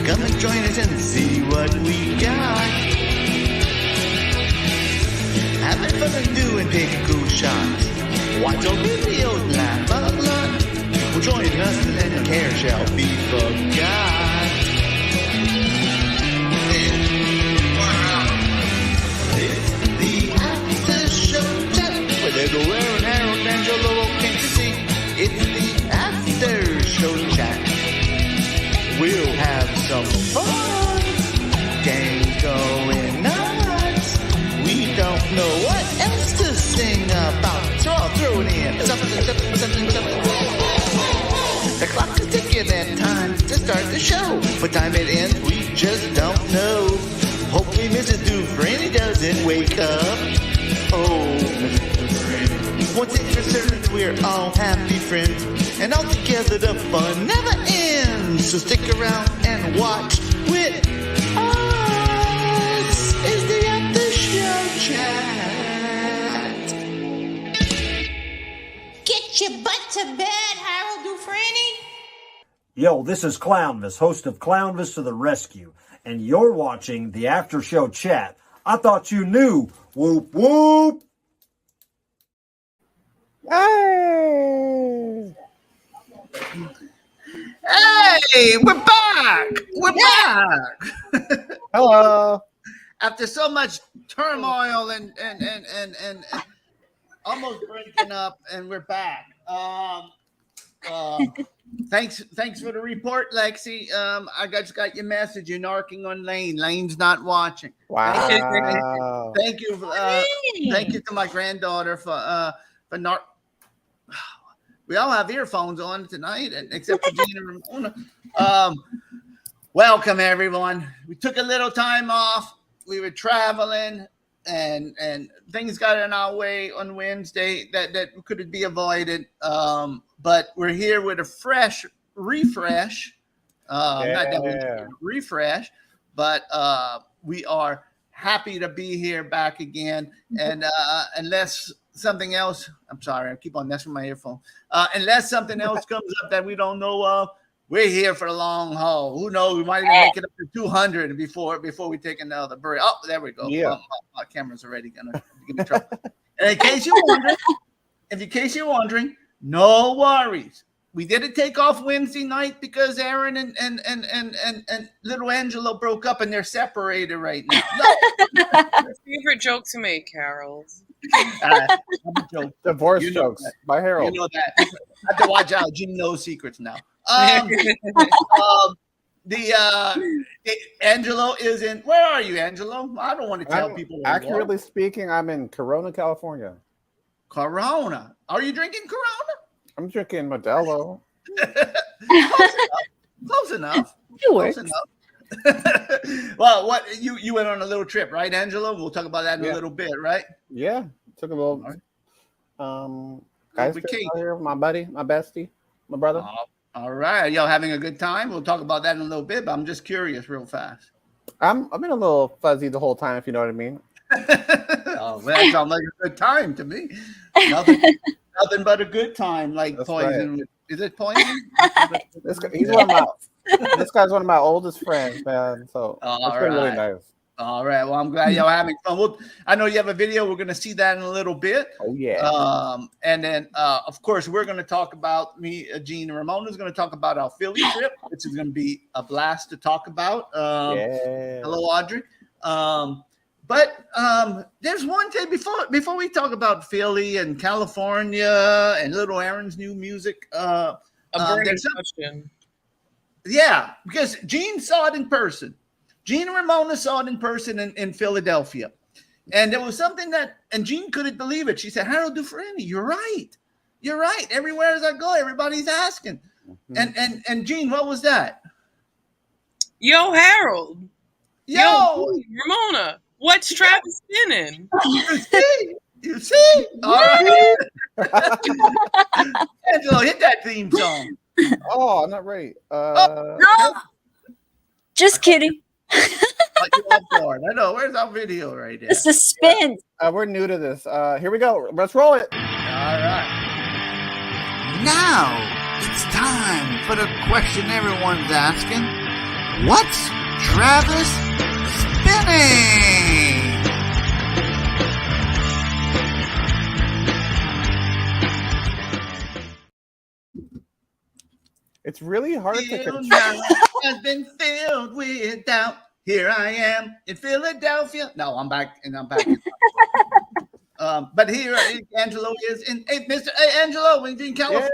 Come and join us and see what we got. Having fun and doing taking cool shots. Watch our videos and laugh a lot. Well, join us and then care shall be forgot. It's the after show chat with little Aaron, Angelo, can't you see? It's the after show chat. We'll have some fun. Games going nuts. We don't know what else to sing about. So I'll throw it in. Something. The clock is ticking and time to start the show. What time it ends, we just don't know. Hopefully Mrs. Dufresne doesn't wake up. Oh, Mrs. Dufresne. Once it's for certain we're all happy friends. And all together the fun never ends. So stick around and watch with us. Is the After Show Chat. Get your butt to bed, Harold Dufresne. Yo, this is Clownvis, host of Clownvis to the Rescue, and you're watching the After Show Chat. I thought you knew. Whoop, whoop. Hey! Hey, we're back! We're back! Hello. After so much turmoil and almost breaking up, and we're back. Thanks for the report, Lexi. I just got your message. You're narking on Lane. Lane's not watching. Wow. Thank you. Thank you to my granddaughter for narc. We all have earphones on tonight, except for Gina Ramona. Welcome, everyone. We took a little time off. We were traveling, and things got in our way on Wednesday that could be avoided. But we're here with a fresh refresh. Not that we refresh, but we are happy to be here back again. And unless something else, I'm sorry, I keep on messing with my earphone. Unless something else comes up that we don't know of, we're here for the long haul. Who knows? We might even make it up to 200 before we take another break. Oh, there we go. Yeah. My camera's already gonna give me trouble. And in case you're wondering, no worries. We didn't take off Wednesday night because Aaron and little Angelo broke up and they're separated right now. No. Favorite joke to make, Harold. Divorce jokes by Harold. You know that. I have to watch out. Jim knows secrets now. Angelo is in. Where are you, Angelo? I don't want to tell people. Accurately speaking, I'm in Corona, California. Corona. Are you drinking Corona? I'm drinking Modelo. Close enough. It works. Close enough. Well, what you went on a little trip, right, Angelo? We'll talk about that in a little bit, right? Yeah, took a little. Guys, here, my buddy, my bestie, my brother. All right, y'all having a good time? We'll talk about that in a little bit, but I'm just curious, real fast. I've been a little fuzzy the whole time, if you know what I mean. Oh, that sounds like a good time to me. Nothing but a good time, like That's poison. right. Is it poison? This guy's one of my oldest friends, man. So it's been really nice. All right. Well, I'm glad y'all having fun. I know you have a video. We're going to see that in a little bit. Oh, yeah. And then, of course, we're going to talk about Gene and Ramona is going to talk about our Philly trip, which is going to be a blast to talk about. Hello, Audrey. But there's one thing before we talk about Philly and California and little Aaron's new music. A burning question. Yeah, because Gene saw it in person. Gene and Ramona saw it in person in Philadelphia. And there was something and Gene couldn't believe it. She said, Harold Dufresne, you're right. You're right. Everywhere as I go, everybody's asking. Mm-hmm. And Gene, what was that? Yo, Harold. Yo, Ramona. What's Travis spinning? You see? All right. Angelo, hit that theme song. Oh, I'm not ready. No. Just kidding. I know. Where's our video right there? The suspense. We're new to this. Here we go. Let's roll it. All right. Now it's time for the question everyone's asking. What's Travis spinning? It's really hard to Filled control. now has been filled with doubt. Here I am in Philadelphia. No, I'm back. But here Angelo is in. Hey, Angelo, when you're in California,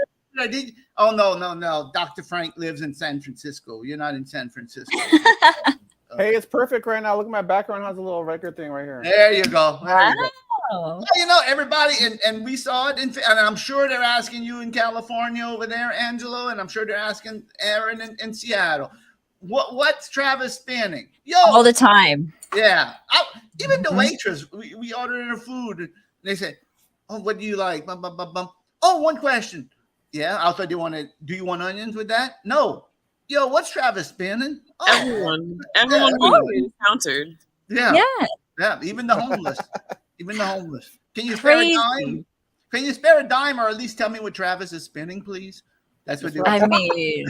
oh no. Dr. Frank lives in San Francisco. You're not in San Francisco. Hey, it's perfect right now. Look at my background has a little record thing right here. There you go. Wow. You know, everybody, and we saw it, and I'm sure they're asking you in California over there, Angelo, and I'm sure they're asking Aaron in Seattle. What's Travis spinning? Yo, All the time. yeah. Even the waitress, we ordered her food, and they said, "Oh, what do you like?" Bum, bum, bum, bum. Oh, one question. Yeah, I thought do you want onions with that? No. Yo, what's Travis spinning? Oh, Everyone we encountered. yeah. Yeah. Even the homeless. Can you spare a dime? Can you spare a dime, or at least tell me what Travis is spinning, please? That's what I mean,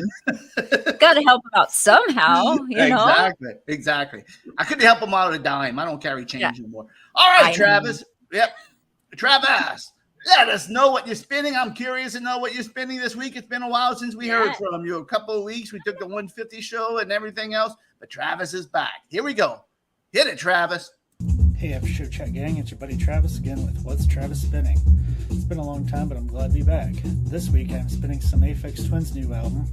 got to help him out somehow, you know? Exactly. I couldn't help him out with a dime. I don't carry change anymore. All right, Travis. Yep. Travis, let us know what you're spinning. I'm curious to know what you're spinning this week. It's been a while since we heard from you. A couple of weeks. We took the 150 show and everything else, but Travis is back. Here we go. Hit it, Travis. Hey, After Show Chat Gang, it's your buddy Travis again with What's Travis Spinning. It's been a long time, but I'm glad to be back. This week I'm spinning some Aphex Twin's new album,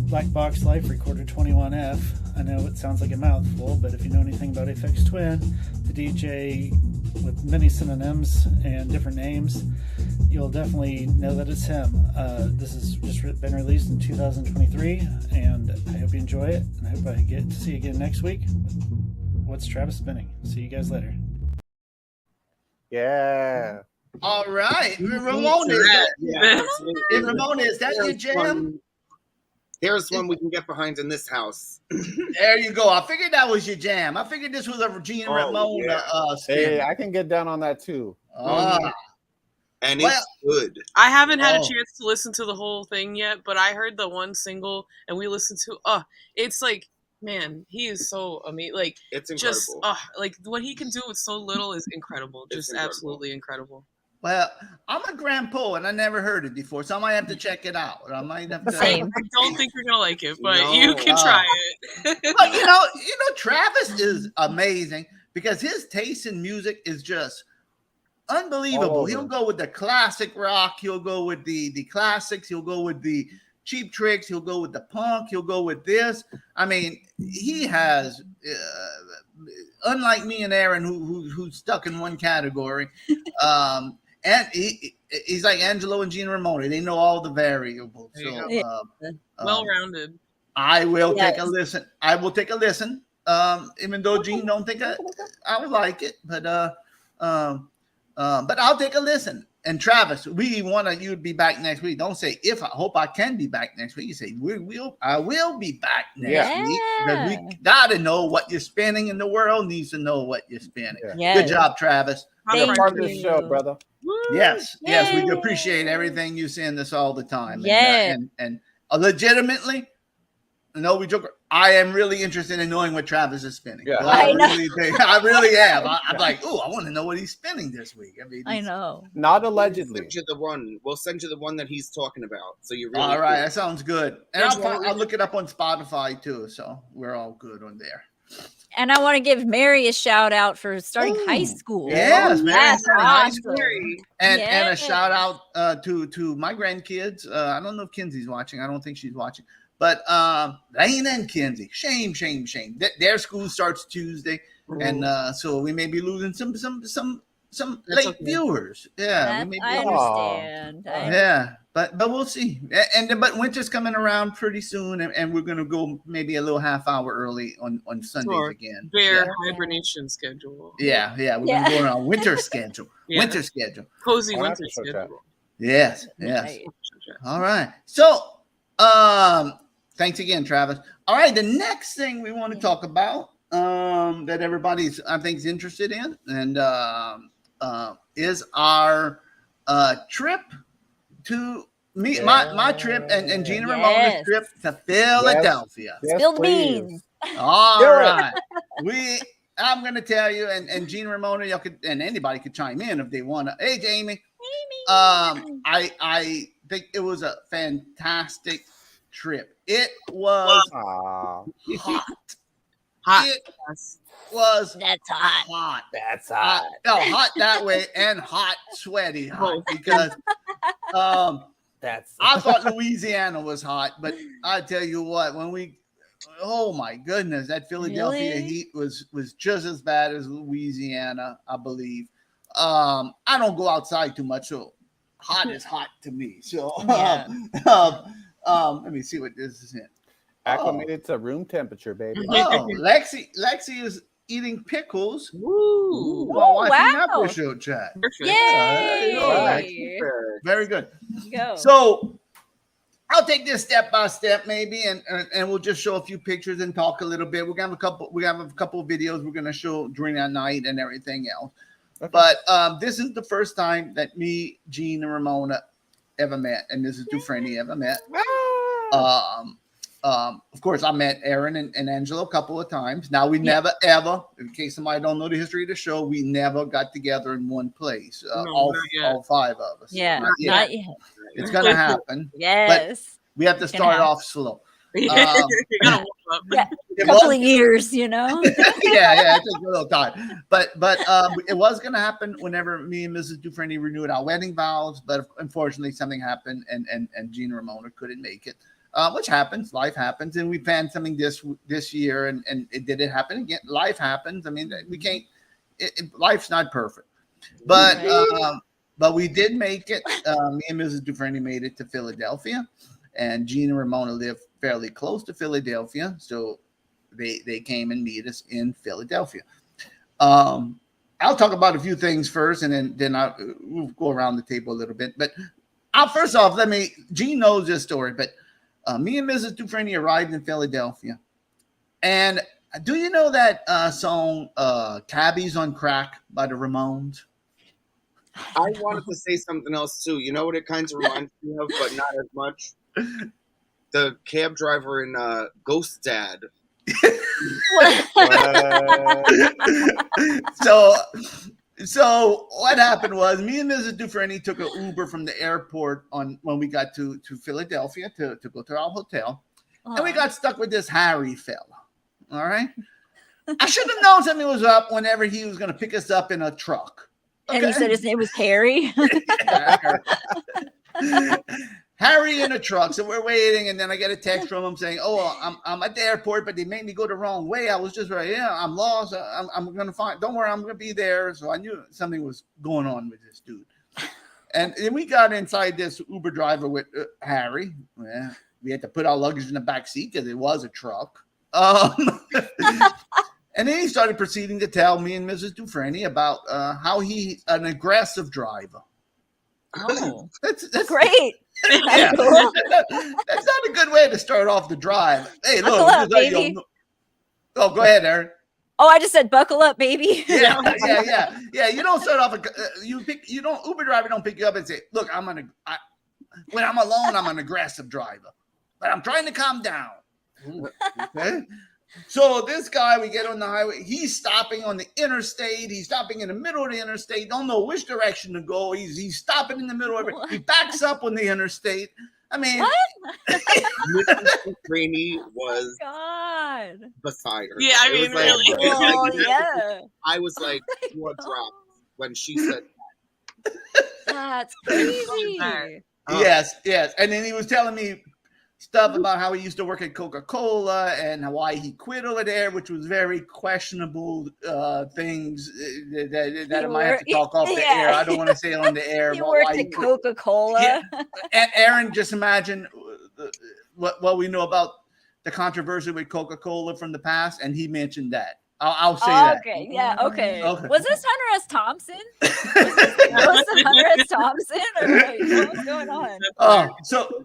Black Box Life Recorder 21F. I know it sounds like a mouthful, but if you know anything about Aphex Twin, the DJ with many synonyms and different names, you'll definitely know that it's him. This has just been released in 2023, and I hope you enjoy it, and I hope I get to see you again next week. What's Travis spinning? See you guys later. Yeah. All right. Ramona, is that your jam? There's one we can get behind in this house. There you go. I figured that was your jam. I figured this was a Regina Ramona spin. Hey, I can get down on that too. And it's good. I haven't had a chance to listen to the whole thing yet, but I heard the one single and we listened to it's like, man, he is so amazing. Like, it's incredible. Just like what he can do with so little is incredible. Just absolutely incredible. Well, I'm a grandpa and I never heard it before, so I might have to check it out. I might have to. I don't think you're gonna like it, but you can try it. But you know, Travis is amazing because his taste in music is just unbelievable. He'll go with the classic rock. He'll go with the classics. He'll go with the cheap tricks. He'll go with the punk. He'll go with this. I mean, he has, unlike me and Aaron, who's stuck in one category, and he's like Angelo and Gina Ramona. They know all the variables. So, well-rounded. I will take a listen. I will take a listen. Even though Gene don't think I would like it, but I'll take a listen. And Travis, we want you to be back next week. Don't say if. I hope I can be back next week. You say I will be back next week. Because we gotta know what you're spinning, and the world needs to know what you're spinning. Good job, Travis. You're part of the show, brother. Yes, we appreciate everything you send us all the time. And legitimately, no, we joke. I am really interested in knowing what Travis is spinning. Yeah. I really am. I'm like, I want to know what he's spinning this week. I mean, I know. Not allegedly. We'll send you the one that he's talking about. So you're really all right. That sounds good. And I'll look it up on Spotify too. So we're all good on there. And I want to give Mary a shout out for starting high school. Yes, Mary starting high school. And a shout out to my grandkids. I don't know if Kinsey's watching. I don't think she's watching. But Lane and Kinsey, shame. Their school starts Tuesday, and so we may be losing some late viewers. Yeah, I understand. Yeah, but we'll see. But winter's coming around pretty soon, and we're gonna go maybe a little half hour early on Sundays again. Their hibernation schedule. Yeah, we're gonna go on a winter schedule. Winter schedule. Cozy winter schedule. Yes. All right. So, thanks again, Travis. All right, the next thing we want to talk about that everybody's, I think, is interested in, and is our trip to my trip and Gina Ramona's trip to Philadelphia. Yes, Spill the beans. All right. I'm gonna tell you, and Gene Ramona, y'all could, and anybody could chime in if they want to. Hey, Jamie. I think it was a fantastic trip. It was hot. It was That's hot. hot. That's hot. Hot that way and hot, sweaty hot because I thought Louisiana was hot, but I tell you what, oh my goodness, that Philadelphia heat was just as bad as Louisiana, I believe. I don't go outside too much, so hot is hot to me. So let me see what this is in. Acclimated to room temperature, baby. Lexi is eating pickles. Ooh. While watching After Show Chat. Yay! Very good. Go. So I'll take this step by step, maybe, and we'll just show a few pictures and talk a little bit. We're gonna have a couple of videos we're gonna show during that night and everything else. Okay. But this is the first time that me, Gene, and Ramona ever met, and Mrs. Dufresne ever met. Of course, I met Aaron and Angelo a couple of times. Now, we never, ever, in case somebody don't know the history of the show, we never got together in one place, all 5 of us. Yeah, not yet. It's going to happen. Yes. But we have to start off slow. A couple of years, you know. It takes a little time, but it was going to happen whenever me and Mrs. Dufresne renewed our wedding vows. But unfortunately, something happened, and Gene Ramona couldn't make it, which happens. Life happens, and we planned something this year, and it didn't happen again. Life happens. I mean, we can't. Life's not perfect, but we did make it. Me and Mrs. Dufresne made it to Philadelphia. And Gene and Ramona live fairly close to Philadelphia, so they came and meet us in Philadelphia. I'll talk about a few things first, and then we'll go around the table a little bit. But first off, Gene knows this story, but me and Mrs. Dufresne arrived in Philadelphia. And do you know that song, Cabbies on Crack by the Ramones? I wanted to say something else, too. You know what it kind of reminds me of, but not as much? The cab driver in Ghost Dad. So what happened was me and Mrs. Dufresne took an Uber from the airport when we got to Philadelphia to go to our hotel. And we got stuck with this Harry fella. All right. I should have known something was up whenever he was going to pick us up in a truck. Okay? And he said his name was Harry. Harry in a truck. So we're waiting, and then I get a text from him saying, I'm at the airport, but they made me go the wrong way. I was just I'm lost. I'm going to find, don't worry, I'm going to be there. So I knew something was going on with this dude. And then we got inside this Uber driver with Harry. Yeah, we had to put our luggage in the back seat because it was a truck. And then he started proceeding to tell me and Mrs. Dufresne about how he's an aggressive driver. Oh, that's great. That's cool. That's not a good way to start off the drive. Hey, look. Buckle up, baby. Oh, go ahead, Aaron. Oh, I just said buckle up, baby. Yeah. You don't start off. Uber driver don't pick you up and say, "Look, when I'm alone, I'm an aggressive driver, but I'm trying to calm down." Okay. So this guy, we get on the highway. He's stopping on the interstate. He's stopping in the middle of the interstate. Don't know which direction to go. He's stopping in the middle of it. He backs up on the interstate. I mean, Mrs. Dufresne was beside her. Yeah, I mean, really. I was like, what dropped when she said that. That's crazy. Yes. And then he was telling me stuff about how he used to work at Coca-Cola and why he quit over there, which was very questionable things that I might have to talk off the air. I don't want to say it on the air. He worked at Coca-Cola. Yeah. And Aaron, just imagine what we know about the controversy with Coca-Cola from the past, and he mentioned that. I'll say that. Okay, yeah, okay. Was this Hunter S. Thompson? Was this Hunter S. Thompson? Or what's going on? So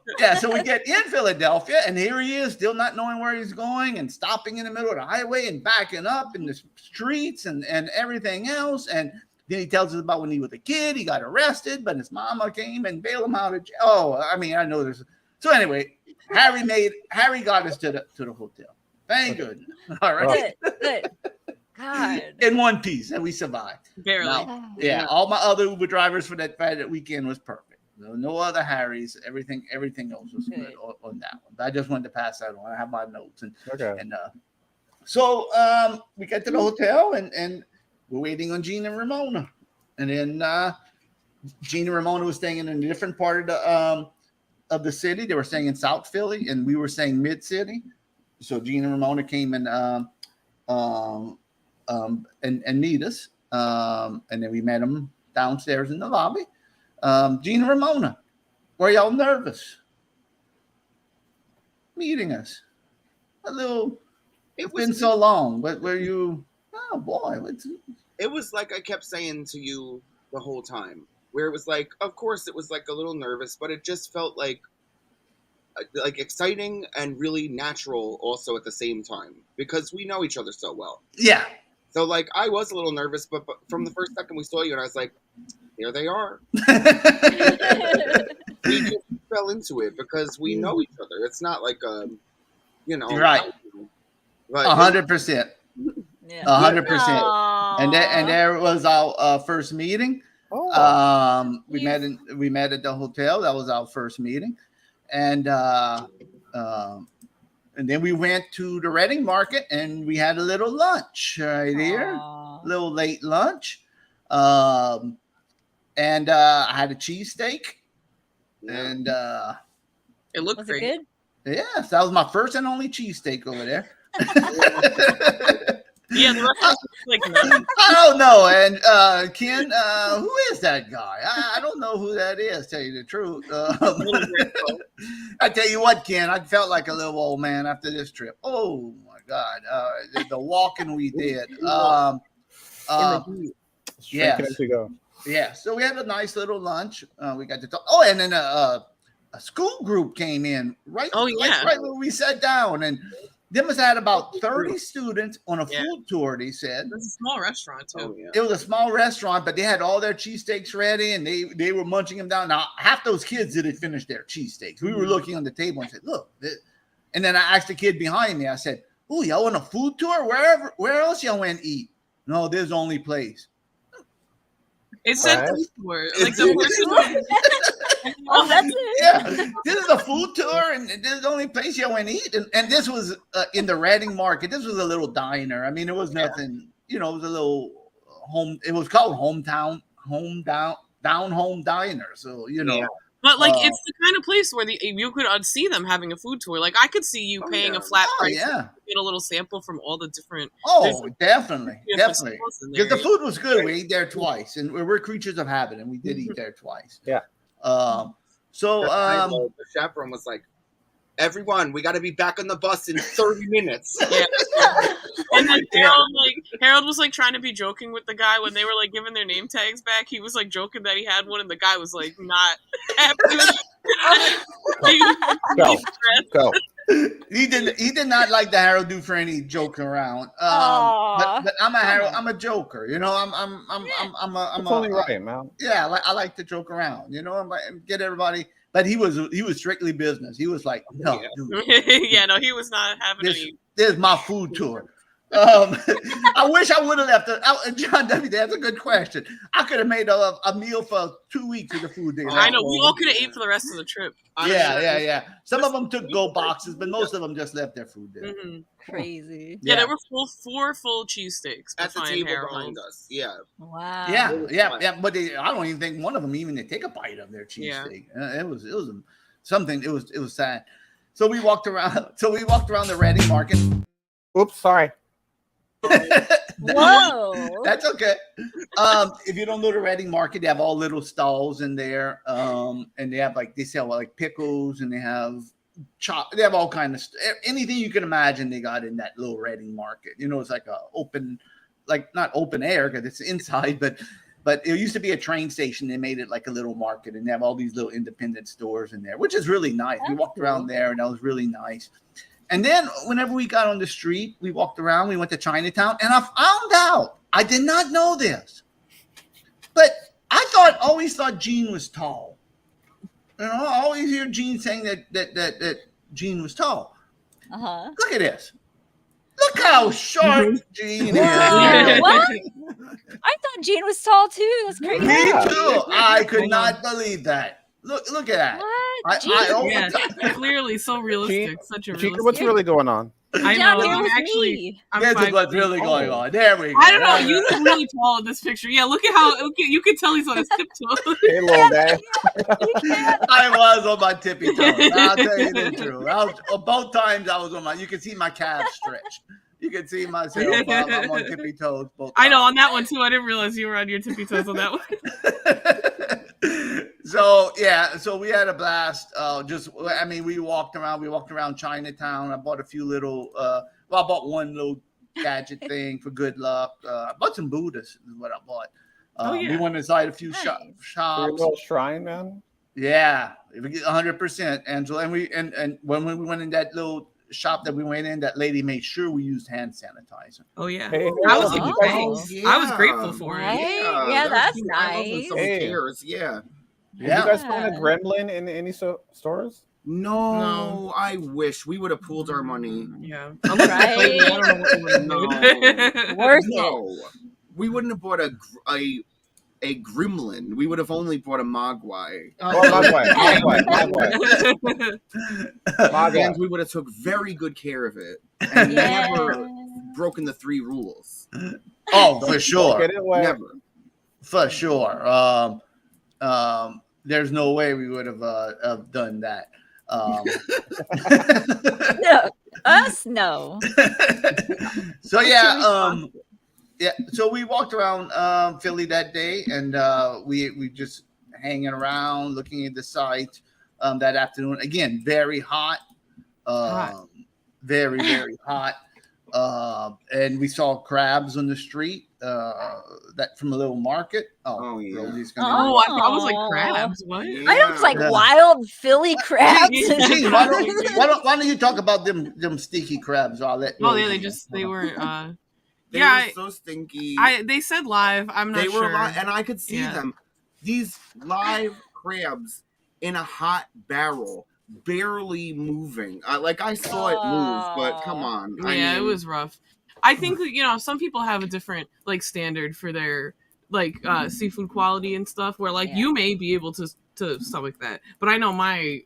we get in Philadelphia, and here he is, still not knowing where he's going, and stopping in the middle of the highway and backing up in the streets and everything else. And then he tells us about when he was a kid, he got arrested, but his mama came and bailed him out of jail. I know there's. So anyway, Harry got us to the hotel. Thank goodness. All right. Good. God. In one piece, and we survived. Barely. Now, yeah, all my other Uber drivers for that weekend was perfect. No other Harrys. Everything else was good on that one. But I just wanted to pass that on. I have my notes so we got to the hotel and we're waiting on Gene and Ramona, and then Gene and Ramona was staying in a different part of the city. They were staying in South Philly, and we were staying mid city. So Gene and Ramona came and meet us, and then we met them downstairs in the lobby. Gene and Ramona, were y'all nervous meeting us? A little. It's been so long, but were you? Oh boy, it was like I kept saying to you the whole time, where it was like, of course, it was like a little nervous, but it just felt like exciting and really natural, also at the same time, because we know each other so well. Yeah. So like, I was a little nervous, but from the first second we saw you, and I was like, here they are. We just fell into it because we know each other. It's not like right. 100%. 100%. And there was our first meeting. We met at the hotel. That was our first meeting, and then we went to the Reading Market and we had a little lunch right here, little late lunch. And I had a cheesesteak, and it looked great. It good? Yes, that was my first and only cheesesteak over there. Yeah, the rest like I don't know. And Ken, who is that guy? I don't know who that is, tell you the truth. I tell you what, Ken, I felt like a little old man after this trip. Oh my God. The walking we did. Yeah. So we had a nice little lunch. We got to talk. Oh, and then a school group came in right when we sat down, and they must have had about 30 students on a food tour, they said. It was a small restaurant, too. It was a small restaurant, but they had all their cheesesteaks ready, and they were munching them down. Now, half those kids didn't finish their cheesesteaks. We were looking on the table and said, look. And then I asked the kid behind me, I said, oh, y'all on a food tour? Where else y'all went to eat? No, there's the only place. It said food tour. Like the person. Oh, that's it. Yeah, this is a food tour, and this is the only place you went to eat. And this was in the Reading Market. This was a little diner. I mean, it was nothing. It was a little home. It was called home diner. So But like, it's the kind of place where you could see them having a food tour. Like, I could see you paying a flat price to get a little sample from all the different. Definitely. Because the food was good. We ate there twice, and we're creatures of habit, and we did eat there twice. Yeah. The chaperone was like, everyone, we got to be back on the bus in 30 minutes. Yeah. And then Harold was like trying to be joking with the guy when they were like giving their name tags back. He was like joking that he had one, and the guy was like not happy. Go. He did not like the Harold Dufresne joking around. But I'm a joker. I'm only right, man. Yeah, I like to joke around. Get everybody. But he was strictly business. He was like, no, dude. He was not having any. This is my food tour. I wish I would have left it. John W. That's a good question. I could have made a meal for 2 weeks of the food there. I know. We all could have ate for the rest of the trip. Yeah. Some of them took go boxes, but most of them just left their food there. Mm-hmm. Crazy. Yeah, there were four full cheesesteaks at the table Harold. behind us. Yeah. Wow. Yeah. But I don't even think one of them even to take a bite of their cheesesteak. It was something. It was sad. So we walked around. The Reading Market. Oops, sorry. Whoa. That's okay. If you don't know the Reading Market, they have all little stalls in there. And they have they sell like pickles, and they have they have all kind of anything you can imagine they got in that little Reading Market. It's like a open, not open air because it's inside, but it used to be a train station. They made it like a little market, and they have all these little independent stores in there, which is really nice. We walked around there, and that was really nice. And then whenever we got on the street, we walked around, we went to Chinatown, and I found out, I did not know this, but I always thought Gene was tall. I always hear Gene saying that Gene was tall. Uh-huh. Look at this. Look how short Gene is. What? I thought Gene was tall too. That's crazy. Me too. I could not believe that. Look at that. What? Clearly so realistic. Such a realistic. What's really going on? I know. I'm This is what's really going on. There we go. I don't know. You look really tall in this picture. Yeah, look at how you can tell he's on his tiptoes. Hey, little guy. I was on my tippy toes. I'll tell you the truth. Both times I was on my. You can see my calves stretched. You can see myself. I'm on tippy toes. Both I know on that one too. I didn't realize you were on your tippy toes on that one. So we had a blast. We walked around. We walked around Chinatown. I bought a few little. I bought one little gadget thing for good luck. I bought some Buddhas. Is what I bought. We went inside a few shops. Your little shrine, man. Yeah, 100%, Angelo. And when we went in that little shop that we went in, that lady made sure we used hand sanitizer. Oh yeah, hey, I was like, thanks. I was grateful for it. Yeah, that's nice. Yeah. Did you guys find a gremlin in any stores? No, I wish we would have pooled our money. Yeah, right. Worth it. We wouldn't have bought a gremlin. We would have only bought a mogwai. And we would have took very good care of it and never broken the 3 rules. Oh, for sure. Never. For sure. There's no way we would have done that. No, us no. So so we walked around Philly that day, and we just hanging around, looking at the site that afternoon. Again, very hot, very very hot. And we saw crabs on the street. That from a little market. Oh yeah. I was like crabs. What? Yeah. I was like wild Philly crabs. Gee, why don't you talk about them sticky crabs? I'll let. Oh yeah, they were. They were so stinky. They said live. I'm not sure. They were live, and I could see them. These live crabs in a hot barrel, barely moving. I saw it move, but come on. It was rough. I think some people have a different standard for their seafood quality and stuff. Where you may be able to stomach that, but I know my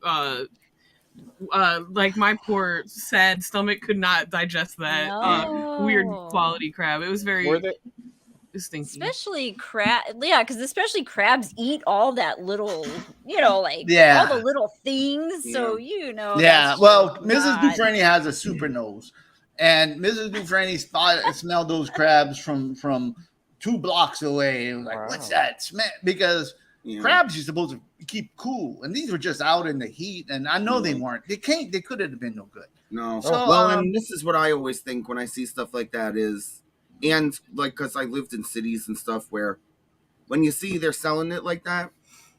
my poor sad stomach could not digest that weird quality crab. It was very stinky. Especially crab, because especially crabs eat all that little, all the little things. Yeah. So well, Mrs. Dufresne has a super nose, and Mrs. Dufresne smelled those crabs from 2 blocks away. It was like, what's that smell? Because crabs you're supposed to keep cool, and these were just out in the heat, and I know they weren't. They could have been no good. No. So, and this is what I always think when I see stuff like that is, and because I lived in cities and stuff where when you see they're selling it like that,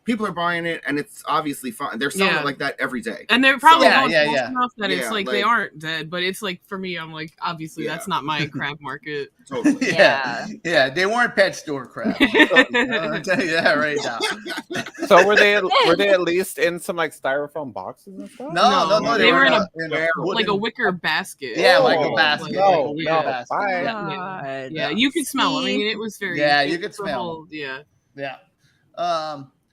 people are buying it, and it's obviously fine. They're selling it like that every day, and they're probably going enough that it's they aren't dead. But it's for me, I'm obviously that's not my crab market. Totally. Yeah, they weren't pet store crabs. I'll tell you that right now. So were they at least in some styrofoam boxes and stuff? No, they were in a wicker basket. Yeah, like a basket. Yeah, you could smell. I mean, it was very. Yeah, you could smell. Yeah.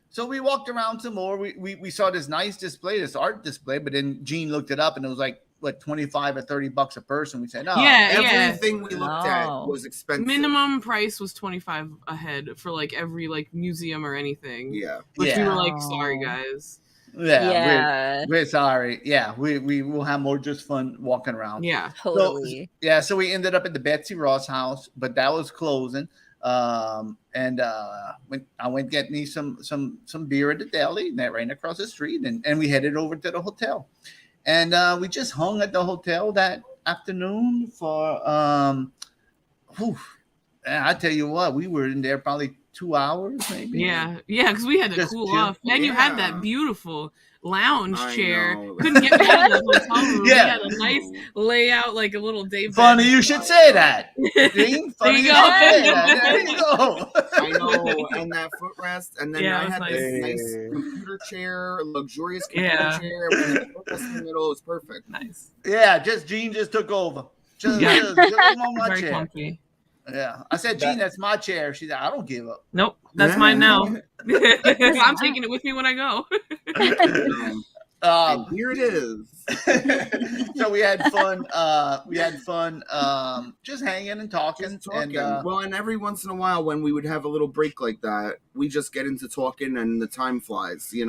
So we walked around some more. We saw this nice display, this art display, but then Gene looked it up and it was $25 or $30 a person. We said no. Everything we looked at was expensive. Minimum price was $25 a head for every museum or anything. Yeah. Which we were sorry guys. We're sorry. Yeah, we will have more just fun walking around. Yeah, totally. So we ended up at the Betsy Ross house, but that was closing. And I went get me some beer at the deli right across the street, and we headed over to the hotel, and we just hung at the hotel that afternoon for I tell you what, we were in there probably 2 hours maybe. Yeah, because we had to cool off. And you had that beautiful lounge chair. Couldn't get out of the hotel room. We had a nice layout, a little day. Funny you should say that. Funny there you go. There you go. I know, and that footrest, and then I had this nice computer chair, luxurious computer chair with a footrest in the middle. It was perfect. Nice. Yeah, Gene just took over. Just a little more my Very chair. comfy. Yeah. I said, Gene, that's my chair. She said, I don't give up. Nope, that's mine now. I'm taking it with me when I go. And here it is. So we had fun. Just hanging and talking. And every once in a while, when we would have a little break like that, we just get into talking, and the time flies. Yep.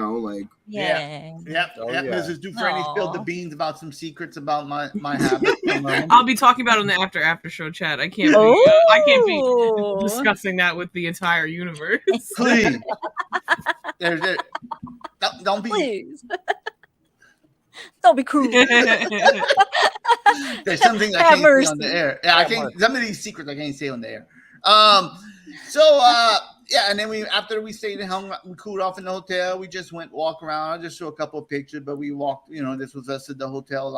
Mrs. Dufresne spilled the beans about some secrets about my habit. I'll be talking about it in the after show chat. I can't be discussing that with the entire universe. Please. Don't be. Please. Don't be cruel. There's something I can't say on the air. Yeah, I can't. Some of these secrets I can't say on the air. And then after we stayed and hung, we cooled off in the hotel. We just went walk around. I just showed a couple of pictures, but we walked. This was us at the hotel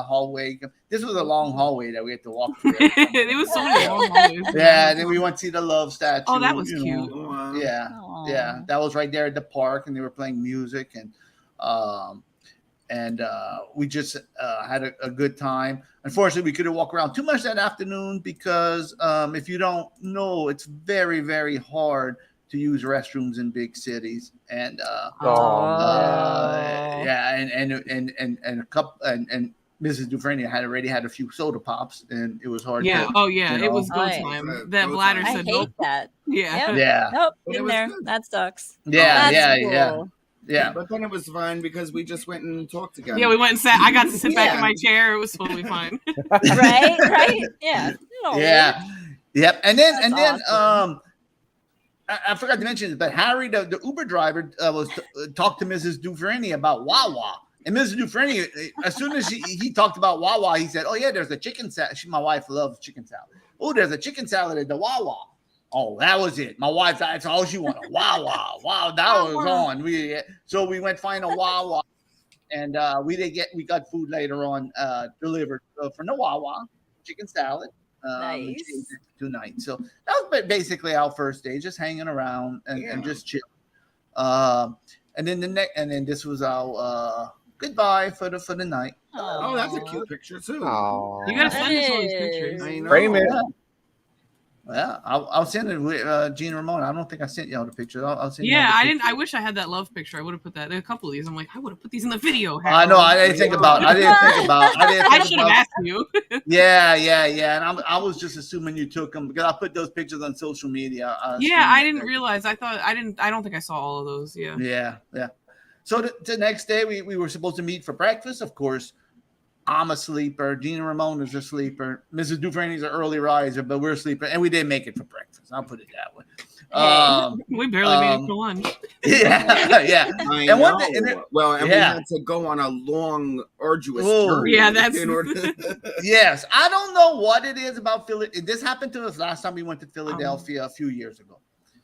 hallway. This was a long hallway that we had to walk through. It was so long hallways. Yeah, and then we went to see the love statue. Oh, that was cute. Yeah, yeah, that was right there at the park, and they were playing music, and we just had a good time. Unfortunately, we couldn't walk around too much that afternoon because if you don't know, it's very, very hard to use restrooms in big cities. And Mrs. Dufresne had already had a few soda pops, and it was hard. Yeah. It was go time. That bladder said, I hate that. Yeah. Yeah. Nope. Been there. Good. That sucks. Yeah. That's cool. Yeah, but then it was fine because we just went and talked together. Yeah, we went and sat. I got to sit back in my chair. It was totally fine. right? Yeah. Yeah. Yep. And then awesome. I forgot to mention this, but Harry, the Uber driver, talked to Mrs. Dufresne about Wawa. And Mrs. Dufresne, as soon as he talked about Wawa, he said, "Oh yeah, there's a chicken salad." My wife loves chicken salad. Oh, there's a chicken salad at the Wawa. Oh, that was it. My wife, that's all she wanted. Wawa. Wow, that was on. So we went find a Wawa, and we got food later on delivered from the Wawa, chicken salad. Nice. Tonight. So that was basically our first day, just hanging around and just chill. And then this was our goodbye for the night. Oh, that's a cute picture too. Aww. You gotta send us all these pictures. I know. Frame it. Yeah, I'll send it with Gene and Ramona. I don't think I sent y'all the picture. I'll send. Yeah, I didn't. I wish I had that love picture. I would have put that. There are a couple of these. I'm like, I would have put these in the video. I know. I didn't think about. I should have asked you. Yeah. And I was just assuming you took them because I put those pictures on social media. I didn't realize. I don't think I saw all of those. Yeah. Yeah. So the next day we were supposed to meet for breakfast. Of course, I'm a sleeper. Gina Ramona's a sleeper. Mrs. Dufresne's an early riser, but we're a sleeper, and we didn't make it for breakfast. I'll put it that way. We barely made it for lunch. Yeah. I know. We had to go on a long, arduous journey. Yeah, that's in order to... Yes, I don't know what it is about Philly. This happened to us last time we went to Philadelphia a few years ago.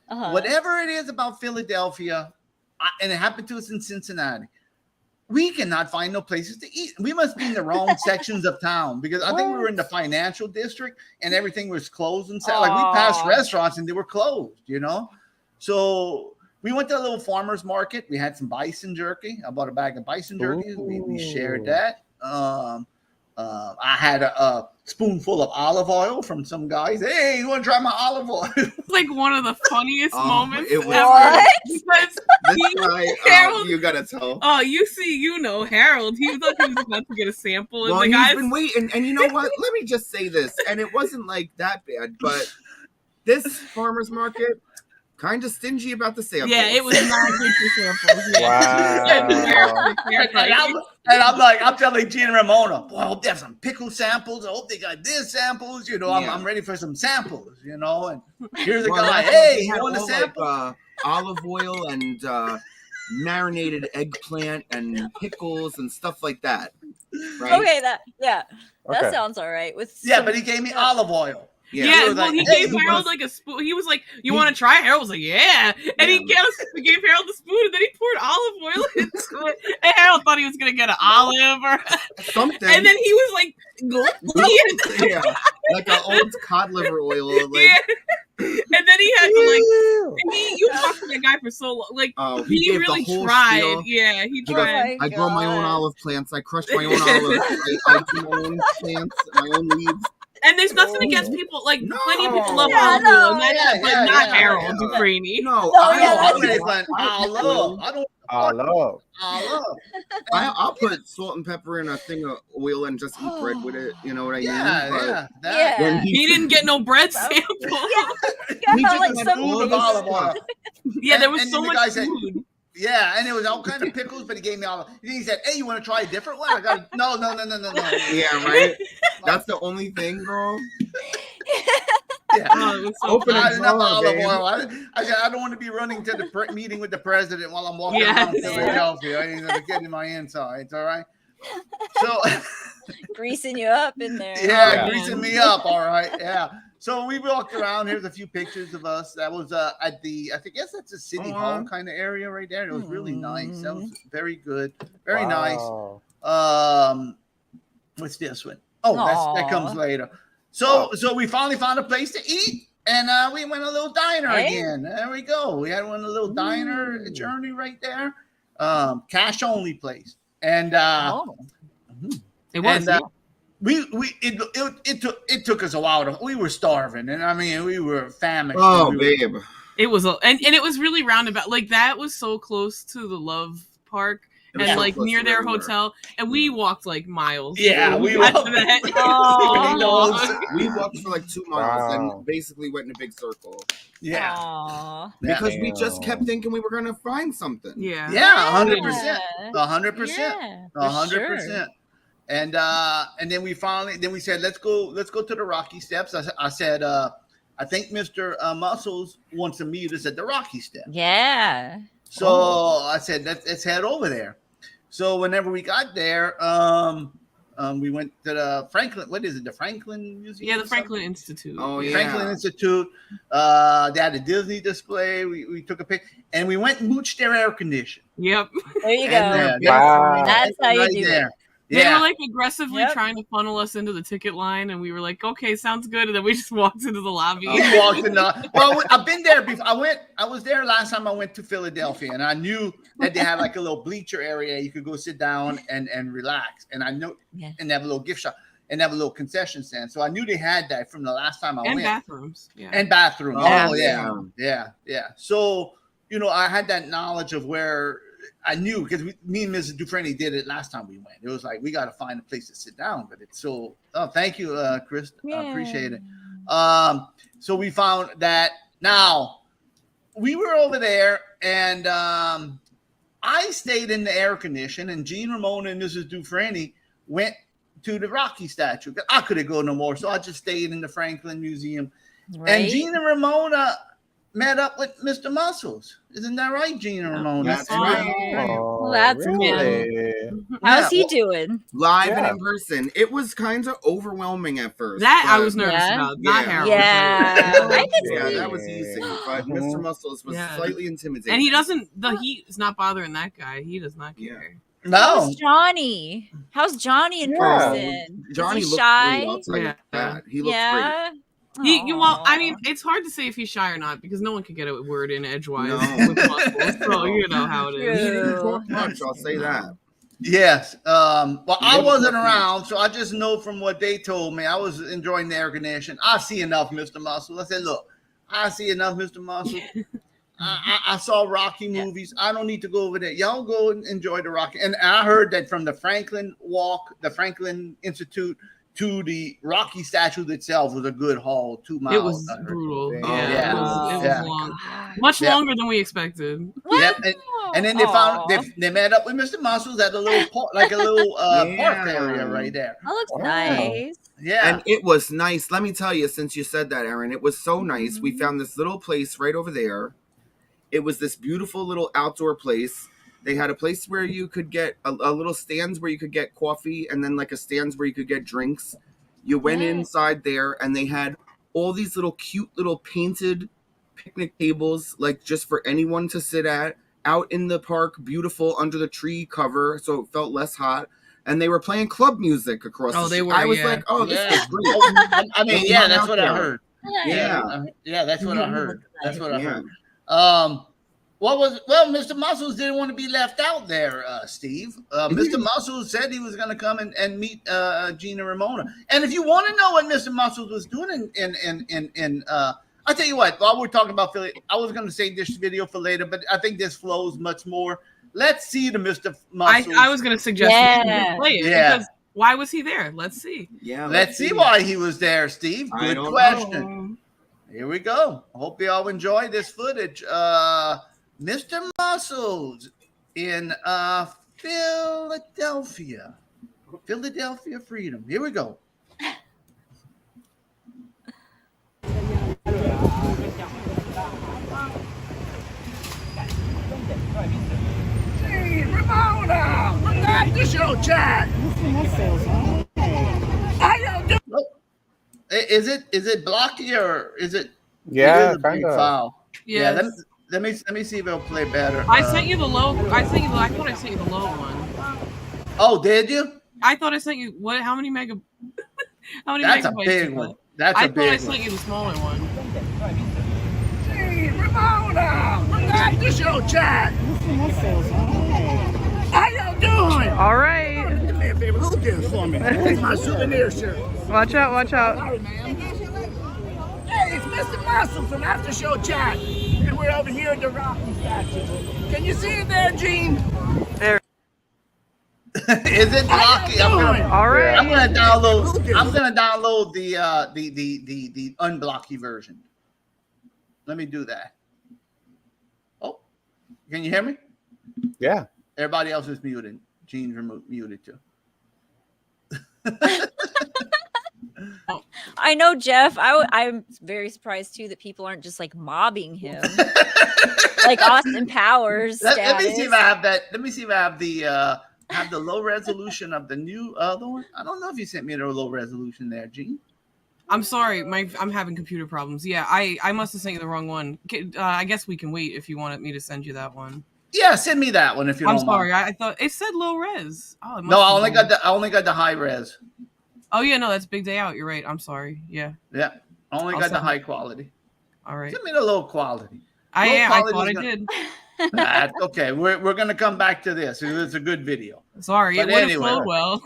Whatever it is about Philadelphia, and it happened to us in Cincinnati. We cannot find no places to eat. We must be in the wrong sections of town because I think we were in the financial district and everything was closed and stuff. Like we passed restaurants and they were closed, So we went to a little farmer's market. We had some bison jerky. I bought a bag of bison jerky. We shared that. I had a spoonful of olive oil from some guys. Hey, you want to try my olive oil? It's like one of the funniest moments it was, ever. Because Harold, you gotta tell. Oh, Harold. He thought he was about to get a sample. Well, he's been waiting. And you know what? Let me just say this. And it wasn't like that bad, but this farmer's market, kind of stingy about the samples. Yeah, it was not good for samples. Wow. And I'm telling Gina and Ramona, boy, I hope they have some pickle samples. I hope they got this samples. I'm ready for some samples, And here's a guy, hey, you want a sample? Like, olive oil and marinated eggplant and pickles and stuff like that. Right? Okay, that sounds all right. But he gave me olive oil. Yeah, he gave Harold like a spoon. He was like, "You want to try?" Harold was like, "Yeah," and he gave Harold the spoon, and then he poured olive oil into it. And Harold thought he was gonna get an olive or something, and then he was like, like an old cod liver oil. And then he had to you talked to that guy for so long. Like, he gave really the whole tried. spiel. Yeah, he He tried. goes, I grow my own olive plants. I crush my own olives. I do my own plants, my own leaves. And there's nothing against people. Like, plenty of people love Yeah, Angelo, no, but not Harold Dufresne. No, I'll put salt and pepper in a thing of oil and just eat bread with it. You know what I mean? Yeah. He didn't get no bread sample. He just like had some all olive this oil. stuff. Yeah, there was And so then the much guy said- food. Yeah, and it was all kind of pickles, but he gave me all. He said, "Hey, you want to try a different one?" I got no. Yeah, right. That's the only thing, girl. Yeah, open I and didn't have draw, olive babe. oil. I said, I don't want to be running to the meeting with the president while I'm walking Yes. around Philadelphia. I ain't gonna get in my insides. All right. So greasing you up in there. yeah, greasing me up. All right. Yeah. So we walked around. Here's a few pictures of us. That was at the, I guess that's a city hall kind of area right there. It was really nice. That was very good. Very nice. What's this one? Oh, that comes later. So we finally found a place to eat. And we went a little diner again. There we go. We had a little diner journey right there. Cash only place. And it was. And, it took us a while we were starving, and I mean we were famished. Babe. It was and it was really roundabout. Like, that was so close to the Love Park and so like close near to their everywhere. hotel, and we walked like miles. Yeah, we got walked. to that. We walked for like 2 miles and basically went in a big circle. Yeah. Aww. Because we just kept thinking we were gonna find something. Yeah. Yeah, 100%. 100%. 100%. And then we said, let's go to the Rocky Steps. I said, I think Mr. Muscles wants to meet us at the Rocky Steps. Yeah. So I said, let's head over there. So whenever we got there, we went to the Franklin. What is it? The Franklin Museum? Yeah, the Franklin Institute. Oh, yeah. Franklin Institute. They had a Disney display. We took a pic, and we went and mooched their air condition. Yep. There you go. And, That's how you do it. They were like aggressively trying to funnel us into the ticket line, and we were like, "Okay, sounds good." And then we just walked into the lobby. We walked in well, I've been there before. I was there last time I went to Philadelphia, and I knew that they had like a little bleacher area you could go sit down and relax. And I know, and they have a little gift shop and they have a little concession stand. So I knew they had that from the last time I went. And bathrooms. Yeah. And bathrooms. Oh, Yeah. So I had that knowledge of where. I knew because me and Mrs. Dufresne did it last time we went. It was like we got to find a place to sit down, but it's so. Oh, thank you, Chris. I appreciate it. So we found that. Now we were over there, and I stayed in the air condition, and Jean, Ramona, and Mrs. Dufresne went to the Rocky statue. I couldn't go no more, so I just stayed in the Franklin Museum. Right. And Jean and Ramona met up with Mr. Muscles. Isn't that right, Gina Ramona? That's right. Well, that's good. How's he doing? Live and in person. It was kind of overwhelming at first. That I was nervous about. Not Harold. Yeah. I could see. That was easy. But Mr. Muscles was slightly intimidating. And he doesn't, the heat is not bothering that guy. He does not care. No. How's Johnny? How's Johnny in person? Johnny is he looked shy? great, I'll tell you that. He looked great. Well, I mean, it's hard to say if he's shy or not because no one can get a word in edgewise with muscles. So you know how it is. He didn't talk much, I'll say that. Yes. Well, I wasn't around, so I just know from what they told me. I was enjoying the air condition. I see enough, Mr. Muscle. I said, look, I see enough, Mr. Muscle. I saw Rocky movies. I don't need to go over there. Y'all go and enjoy the Rocky. And I heard that from the Franklin Walk, the Franklin Institute, to the Rocky statue itself was a good haul, 2 miles. It was brutal. It was long. Much longer than we expected. Yep. And then they found they met up with Mr. Muscles at a little park, like a little park area right there. That looks nice. Yeah. And it was nice. Let me tell you, since you said that, Aaron, it was so nice. We found this little place right over there. It was this beautiful little outdoor place. They had a place where you could get a little stands where you could get coffee and then like a stands where you could get drinks. You went inside there and they had all these little cute little painted picnic tables, like just for anyone to sit at out in the park, beautiful under the tree cover. So it felt less hot. And they were playing club music across the street. I was like, oh, this is great. I mean, yeah, that's what I heard. Yeah, that's what I heard. That's what I heard. Mr. Muscles didn't want to be left out there, Steve. Mr. Muscles said he was going to come and meet Gina Ramona. And if you want to know what Mr. Muscles was doing I'll tell you what, while we're talking about Philly, I was going to save this video for later, but I think this flows much more. Let's see the Mr. Muscles. I was going to suggest play it because why was he there? Let's see. Yeah, let's see why he was there, Steve. Good question. Know. Here we go. I hope you all enjoy this footage. Mr. Muscles in Philadelphia. Philadelphia Freedom. Here we go. Hey, Ramona! We're at the show, chat. How y'all doing? Is it blocky or is it? Yeah, kind of. Yes. Yeah. Let me see if it'll play better. I sent you the low. I thought I sent you the low one. Oh, did you? I thought I sent you what? How many mega? How many That's megabytes? A big one. That's I a big one. I thought I sent you the smaller one. Hey, Ramona! We're at the show, chat. How y'all doing? All right. Do me a favor. Hold this for me. Take my souvenir shirt. Watch out! Watch out! Sorry, man. Hey, it's Mr. Muscle from After Show Chat, and we're over here at the Rocky statue. Can you see it there, Gene? There. Is it blocky? All right. I'm gonna download the unblocky version. Let me do that. Oh, can you hear me? Yeah. Everybody else is muted. Gene's muted too. I know, Jeff. I'm very surprised too that people aren't just like mobbing him, like Austin Powers. Let me see if I have that. Let me see if I have the low resolution of the new other one. I don't know if you sent me the low resolution there, Gene. I'm sorry, I'm having computer problems. Yeah, I must have sent you the wrong one. I guess we can wait if you wanted me to send you that one. Yeah, send me that one if you don't mind. I'm sorry. I thought it said low res. Oh, no, I only got the high res. Oh yeah, no, that's Big Day Out. You're right. I'm sorry. Yeah. Yeah, I only got the high quality. All right. Send me the low quality. I thought I did. That's okay. We're gonna come back to this. It's a good video. Sorry, it would have flowed well.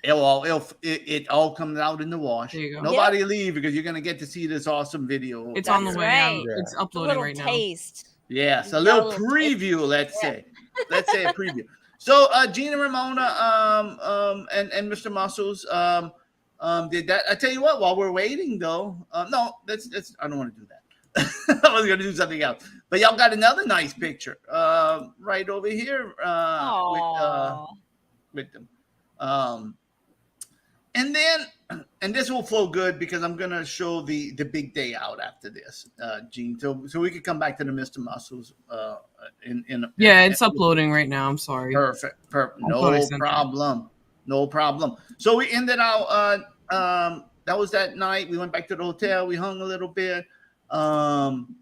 It all comes out in the wash. There you go. Nobody leave because you're gonna get to see this awesome video. It's on the way. Right. It's uploading right now. Taste. Yes, a little preview. Let's say a preview. So Gina Ramona and Mr. Muscles did that. I tell you what, while we're waiting though, no, that's I don't want to do that. I was gonna do something else. But y'all got another nice picture right over here with them. And this will flow good because I'm gonna show the big day out after this, Gene. So we could come back to the Mr. Muscles it's uploading right now. I'm sorry. Perfect. No problem. So we ended out that was that night. We went back to the hotel, we hung a little bit.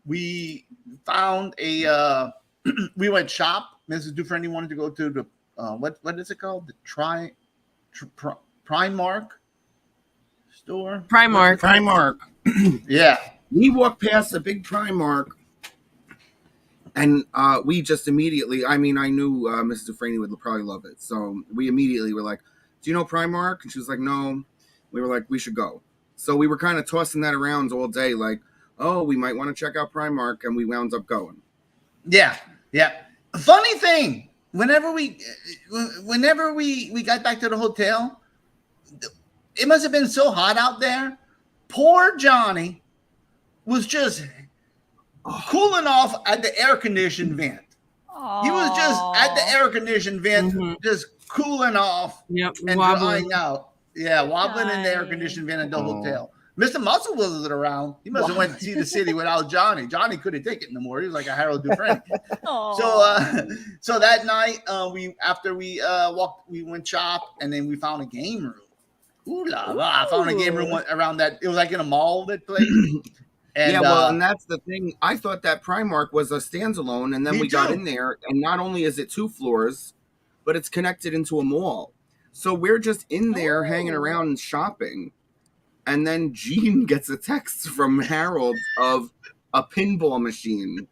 We found we went shop. Mrs. Dufresne wanted to go to the what is it called? The Primark store. Primark. Yeah. We walked past the big Primark, and we just immediately, I knew Mrs. Dufresne would probably love it. So we immediately were like, do you know Primark? And she was like, no. We were like, we should go. So we were kind of tossing that around all day, like, oh, we might want to check out Primark, and we wound up going. Yeah. Funny thing, whenever we got back to the hotel, it must have been so hot out there. Poor Johnny was just cooling off at the air conditioned vent. Aww. He was just at the air conditioned vent, just cooling off and drying out. Yeah, wobbling in the air conditioned vent at the hotel. Mr. Muscle wasn't around. He must have went to see the city without Johnny. Johnny couldn't take it no more. He was like a Harold Dufresne. So that night, we went shop, and then we found a game room. Ooh la la! I found a game room around that. It was like in a mall, that place. And, and that's the thing. I thought that Primark was a standalone, and then we got in there, and not only is it 2 floors, but it's connected into a mall. So we're just in there hanging around and shopping. And then Gene gets a text from Harold of a pinball machine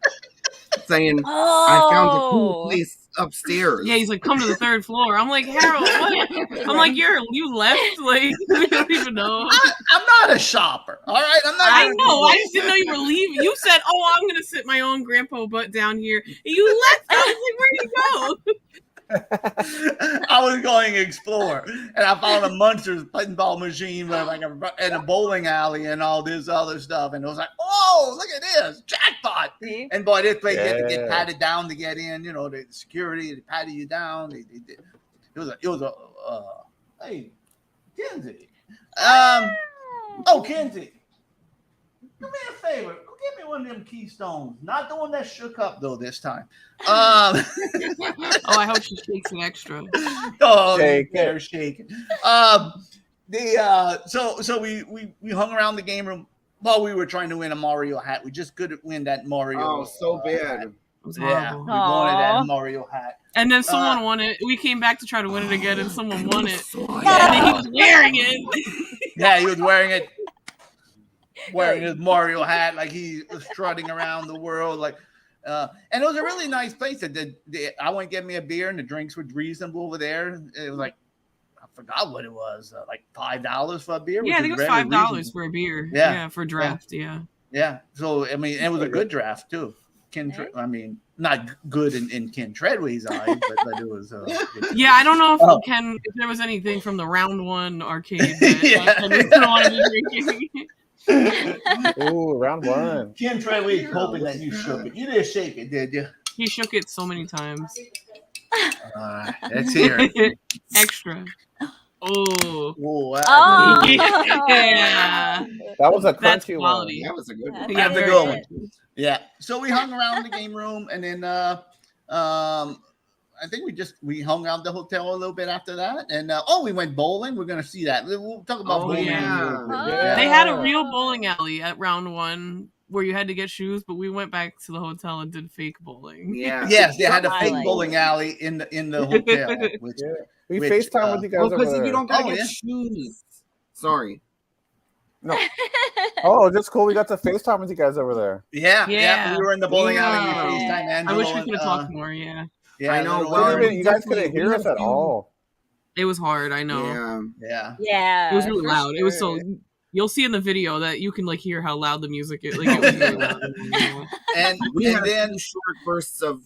saying, I found a cool place upstairs. Yeah, he's like, come to the 3rd floor. I'm like, Harold, what? I'm like, you left? Like, we don't even know. I'm not a shopper, all right? I know. I just didn't know you were leaving. You said, I'm going to sit my own grandpa butt down here. And you left. I was like, where'd you go? I was going to explore, and I found a Munster's pinball machine with like and a bowling alley and all this other stuff, and it was like, oh, look at this jackpot! And boy, this place you had to get patted down to get in. You know, the security they patted you down. They did. It was a hey, Kenzie. Kenzie, do me a favor. Go get me one of them Keystones. Not the one that shook up though this time. I hope she shakes it extra. They're shaking. So we hung around the game room while we were trying to win a Mario hat. We just couldn't win that Mario. Oh, so bad. Hat. Yeah, we wanted that Mario hat. And then someone won it. We came back to try to win it again, and someone won it. And then he was wearing it. Yeah, he was wearing it. Wearing his Mario hat, like he was strutting around the world, like. And it was a really nice place. I went to get me a beer, and the drinks were reasonable over there. It was like, I forgot what it was, like $5 for a beer. Yeah, I think it was $5 for a beer. Yeah, for a draft. Yeah. So I mean, it was a good draft too. I mean, not good in Ken Treadway's eyes, but it was. Yeah, I don't know if there was anything from the Round 1 arcade that Ken was want to be drinking. Ooh, round 1. Ken Treadway hoping that you shook it. You didn't shake it, did you? He shook it so many times. Let's hear it. Extra. Oh. Yeah. That was a crunchy one. That was a good one. That's a good one. Yeah. So we hung around the game room, and then I think we hung out the hotel a little bit after that, and we went bowling. We're gonna see that. We'll talk about bowling. Yeah. They had a real bowling alley at Round 1 where you had to get shoes, but we went back to the hotel and did fake bowling. Yeah. Yes, they had a fake bowling alley in the hotel. We FaceTime with you guys over there. You don't gotta get shoes. Sorry. No. That's cool. We got to FaceTime with you guys over there. Yeah. We were in the bowling alley. FaceTime Angelo. I wish we could have talked more. Yeah, I know. Well, you guys couldn't hear us at all. It was hard. I know. Yeah. It was really loud. It was so. You'll see in the video that you can hear how loud the music is. Like, it was really loud. And we had short bursts of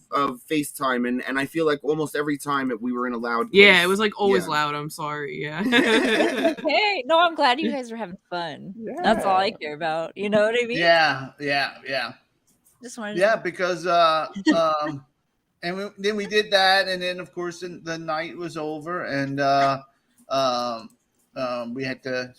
FaceTime, and I feel like almost every time we were in a loud place. Yeah, it was like always loud. I'm sorry. Yeah. Hey, no, I'm glad you guys were having fun. Yeah. That's all I care about. You know what I mean? Yeah. Just wanted. Yeah, because and then we did that, and then of course the night was over, and we had to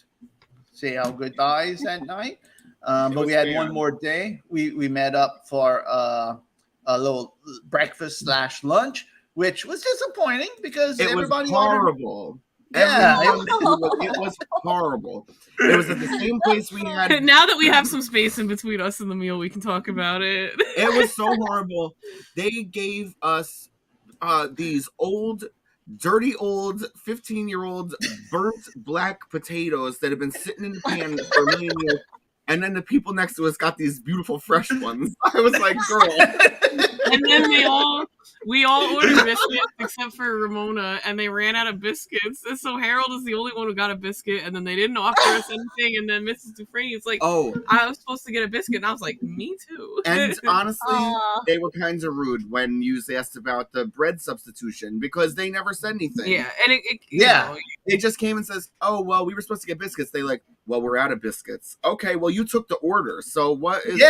say our goodbyes that night. But we had one more day. We met up for a little breakfast / lunch, which was disappointing because everybody was horrible. It was horrible. It was at the same place we had. Now that we have some space in between us and the meal, we can talk about it. It was so horrible. They gave us these dirty old 15-year-old burnt black potatoes that have been sitting in the pan for a million years. And then the people next to us got these beautiful fresh ones. I was like, girl. And then we all ordered biscuits except for Ramona, and they ran out of biscuits. And so Harold is the only one who got a biscuit, and then they didn't offer us anything. And then Mrs. Dufresne is like, I was supposed to get a biscuit. And I was like, me too. And honestly, they were kind of rude when you asked about the bread substitution because they never said anything. Yeah. And you know, they just came and says, oh, well, we were supposed to get biscuits. They like, well, we're out of biscuits. Okay, well, you took the order. So what is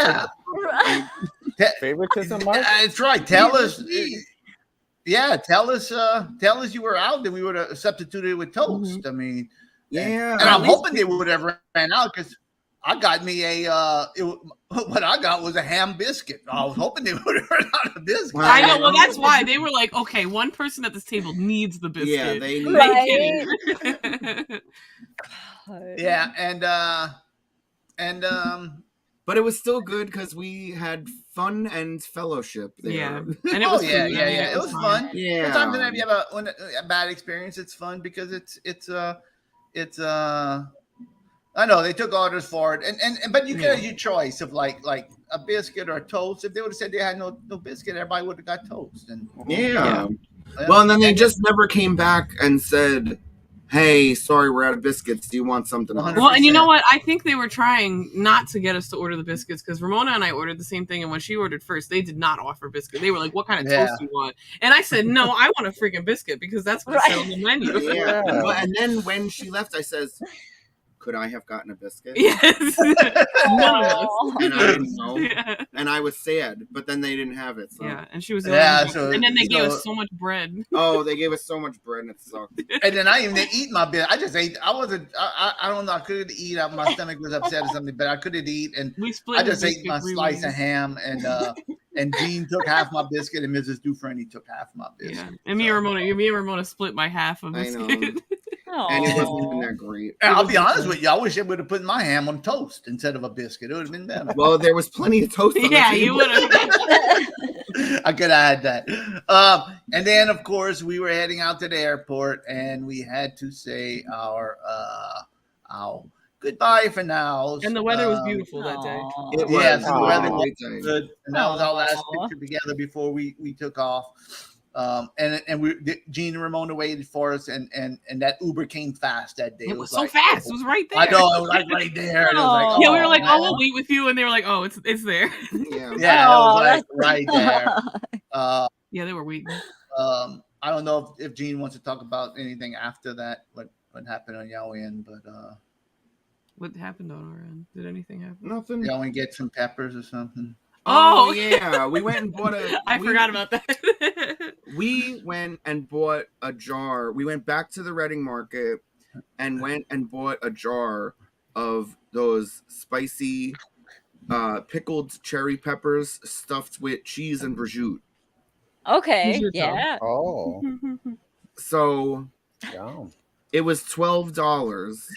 favoritism, Mark? That's right. Tell us. Yeah, tell us you were out, then we would have substituted it with toast. Mm-hmm. I mean, yeah. And I'm hoping they would have ran out because I got me what I got was a ham biscuit. I was hoping they would have run out of biscuits. I know. Well, that's why they were like, okay, one person at this table needs the biscuit. Yeah, they need it. Yeah, and but it was still good because we had fun and fellowship there. Yeah, and it was yeah. It was fun. Yeah. Sometimes when you have a bad experience, it's fun because it's I I know they took orders for it, and but you get your choice of like a biscuit or a toast. If they would have said they had no biscuit, everybody would have got toast. And well, and then they just never came back and said, "Hey, sorry, we're out of biscuits. Do you want something else?" Well, and you know what? I think they were trying not to get us to order the biscuits because Ramona and I ordered the same thing, and when she ordered first, they did not offer biscuit. They were like, "What kind of toast do you want?" And I said, "No, I want a freaking biscuit because that's what it said on the menu." Yeah. Well, and then when she left, I says, "Could I have gotten a biscuit?" Yes. None of us. And I didn't know. Yeah. And I was sad, but then they didn't have it. So. Yeah, and she was and then they gave us so much bread. Oh, they gave us so much bread and it sucked. And then I even didn't eat my bit. I just ate. I don't know. I couldn't eat. My stomach was upset or something, but I couldn't eat. And I just ate my slice of ham and Jean took half my biscuit and Mrs. Dufresne took half my biscuit. Yeah. And me and Ramona split my half of biscuit. And it wasn't even that great. And I'll be honest with you. I wish I would have put my ham on toast instead of a biscuit. It would have been better. Well, there was plenty of toast. Yeah, you would have. I could have had that. And then, of course, we were heading out to the airport, and we had to say our goodbye for now. And the weather was beautiful that day. The weather was good. And that was our last picture together before we took off. Gene and Ramona waited for us, and that Uber came fast that day. It was so fast. It was right there. I know, it was like right there. And it was like, we were like, "Oh, we'll wait with you," and they were like, "Oh, it's there." Yeah, it was like right there. Yeah, they were waiting. I don't know if Gene wants to talk about anything after that. What happened on y'all end, but what happened on our end? Did anything happen? Nothing. Y'all want to get some peppers or something? Oh yeah, we went and bought I forgot about that. We went and bought a jar. We went back to the Reading Market and went and bought a jar of those spicy pickled cherry peppers stuffed with cheese and prosciutto. Okay, yeah. Oh. So it was $12.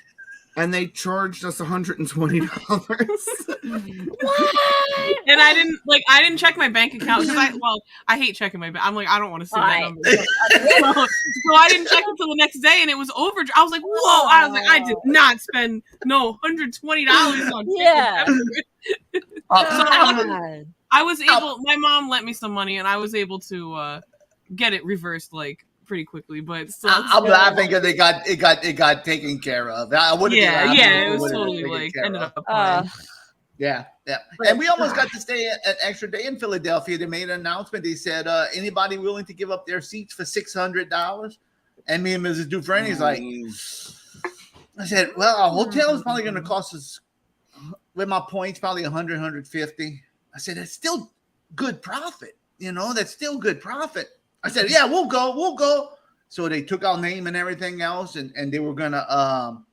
And they charged us $120. What? And I didn't check my bank account because I hate checking my bank. I'm like, I don't want to see that number. So I didn't check until the next day, and it was over. I was like, whoa! I was like, I did not spend $120 on I was able. My mom lent me some money, and I was able to get it reversed pretty quickly, but still, I'm laughing because it got taken care of. I wouldn't. It was totally ended up. Yeah. And we almost got to stay an extra day in Philadelphia. They made an announcement. They said, anybody willing to give up their seats for $600? And me and Mrs. Dufresne's like, I said, well, our hotel is probably going to cost us, with my points, probably 100, 150. I said, that's still good profit. That's still good profit. I said, yeah, we'll go. So they took our name and everything else, and they were gonna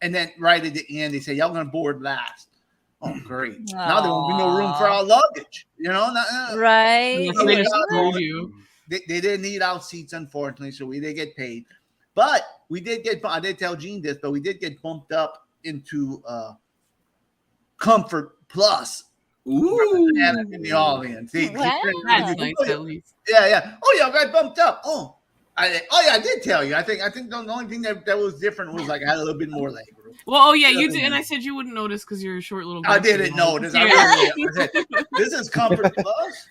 and then right at the end they said, y'all gonna board last. Oh, great. Now there won't be no room for our luggage. Right. They just told you. They didn't need our seats, unfortunately, so we did get paid. But we did get, I did tell Gene this, but we did get bumped up into Comfort Plus. Ooh, in the audience. That's nice, at least. Yeah. Oh, yeah, I got bumped up. I did tell you. I think the only thing that was different was I had a little bit more leg room. Well, you did, and I said you wouldn't notice because you're a short little. I didn't notice. I said, this is Comfort Plus.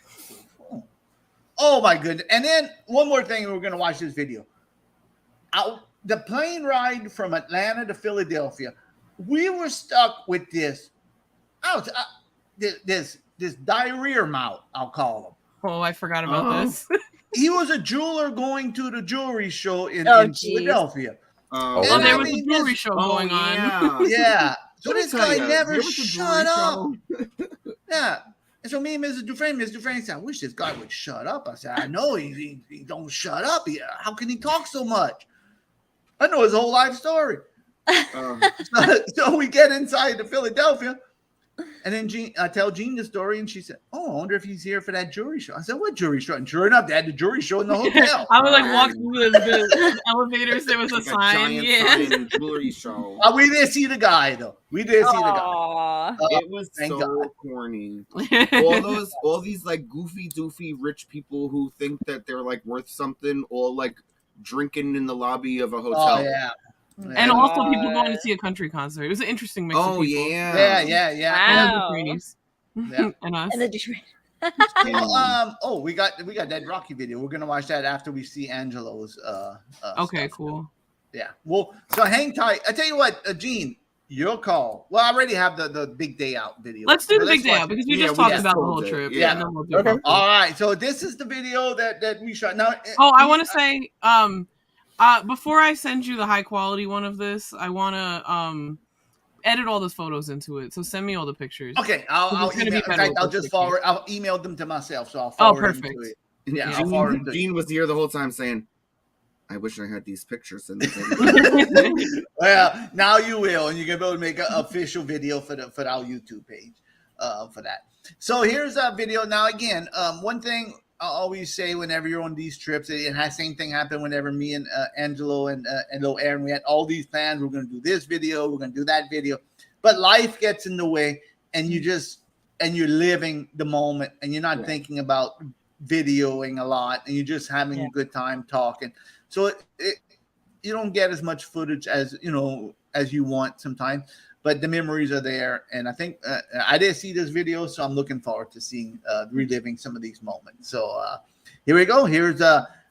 Oh my goodness! And then one more thing, we're going to watch this video. The plane ride from Atlanta to Philadelphia, we were stuck with this. This diarrhea mouth, I'll call him. Oh, I forgot about this. He was a jeweler going to the jewelry show in Philadelphia. There was a jewelry show going on. Yeah. So this guy never shut up. Yeah. And so me and Mrs. Dufresne said, I wish this guy would shut up. I said, I know he don't shut up. How can he talk so much? I know his whole life story. So we get inside to Philadelphia. And then I tell Jean the story, and she said, "Oh, I wonder if he's here for that jury show." I said, "What jury show?" And sure enough, they had the jury show in the hotel. I would walk through the elevators. There was a sign. Sign, jewelry show. We didn't see the guy though. We didn't see the guy. It was so corny. all these goofy, doofy rich people who think that they're worth something, all drinking in the lobby of a hotel. Oh yeah. And also people going to see a country concert. It was an interesting mix of people. Yeah. Wow. And us. And the Detroit. We got that Rocky video. We're gonna watch that after we see Angelo's. Okay, stuff. cool. Yeah. Well, so hang tight. I tell you what, Gene, your call. Well, I already have the big day out video. Let's do the big day out because we just talked about the whole trip. Yeah. And then we'll do Okay. All right. So this is the video that we shot. Now. I want to say, before I send you the high quality one of this, I want to edit all those photos into it. So send me all the pictures. Okay. I'll just forward. I'll email them to myself. So I'll forward them to it. Yeah. I'll forward them to Gene was here the whole time saying, I wish I had these pictures in the video. Well, now you will, and you're gonna be able to make an official video for our YouTube page for that. So here's a video. Now again, one thing I always say whenever you're on these trips, it has same thing happen whenever me and Angelo and little Aaron, we had all these plans. We're gonna do this video, we're gonna do that video, but life gets in the way, and you're living the moment, and you're not thinking about videoing a lot, and you're just having a good time talking. So you don't get as much footage as you want sometimes, but the memories are there. And I think I didn't see this video, so I'm looking forward to seeing reliving some of these moments. So here we go. Here's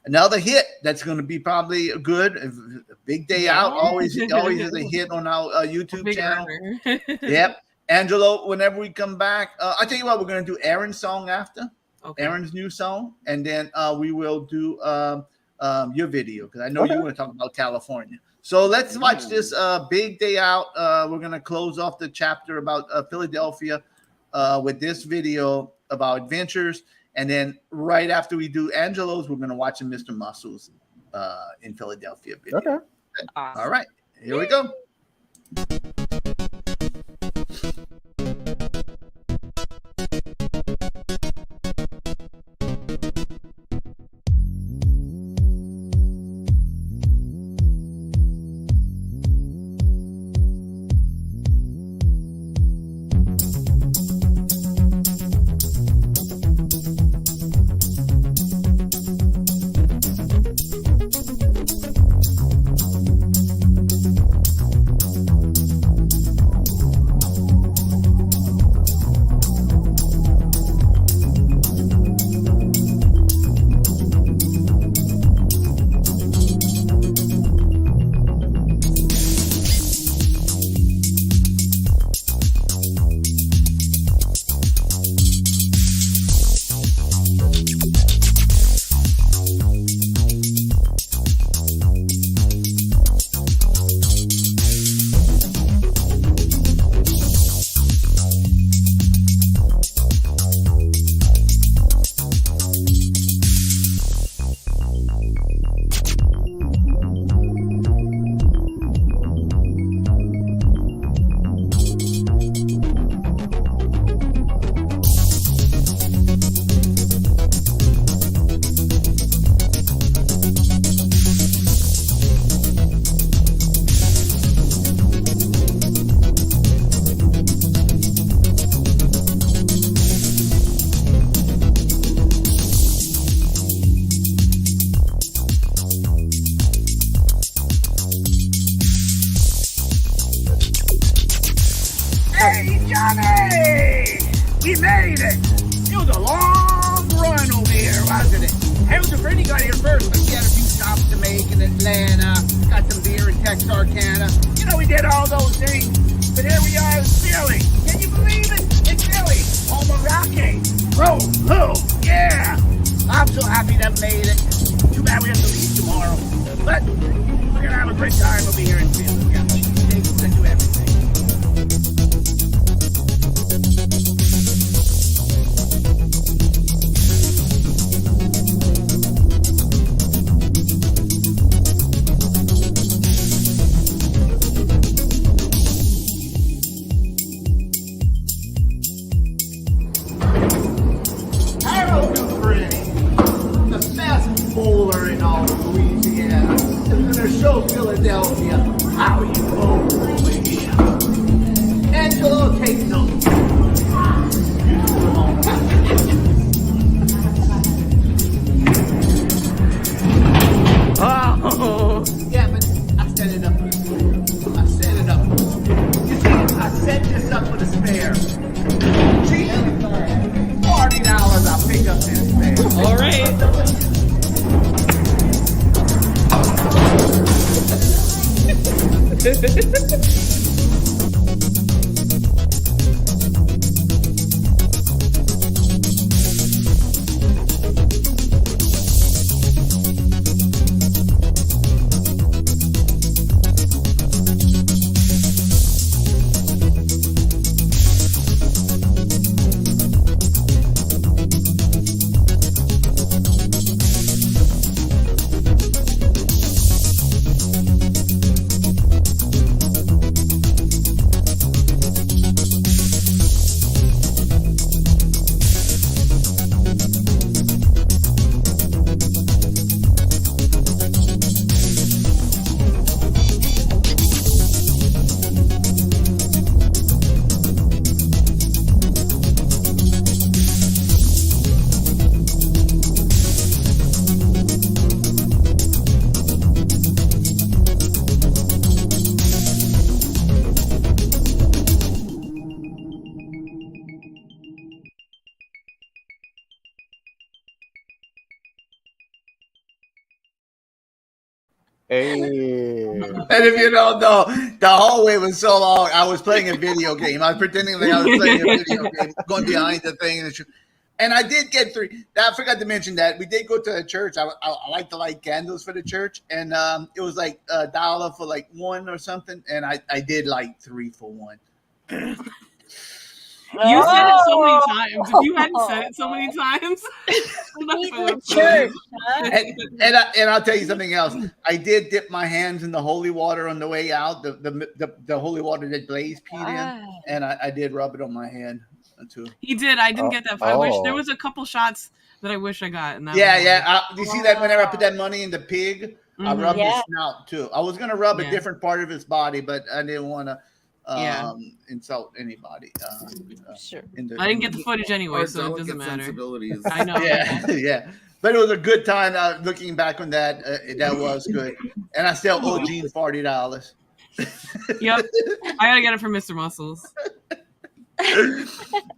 another hit that's going to be probably good. A big day out always is a hit on our YouTube channel. Yep. Angelo, whenever we come back, I tell you what, we're going to do Aaron's song after. Okay. Aaron's new song, and then we will do your video, because I know you want to talk about California. So let's watch this big day out. We're going to close off the chapter about Philadelphia with this video of our adventures. And then right after we do Angelo's, we're going to watch a Mr. Muscles in Philadelphia video. Okay. All right. Here we go. Johnny! We made it! It was a long run over here, wasn't it? Hamilton Freddie got here first, but we had a few stops to make in Atlanta, got some beer in Texarkana. You know, we did all those things. But here we are in Philly. Can you believe it? It's Philly, home of Rocky. Roll, yeah! I'm so happy to have made it. Too bad we have to leave tomorrow. But we're gonna have a great time over here in Philly. We got meetings and do everything. Bowler in all of Louisiana is going to show Philadelphia how you bowl over here. Angelo, take notes. Oh, yeah, but I set it up. Hey. And if you don't know, the hallway was so long. I was playing a video game. I was pretending like I was playing a video game, going behind the thing. And I did get 3. I forgot to mention that we did go to a church. I like to light candles for the church, and it was like $1 for like 1 or something. And I did like 3 for 1. You said it so many times. If you hadn't said it so many times, church, and I'll tell you something else. I did dip my hands in the holy water on the way out, the holy water that Blaze peed in, and I did rub it on my hand too. He did. I didn't get that far. I wish there was a couple shots that I wish I got. And that you see that whenever I put that money in the pig, I rubbed his snout too. I was gonna rub a different part of his body, but I didn't want to insult anybody. Sure. I didn't get the footage anyway, so it doesn't matter. I know. Yeah. But it was a good time. Looking back on that, that was good. And I still owe Gene $40. Yep. I gotta get it from Mr. Muscles.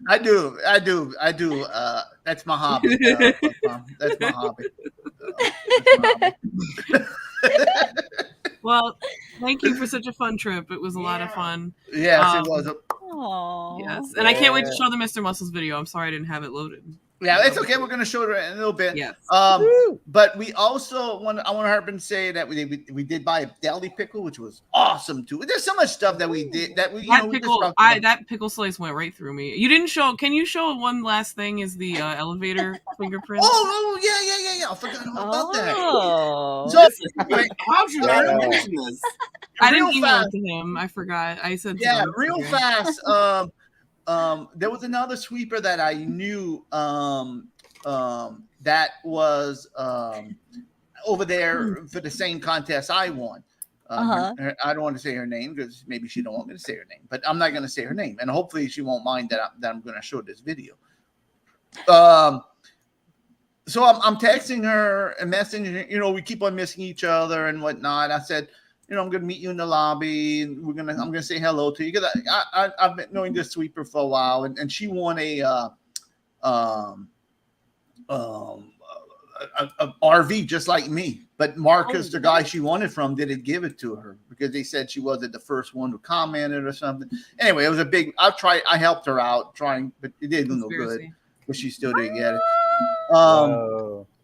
I do. That's my hobby. That's my hobby. Well, thank you for such a fun trip. It was a lot of fun. Yes, it was. Yes, and I can't wait to show the Mr. Muscles video. I'm sorry I didn't have it loaded. Yeah, it's okay. We're going to show it in a little bit. Yes. But we also want to harp say that we did buy a deli pickle, which was awesome too. There's so much stuff that we did that that pickle slice went right through me. You didn't show. Can you show one last thing? Is the elevator fingerprint? Oh yeah. I forgot all about that. So how should I mention this? I didn't email it to him. I forgot. I said real fast. There was another sweeper that I knew that was over there for the same contest I won. I don't want to say her name because maybe she don't want me to say her name, but I'm not going to say her name, and hopefully she won't mind that I'm going to show this video. So I'm texting her and messaging her. We keep on missing each other and whatnot. I said, I'm going to meet you in the lobby, and I'm going to say hello to you because I've been knowing this sweeper for a while, and she won a RV just like me. But Marcus, the guy she won it from, didn't give it to her because they said she wasn't the first one who commented or something. Anyway, it was a big. I helped her out trying, but it didn't do no good. But she still didn't get it.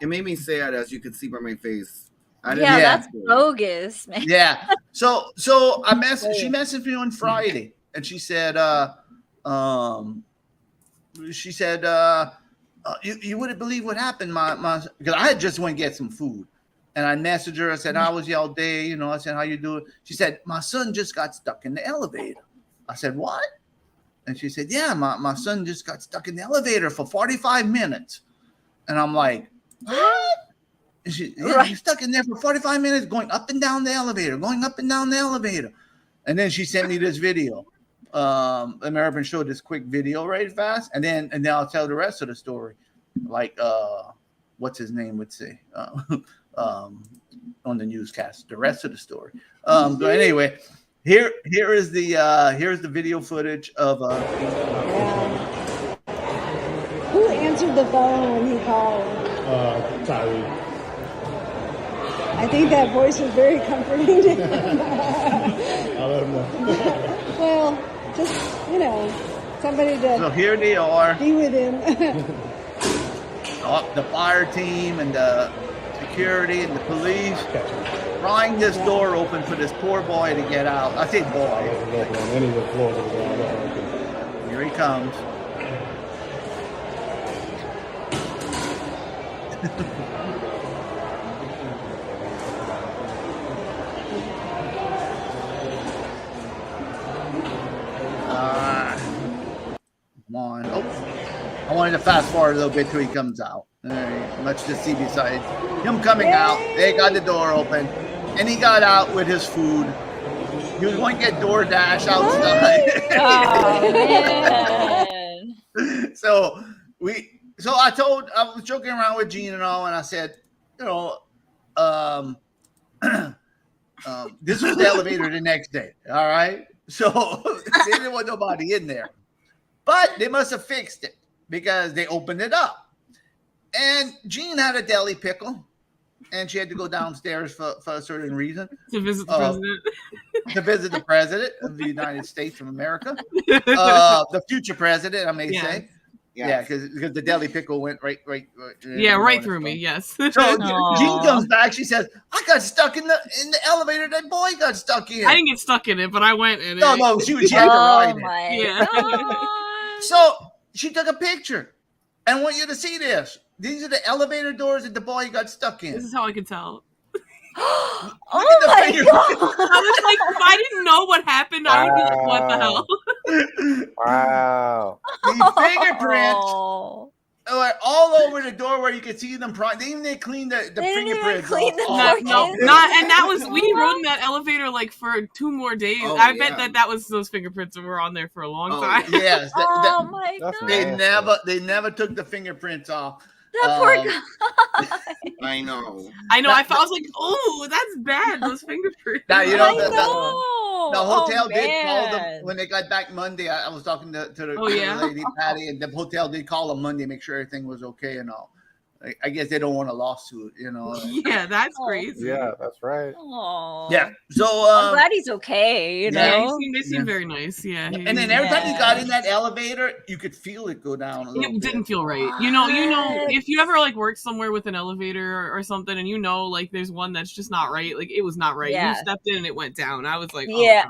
It made me sad, as you could see by my face. That's bogus, man. Yeah. So she messaged me on Friday, and she said, you wouldn't believe what happened. Because I had just went to get some food, and I messaged her. I said, how was y'all day? I said, how you doing? She said, my son just got stuck in the elevator. I said, what? And she said, yeah, my son just got stuck in the elevator for 45 minutes. And I'm like, what? And he's stuck in there for 45 minutes going up and down the elevator. And then she sent me this video. American showed this quick video right fast. And then I'll tell the rest of the story. Like, what's his name would say on the newscast, the rest of the story. But anyway, here's the video footage of who answered the phone when he called? Tyree. I think that voice was very comforting to him. I'll let him know. Well, just, somebody to so here they are. Be with him. The fire team and the security and the police prying this door open for this poor boy to get out. I say boy. Here he comes. Come on. Oh, I wanted to fast forward a little bit till he comes out. All right, let's just see beside him coming out. They got the door open, and he got out with his food. He was going to get DoorDash outside. So I was joking around with Gene and all, and I said, this was the elevator the next day. All right. So they didn't want nobody in there. But they must have fixed it because they opened it up. And Gene had a deli pickle. and she had to go downstairs for a certain reason. To visit the president. To visit the president of the United States of America. The future president, I may say. Yeah, because the deli pickle went right through me. Yes. So Jean comes back. She says, "I got stuck in the elevator. That boy got stuck in." I didn't get stuck in it, but I went in it. No, she had to ride it. Yeah. So she took a picture, and I want you to see this. These are the elevator doors that the boy got stuck in. This is how I could tell. Oh my god! I was like, if I didn't know what happened, I would be like, what the hell? Wow. The fingerprints are all over the door where you can see them. They cleaned the fingerprints. And that was, we rode in that elevator like for 2 more days. I bet that was those fingerprints that were on there for a long time. Yes. Oh my god! They never took the fingerprints off. That poor guy. I know. I was like, oh, that's bad. Those fingerprints. Now, you know, the hotel did call them when they got back Monday. I was talking to the lady, Patty, and the hotel did call them Monday, make sure everything was okay and all. I guess they don't want a lawsuit, you know. Yeah, that's crazy. Yeah, that's right. Aww. Yeah. So I'm glad he's okay. You know, they seem very nice. Yeah. And then every time you got in that elevator, you could feel it go down a little bit. Didn't feel right. You know, if you ever like work somewhere with an elevator or something, and you know, like there's one that's just not right. Like it was not right. Yeah. You stepped in and it went down. I was like, Yep.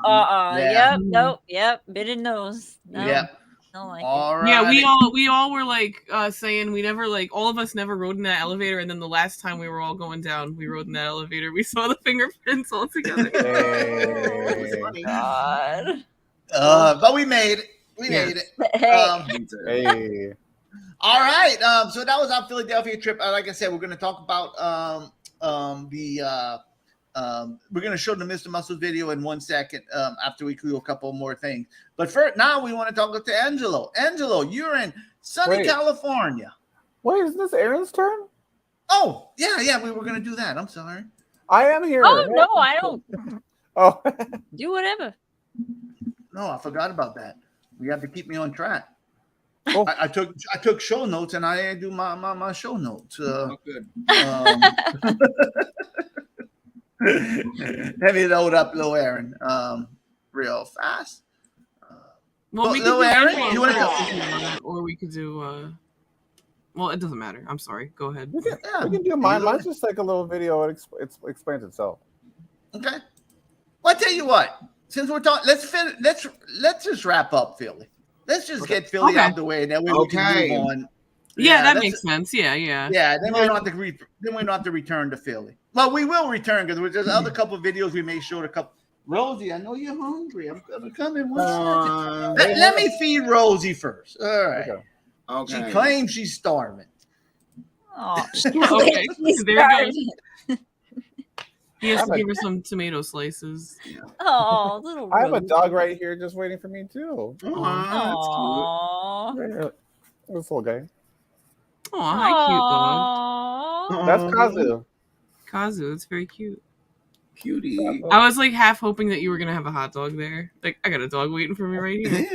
Nope. Yep. Bit in nose. No. Yep. Don't like all it. right. Yeah, we all were like saying we never all of us never rode in that elevator, and then the last time we were all going down, we rode in that elevator. We saw the fingerprints all together. Oh god. But we made it. We made it. Hey. All right. So that was our Philadelphia trip. Like I said, we're going to talk about we're going to show the Mr. Muscles video in 1 second after we do a couple more things. But first, now we want to talk to Angelo. Angelo, you're in sunny California. Wait, is this Aaron's turn? Oh, yeah, we were going to do that. I'm sorry. I am here. Oh, no, I don't. Oh. Do whatever. No, I forgot about that. You have to keep me on track. Oh. I took show notes, and I didn't do my show notes. Good. Let me load up Lil Aaron real fast. Well, we could Lil do Aaron, you want to or we could do well, it doesn't matter. I'm sorry. Go ahead. We can do mine. Mine's just like a little video. It explains itself. Okay. Well, I tell you what. Since we're talking, let's just wrap up Philly. Let's just get Philly out the way, and then we can move on. Yeah, that makes sense. Yeah. Yeah, then we don't have to return to Philly. Well, we will return because there's other couple of videos we may show. Rosie, I know you're hungry. I'm coming. Let me feed Rosie first. All right. Okay. She claims she's starving. Oh, okay. There you go. He has to give her some tomato slices. Oh, little. I have a dog right here just waiting for me too. Oh, that's cute. This little guy. Oh, hi, cute dog. That's Kazu. Kazu, it's very cute. Cutie. I was like half hoping that you were gonna have a hot dog there. Like I got a dog waiting for me right here.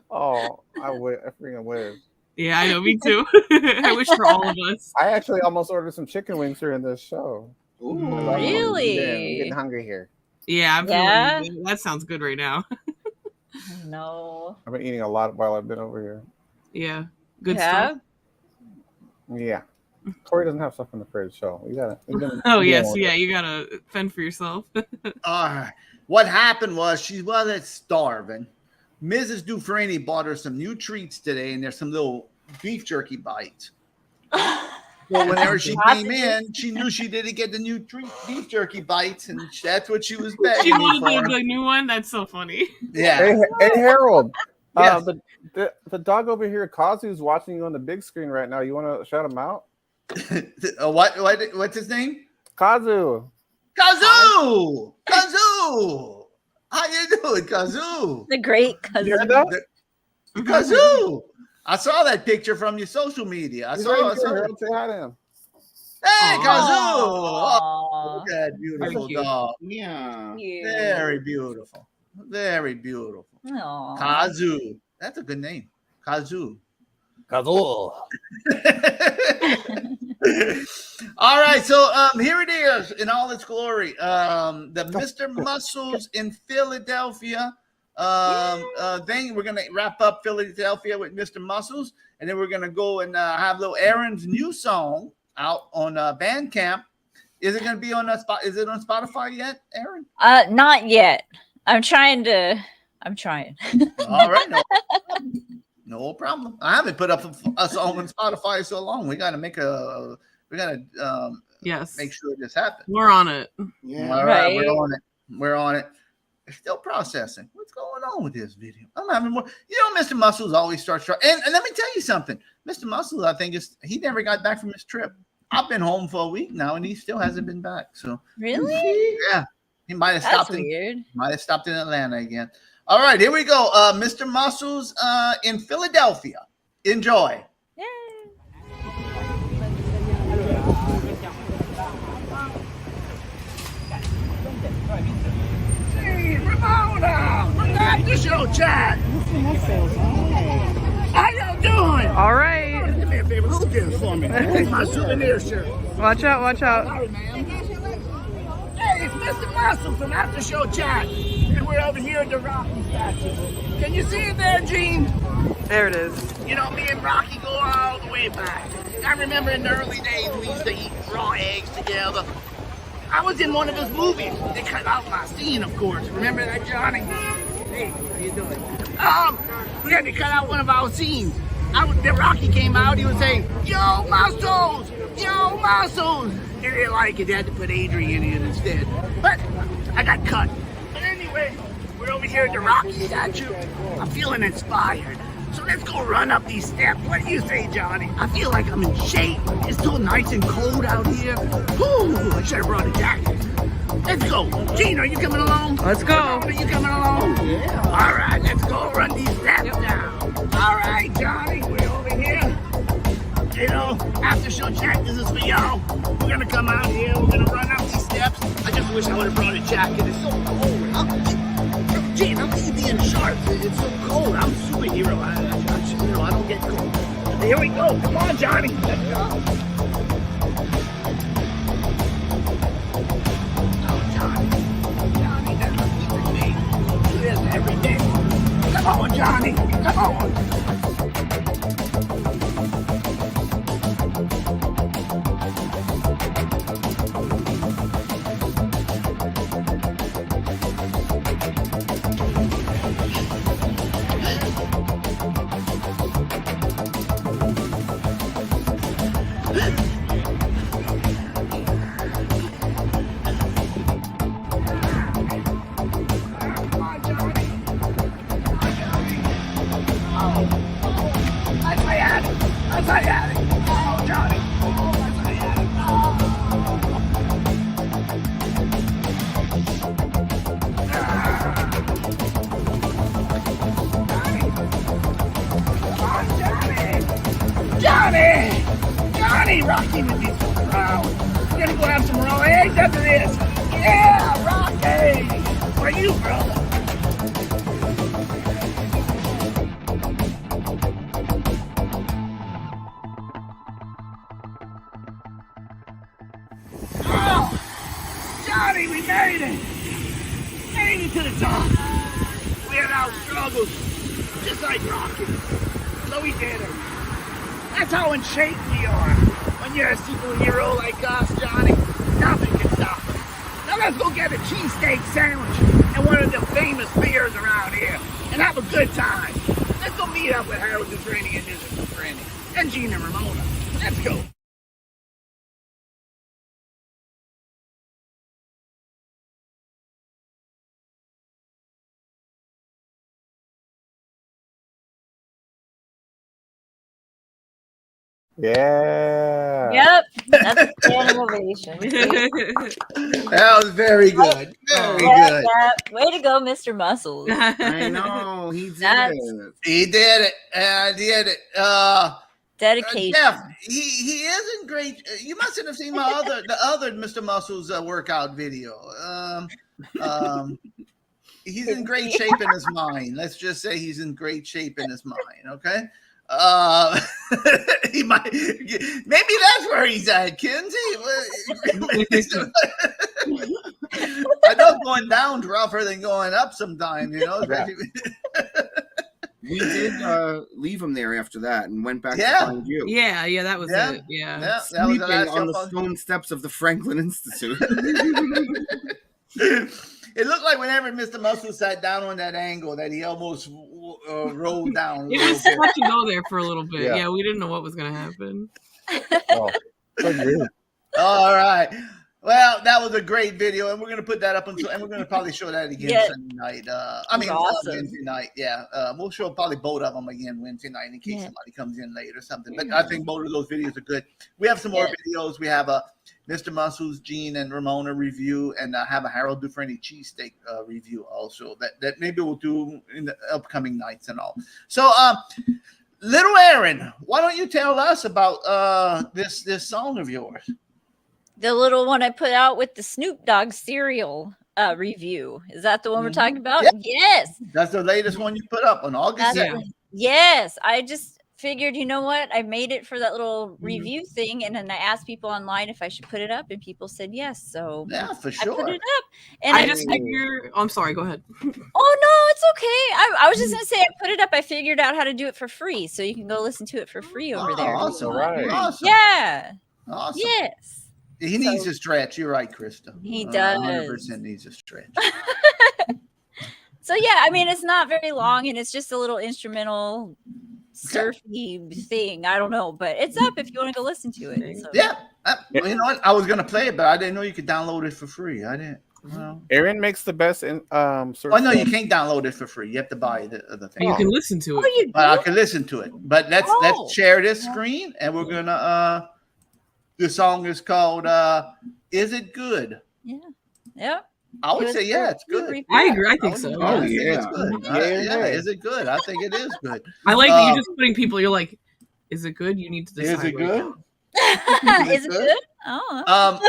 Oh, I freaking wish. Yeah, I know, me too. I wish for all of us. I actually almost ordered some chicken wings during this show. Ooh, really? I'm getting hungry here. Yeah, that sounds good right now. No. I've been eating a lot while I've been over here. Yeah, good stuff. Yeah. Corey doesn't have stuff in the fridge, so we gotta. You gotta fend for yourself. What happened was she wasn't starving. Mrs. Dufresne bought her some new treats today, and there's some little beef jerky bites. Well, whenever she came in, she knew she didn't get the new beef jerky bites, and that's what she was begging She wanted for. the new one. That's so funny. Yeah. Hey Harold. Yes. The dog over here, Kazu's watching you on the big screen right now. You want to shout him out? What's his name? Kazu. Kazu. How you doing, Kazu? The great Kazu. Kazu. I saw that picture from your social media. I saw Say hi to him. Hey, Kazu. Oh, look at that beautiful dog. Yeah. Very beautiful. Very beautiful. Aww. Kazu. That's a good name. Kazu. All right, so here it is in all its glory. The Mr. Muscles in Philadelphia. Then we're gonna wrap up Philadelphia with Mr. Muscles, and then we're gonna go and have little Aaron's new song out on Bandcamp. Is it gonna be on Is it on Spotify yet, Aaron? Not yet. I'm trying. All right, no problem. I haven't put up a song on Spotify so long. We gotta make yes, make sure this happens. We're on it. Yeah, all right, we're on it. It's still processing. What's going on with this video? I'm having more. Mr. Muscles always starts trying. And let me tell you something. Mr. Muscles, I think he never got back from his trip. I've been home for a week now, and he still hasn't been back. So really, yeah, he might have stopped. Weird. Might have stopped in Atlanta again. All right, here we go. Mr. Muscles in Philadelphia. Enjoy. Hey, Ramona! From the after show chat! How y'all doing? All right. Do me a favor, hold this for me. It's my souvenir shirt. Watch out, watch out. Sorry, man. Hey, it's Mr. Muscle from After Show Chat. And we're over here at the Rocky statue. Can you see it there, Gene? There it is. You know, me and Rocky go all the way back. I remember in the early days we used to eat raw eggs together. I was in one of his movies. They cut out my scene, of course. Remember that, Johnny? Hey, how you doing? We had to cut out one of our scenes. Then Rocky came out. He was saying, "Yo, muscles! Yo, muscles!" They didn't like it. They had to put Adrian in instead. But I got cut. But anyway, we're over here at the Rocky statue. I'm feeling inspired. So let's go run up these steps. What do you say, Johnny? I feel like I'm in shape. It's so nice and cold out here. Whew, I should have brought a jacket. Let's go. Gene, are you coming along? Let's go. Are you coming along? Yeah. All right, let's go run these steps now. All right, Johnny, we're over here. You know, after show chat, this is for y'all. We're going to come out here. We're going to run up these steps. I just wish I would have brought a jacket. It's so cold. Gene, I'm being sharp. It's so cold. I'm a superhero. I don't get cold. Here we go. Come on, Johnny. Let's go. Oh, Johnny, that's what you need. Do this every day. Come on, Johnny. Come on. Johnny, Rocky would be so proud. We're gonna go have some raw eggs after this. Yeah, Rocky! For you, brother. Oh, Johnny, we made it! Made it to the top. We had our struggles, just like Rocky. So we did it. That's how in shape we are. When you're a superhero like us, Johnny, nothing can stop us. Now let's go get a cheesesteak sandwich and one of the famous beers around here and have a good time. Let's go meet up with Harold Dufresne and Mrs. Dufresne and Gene and Ramona. Let's go. Yeah. Yep. That's a standing ovation. That was very good. Very good. Yep. Way to go, Mr. Muscles. I know. He did it. He did it. I did it. Dedication. Jeff, he isn't great. You mustn't have seen the other Mr. Muscles workout video. He's in great shape in his mind. Let's just say he's in great shape in his mind. Okay. He might. Maybe that's where he's at, Kinsey. I know going down's rougher than going up sometimes, you know. Yeah. We did leave him there after that and went back to find you. Yeah, that was it. Yeah. That Sleeping was the last on the show. stone steps of the Franklin Institute. It looked like whenever Mr. Muscle sat down on that angle that he almost rolled down. It was touch and go there for a little bit. Yeah, we didn't know what was going to happen. Oh, so good. All right. Well, that was a great video, and we're going to put that up, and we're going to probably show that again Sunday night. Wednesday night. Yeah, we'll show probably both of them again Wednesday night in case somebody comes in late or something. But I think both of those videos are good. We have some more videos. We have a Mr. Muscles, Gene, and Ramona review, and have a Harold Dufresne cheesesteak review also that maybe we'll do in the upcoming nights and all. So, Little Aaron, why don't you tell us about this song of yours? The little one I put out with the Snoop Dogg cereal review. Is that the one we're talking about? Yes. That's the latest one you put up on August 7th. Yes. I just figured, you know what? I made it for that little review thing, and then I asked people online if I should put it up, and people said yes. So yeah, for sure. I put it up. And I just figure. I'm sorry. Go ahead. Oh no, it's okay. I was just gonna say I put it up. I figured out how to do it for free, so you can go listen to it for free over there. Awesome. Right. Awesome. Yeah. Awesome. Yes. He needs to stretch. You're right, Krista. He does. 100% needs to stretch. So yeah, I mean, it's not very long, and it's just a little instrumental surfy thing. I don't know, but it's up if you want to go listen to it. So. Yeah. Well, you know what? I was gonna play it, but I didn't know you could download it for free. I didn't. Well. Aaron makes the best. No, you can't download it for free. You have to buy the thing. You can listen to it. But I can listen to it. But let's share this screen, and we're gonna. The song is called "Is It Good?" Yeah. Yep. I would say it's good. I agree. I think so. I think it's good. Is it good? I think it is good. I like that you're just putting people. You're like, is it good? You need to decide. Is it good? Is it good? Oh.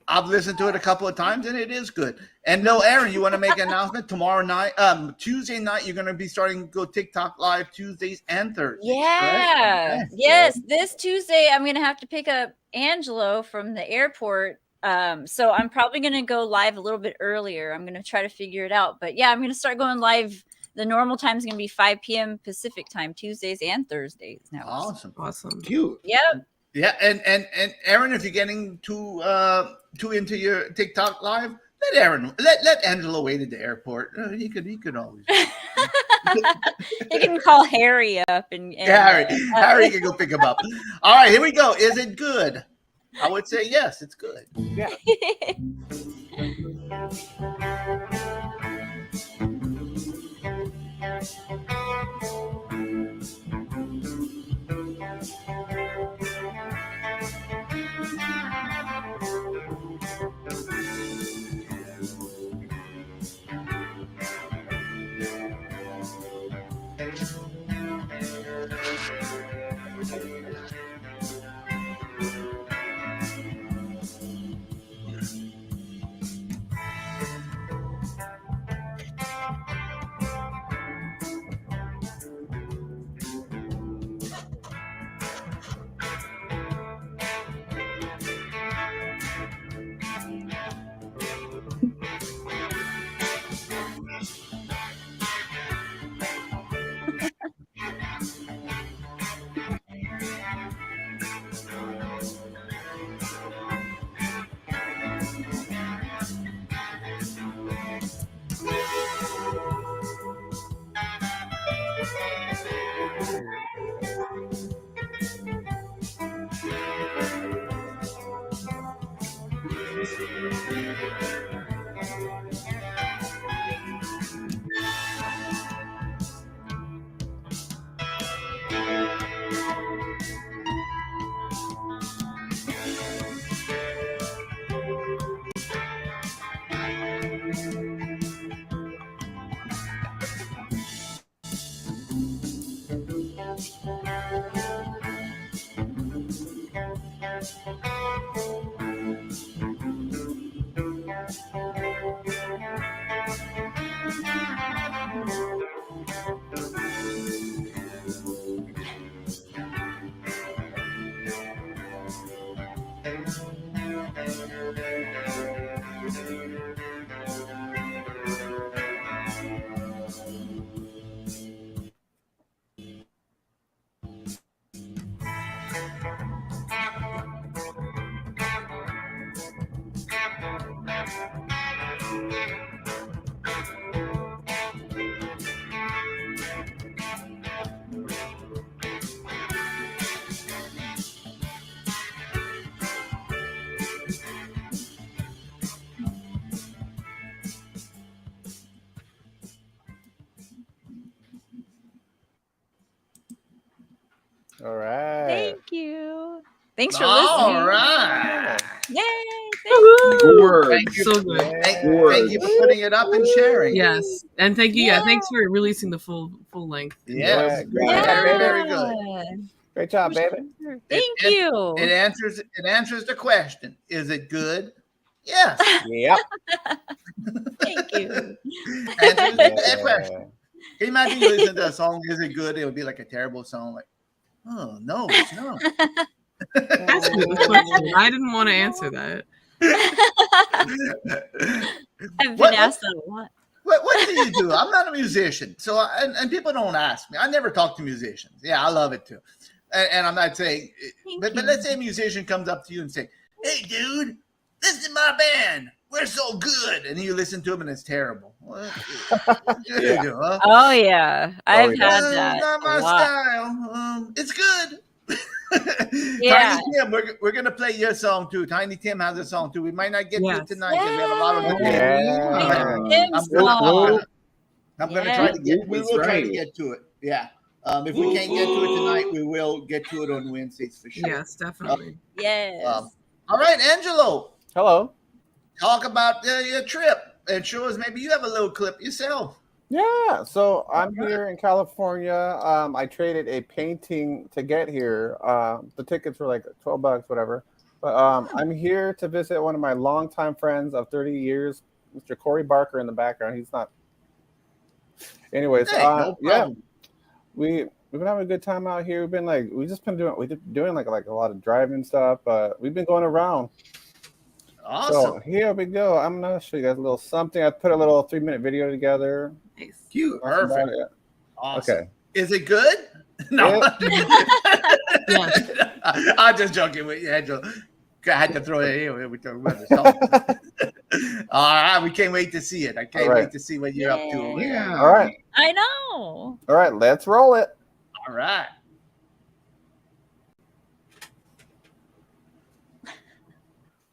I've listened to it a couple of times, and it is good. And no, Aaron, you want to make an announcement tomorrow night? Tuesday night, you're going to be starting to go TikTok live Tuesdays and Thursdays. Yeah. Right? Yes. This Tuesday, I'm going to have to pick up Angelo from the airport. So I'm probably going to go live a little bit earlier. I'm going to try to figure it out. But yeah, I'm going to start going live. The normal time is going to be 5 p.m. Pacific time, Tuesdays and Thursdays now. Awesome. Cute. Yep. Yeah, and Aaron, if you're getting too into your TikTok live, let Angelo wait at the airport. He could always. You can call Harry up and Harry can go pick him up. All right, here we go. Is it good? I would say yes, it's good. Yeah. All right. Thank you. Thanks for All listening. right. Yay! Thank you. Thank you. So good. Thank you for putting it up and sharing. Yes, and thank you. Yeah, thanks for releasing the full length. Yeah, great very, job, baby. very good. Great job, baby. Thank you. It answers the question. Is it good? Yes. Yep. Thank you. Answers the question. Can you imagine you listen to a song? Is it good? It would be like a terrible song. Like, oh no, it's not. Ask me the question. I didn't want to answer that. I've been asked that a lot. What do you do? I'm not a musician, so and people don't ask me. I never talk to musicians. Yeah, I love it too, and I'm not saying, but let's say a musician comes up to you and say, "Hey, dude, listen to my band. We're so good," and you listen to them and it's terrible. What do you do, huh? Oh yeah, I've had that. It's not my style. It's good. Yeah. Tiny Tim, we're gonna play your song too. Tiny Tim has a song too. We might not get to it tonight because we have a lot of the I'm gonna try to get. We will try to get to it. Yeah. If we can't get to it tonight, we will get to it on Wednesdays for sure. Yes, definitely. Yes. All right, Angelo. Hello. Talk about your trip and show us. Maybe you have a little clip yourself. Yeah, so I'm here in California. I traded a painting to get here. The tickets were like $12, whatever. But I'm here to visit one of my longtime friends of 30 years, Mr. Corey Barker in the background. He's not. Anyways, no yeah, we've been having a good time out here. We've been doing like a lot of driving stuff. We've been going around. Awesome. So here we go. I'm gonna show you guys a little something. I put a little 3-minute video together. Nice. Cute. Perfect. Awesome. Okay. Is it good? No. Yeah. I'm just joking with you, Angelo. I had to throw it in. We talking about the song. All right, we can't wait to see it. I can't wait to see what you're up to. Yeah. All right. I know. All right, let's roll it. All right.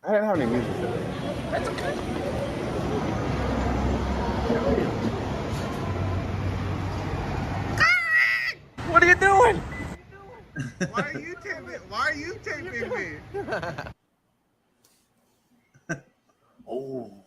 I didn't have any music today. That's okay. What are you doing? Why are you taping me? Oh.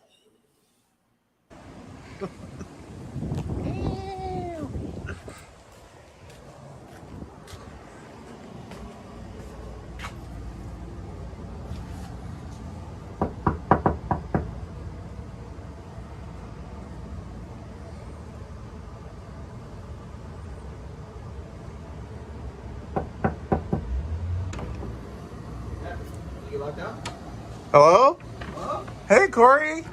Hello? Hey, Corey.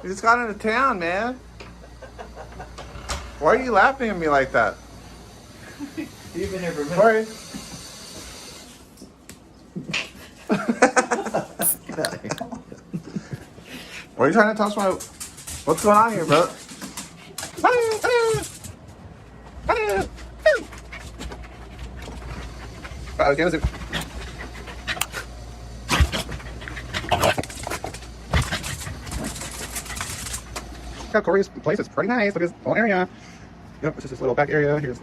We just got into town, man. Why are you laughing at me like that? You've been here for a minute. Corey. What are you trying to tell us about? What's going on here, bro? Okay, let's do. Corey's place is pretty nice. Look at this whole area. Yep, this is this little back area. Here's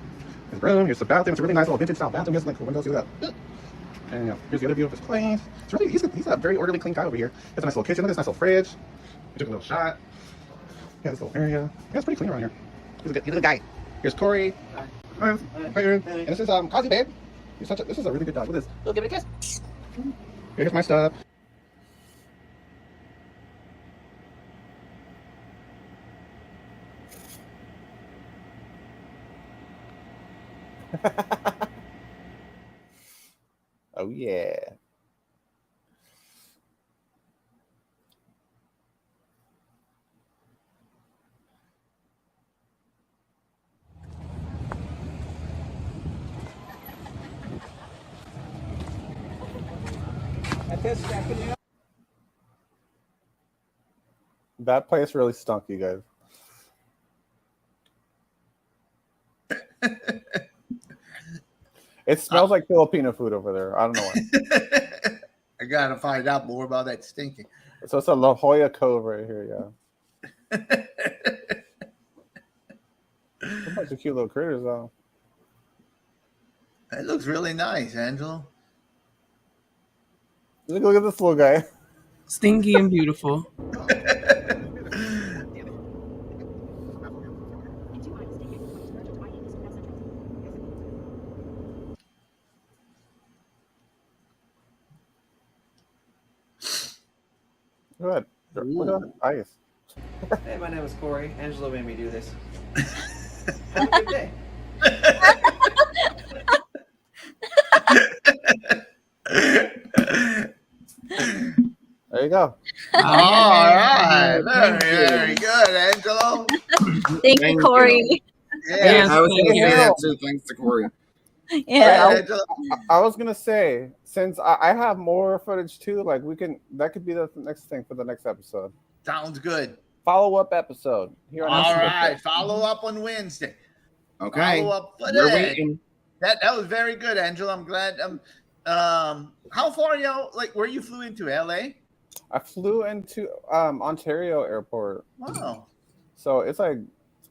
his room. Here's the bathroom. It's a really nice little vintage style bathroom. Here's like cool windows. See that? And yeah, here's the other view of his place. It's really he's a very orderly, clean guy over here. It's a nice little kitchen. Look at this nice little fridge. We took a little shot. Yeah, this little area. Yeah, it's pretty clean around here. He's a good guy. Here's Corey. Hi. And this is Kazi, babe. This is a really good dog. Look at this. We'll give it a kiss. Here's my stuff. Oh yeah. That place really stunk, you guys. It smells like Filipino food over there. I don't know why. I gotta find out more about that stinking. So it's a La Jolla Cove right here, yeah. A bunch of cute little critters, though. It looks really nice, Angelo. Look at this little guy. Stinky and beautiful. Good. Look at that ice. Hey, my name is Corey. Angelo made me do this. Have a good day. There you go. All right. Very good, Angelo. Thank you, Corey. Yeah, I was going to say that too. Thanks to Corey. Yeah. I was gonna say, since I have more footage too, like that could be the next thing for the next episode. Sounds good. Follow-up episode. Here on All right. Follow up on Wednesday. Okay. Follow up for We're today. waiting. That was very good, Angelo. I'm glad. How far are y'all? Like, where you flew into? LA? I flew into Ontario Airport. Wow. So it's like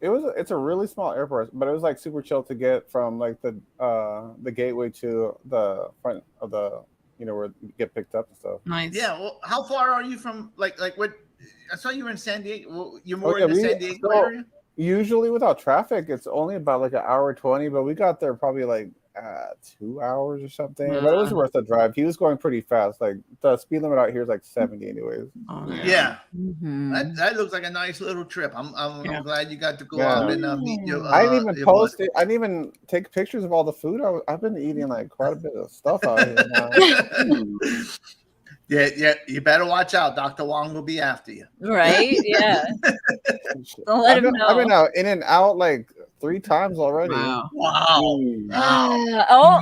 it's a really small airport, but it was like super chill to get from like the gateway to the front of the where you get picked up and stuff. Nice. Yeah. Well, how far are you from like what? I saw you were in San Diego. Well, you're more in the San Diego area. Usually without traffic, it's only about like an hour 20, but we got there probably like 2 hours or something. But it was worth the drive. He was going pretty fast. Like the speed limit out here is like 70 anyways. Oh, yeah. Mm-hmm. That looks like a nice little trip. I'm glad you got to go out and meet your. I didn't even post it. I didn't even take pictures of all the food. I've been eating like quite a bit of stuff out here now. Yeah, you better watch out. Dr. Wong will be after you. Right? Yeah. Don't let him know. I've been out in and out like 3 times already. Wow. Oh,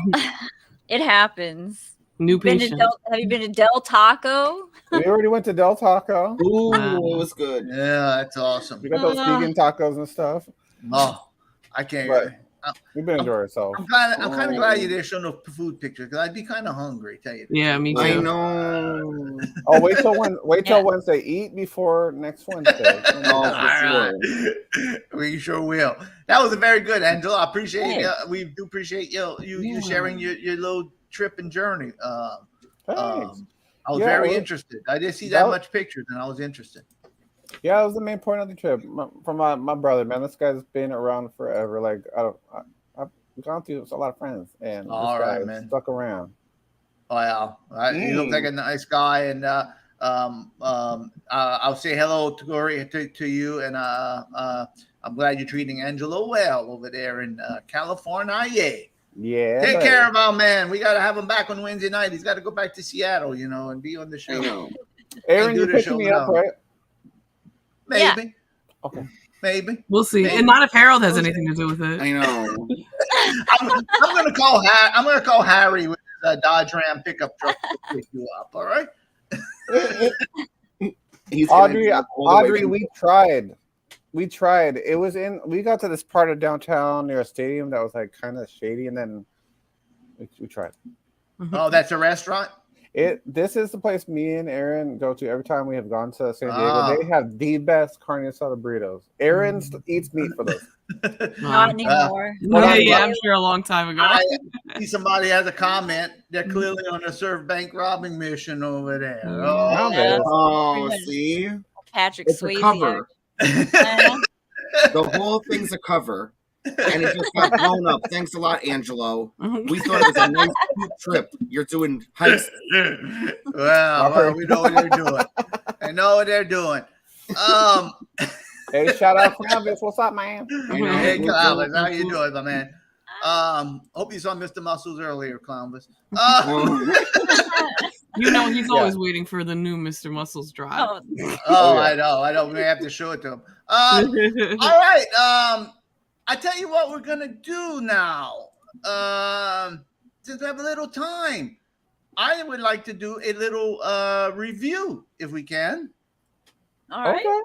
it happens. New patient. Have you been to Del Taco? We already went to Del Taco. Ooh, it was good. Yeah, that's awesome. We got those vegan tacos and stuff. Oh, I can't. But we've been enjoying ourselves. I'm kind of glad you didn't show no food pictures because I'd be kind of hungry. Tell you. Yeah, me too. I know. Oh, wait till Wednesday. Eat before next Wednesday. We sure will. That was a very good, Angela. I appreciate it. We do appreciate you sharing your little trip and journey. I was very interested. I didn't see that much pictures, and I was interested. Yeah, that was the main point of the trip. From my brother, man. This guy's been around forever. Like I've gone through a lot of friends, and all right, man, stuck around. Oh yeah, you look like a nice guy, and I'll say hello to Corey to you, and I'm glad you're treating Angelo well over there in California. Yeah. Take care of our man. We got to have him back on Wednesday night. He's got to go back to Seattle, and be on the show. Aaron, you're picking me up, right? Maybe. Yeah. Okay. Maybe. We'll see. Maybe. And not if Harold has anything to do with it. I know. I'm gonna call Harry with a Dodge Ram pickup truck to pick you up. All right. Audrey, we tried. It was we got to this part of downtown near a stadium that was like kind of shady, and then we tried. Oh, that's a restaurant? This is the place me and Aaron go to every time we have gone to San Diego. They have the best carne asada burritos. Aaron eats meat for those. Not anymore. Yeah, I'm sure a long time ago. I see somebody has a comment. They're clearly on a serve bank robbing mission over there. See? Patrick it's Swayze. A cover. The whole thing's a cover. And it just got blown up. Thanks a lot, Angelo. We thought it was a nice trip. You're doing hikes. Well, we know what they're doing. I know what they're doing. Hey, shout out Clownvis. What's up, man? Hey, Clownvis. How you doing, my man? Hope you saw Mr. Muscles earlier, Clownvis. He's always waiting for the new Mr. Muscles drop. I know. We have to show it to him. All right. I tell you what we're gonna do now. Since we have a little time, I would like to do a little review, if we can. All right. Okay.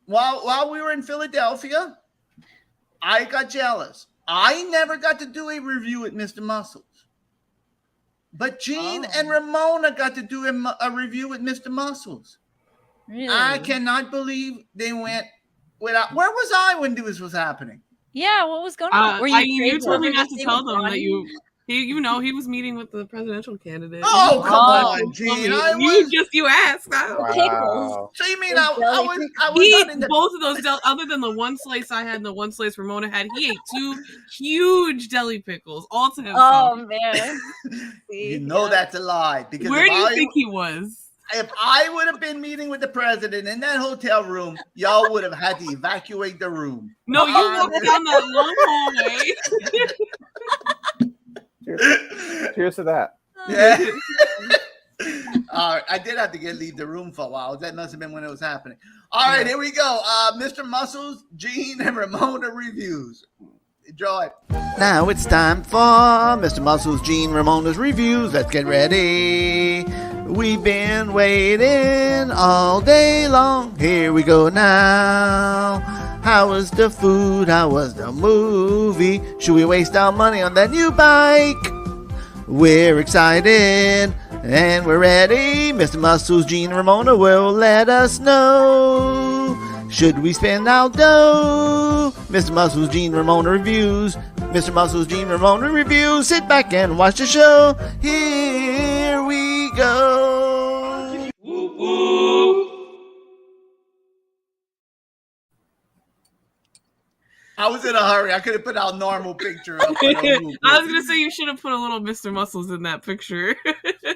While we were in Philadelphia, I got jealous. I never got to do a review with Mr. Muscles. But Gene and Ramona got to do a review with Mr. Muscles. Really? I cannot believe they went without. Where was I when this was happening? Yeah, what was going on? You told me not to tell them that you. He was meeting with the presidential candidate. Oh, come on, Gene. You asked. Pickles. So you mean I was He not ate in the both of those other than the one slice I had and the one slice Ramona had. He ate 2 huge deli pickles all to himself. Oh man. You know that's a lie. Because where do you think he was? If I would have been meeting with the president in that hotel room, y'all would have had to evacuate the room. No, you walked down that long hallway. Cheers to that. Yeah. All right, I did have to leave the room for a while. That must have been when it was happening. All right, here we go. Mr. Muscles, Gene, and Ramona reviews. Enjoy. Now it's time for Mr. Muscles, Gene, Ramona's reviews. Let's get ready. We've been waiting all day long. Here we go now. How was the food? How was the movie? Should we waste our money on that new bike? We're excited and we're ready. Mr. Muscles, Gene, and Ramona will let us know. Should we spend our dough? Mr. Muscles, Gene, Ramona reviews. Mr. Muscles, Gene, Ramona reviews. Sit back and watch the show. Here we go. Whoop, whoop. I was in a hurry. I could have put our normal picture up. I was gonna say you should have put a little Mr. Muscles in that picture.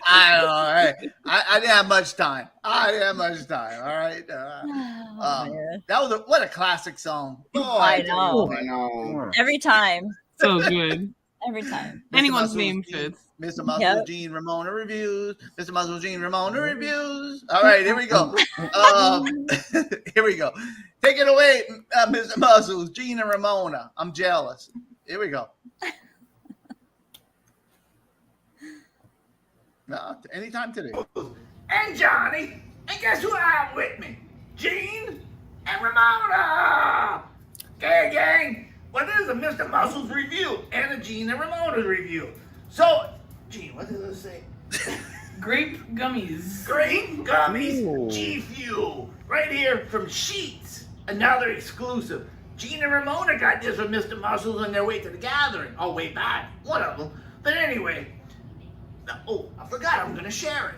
I know, right? I didn't have much time. All right. That was what a classic song. Oh, I know. Every time. So good. Every time. Anyone's name fits. Mr. Muscles, Gene, Ramona reviews. Mr. Muscles, Gene, Ramona reviews. All right, here we go. Here we go. Take it away, Mr. Muscles, Gene, and Ramona. I'm jealous. Here we go. Anytime today. And Johnny. And guess who I have with me? Gene and Ramona. Okay, gang. Well, this is a Mr. Muscles review and a Gene and Ramona's review. So, Gene, what does it say? Grape gummies. Grape gummies. G Fuel. Right here from Sheets. Another exclusive. Gene and Ramona got this from Mr. Muscles on their way to the gathering. Oh, way back. One of them. But anyway. Oh, I forgot. I'm going to share it.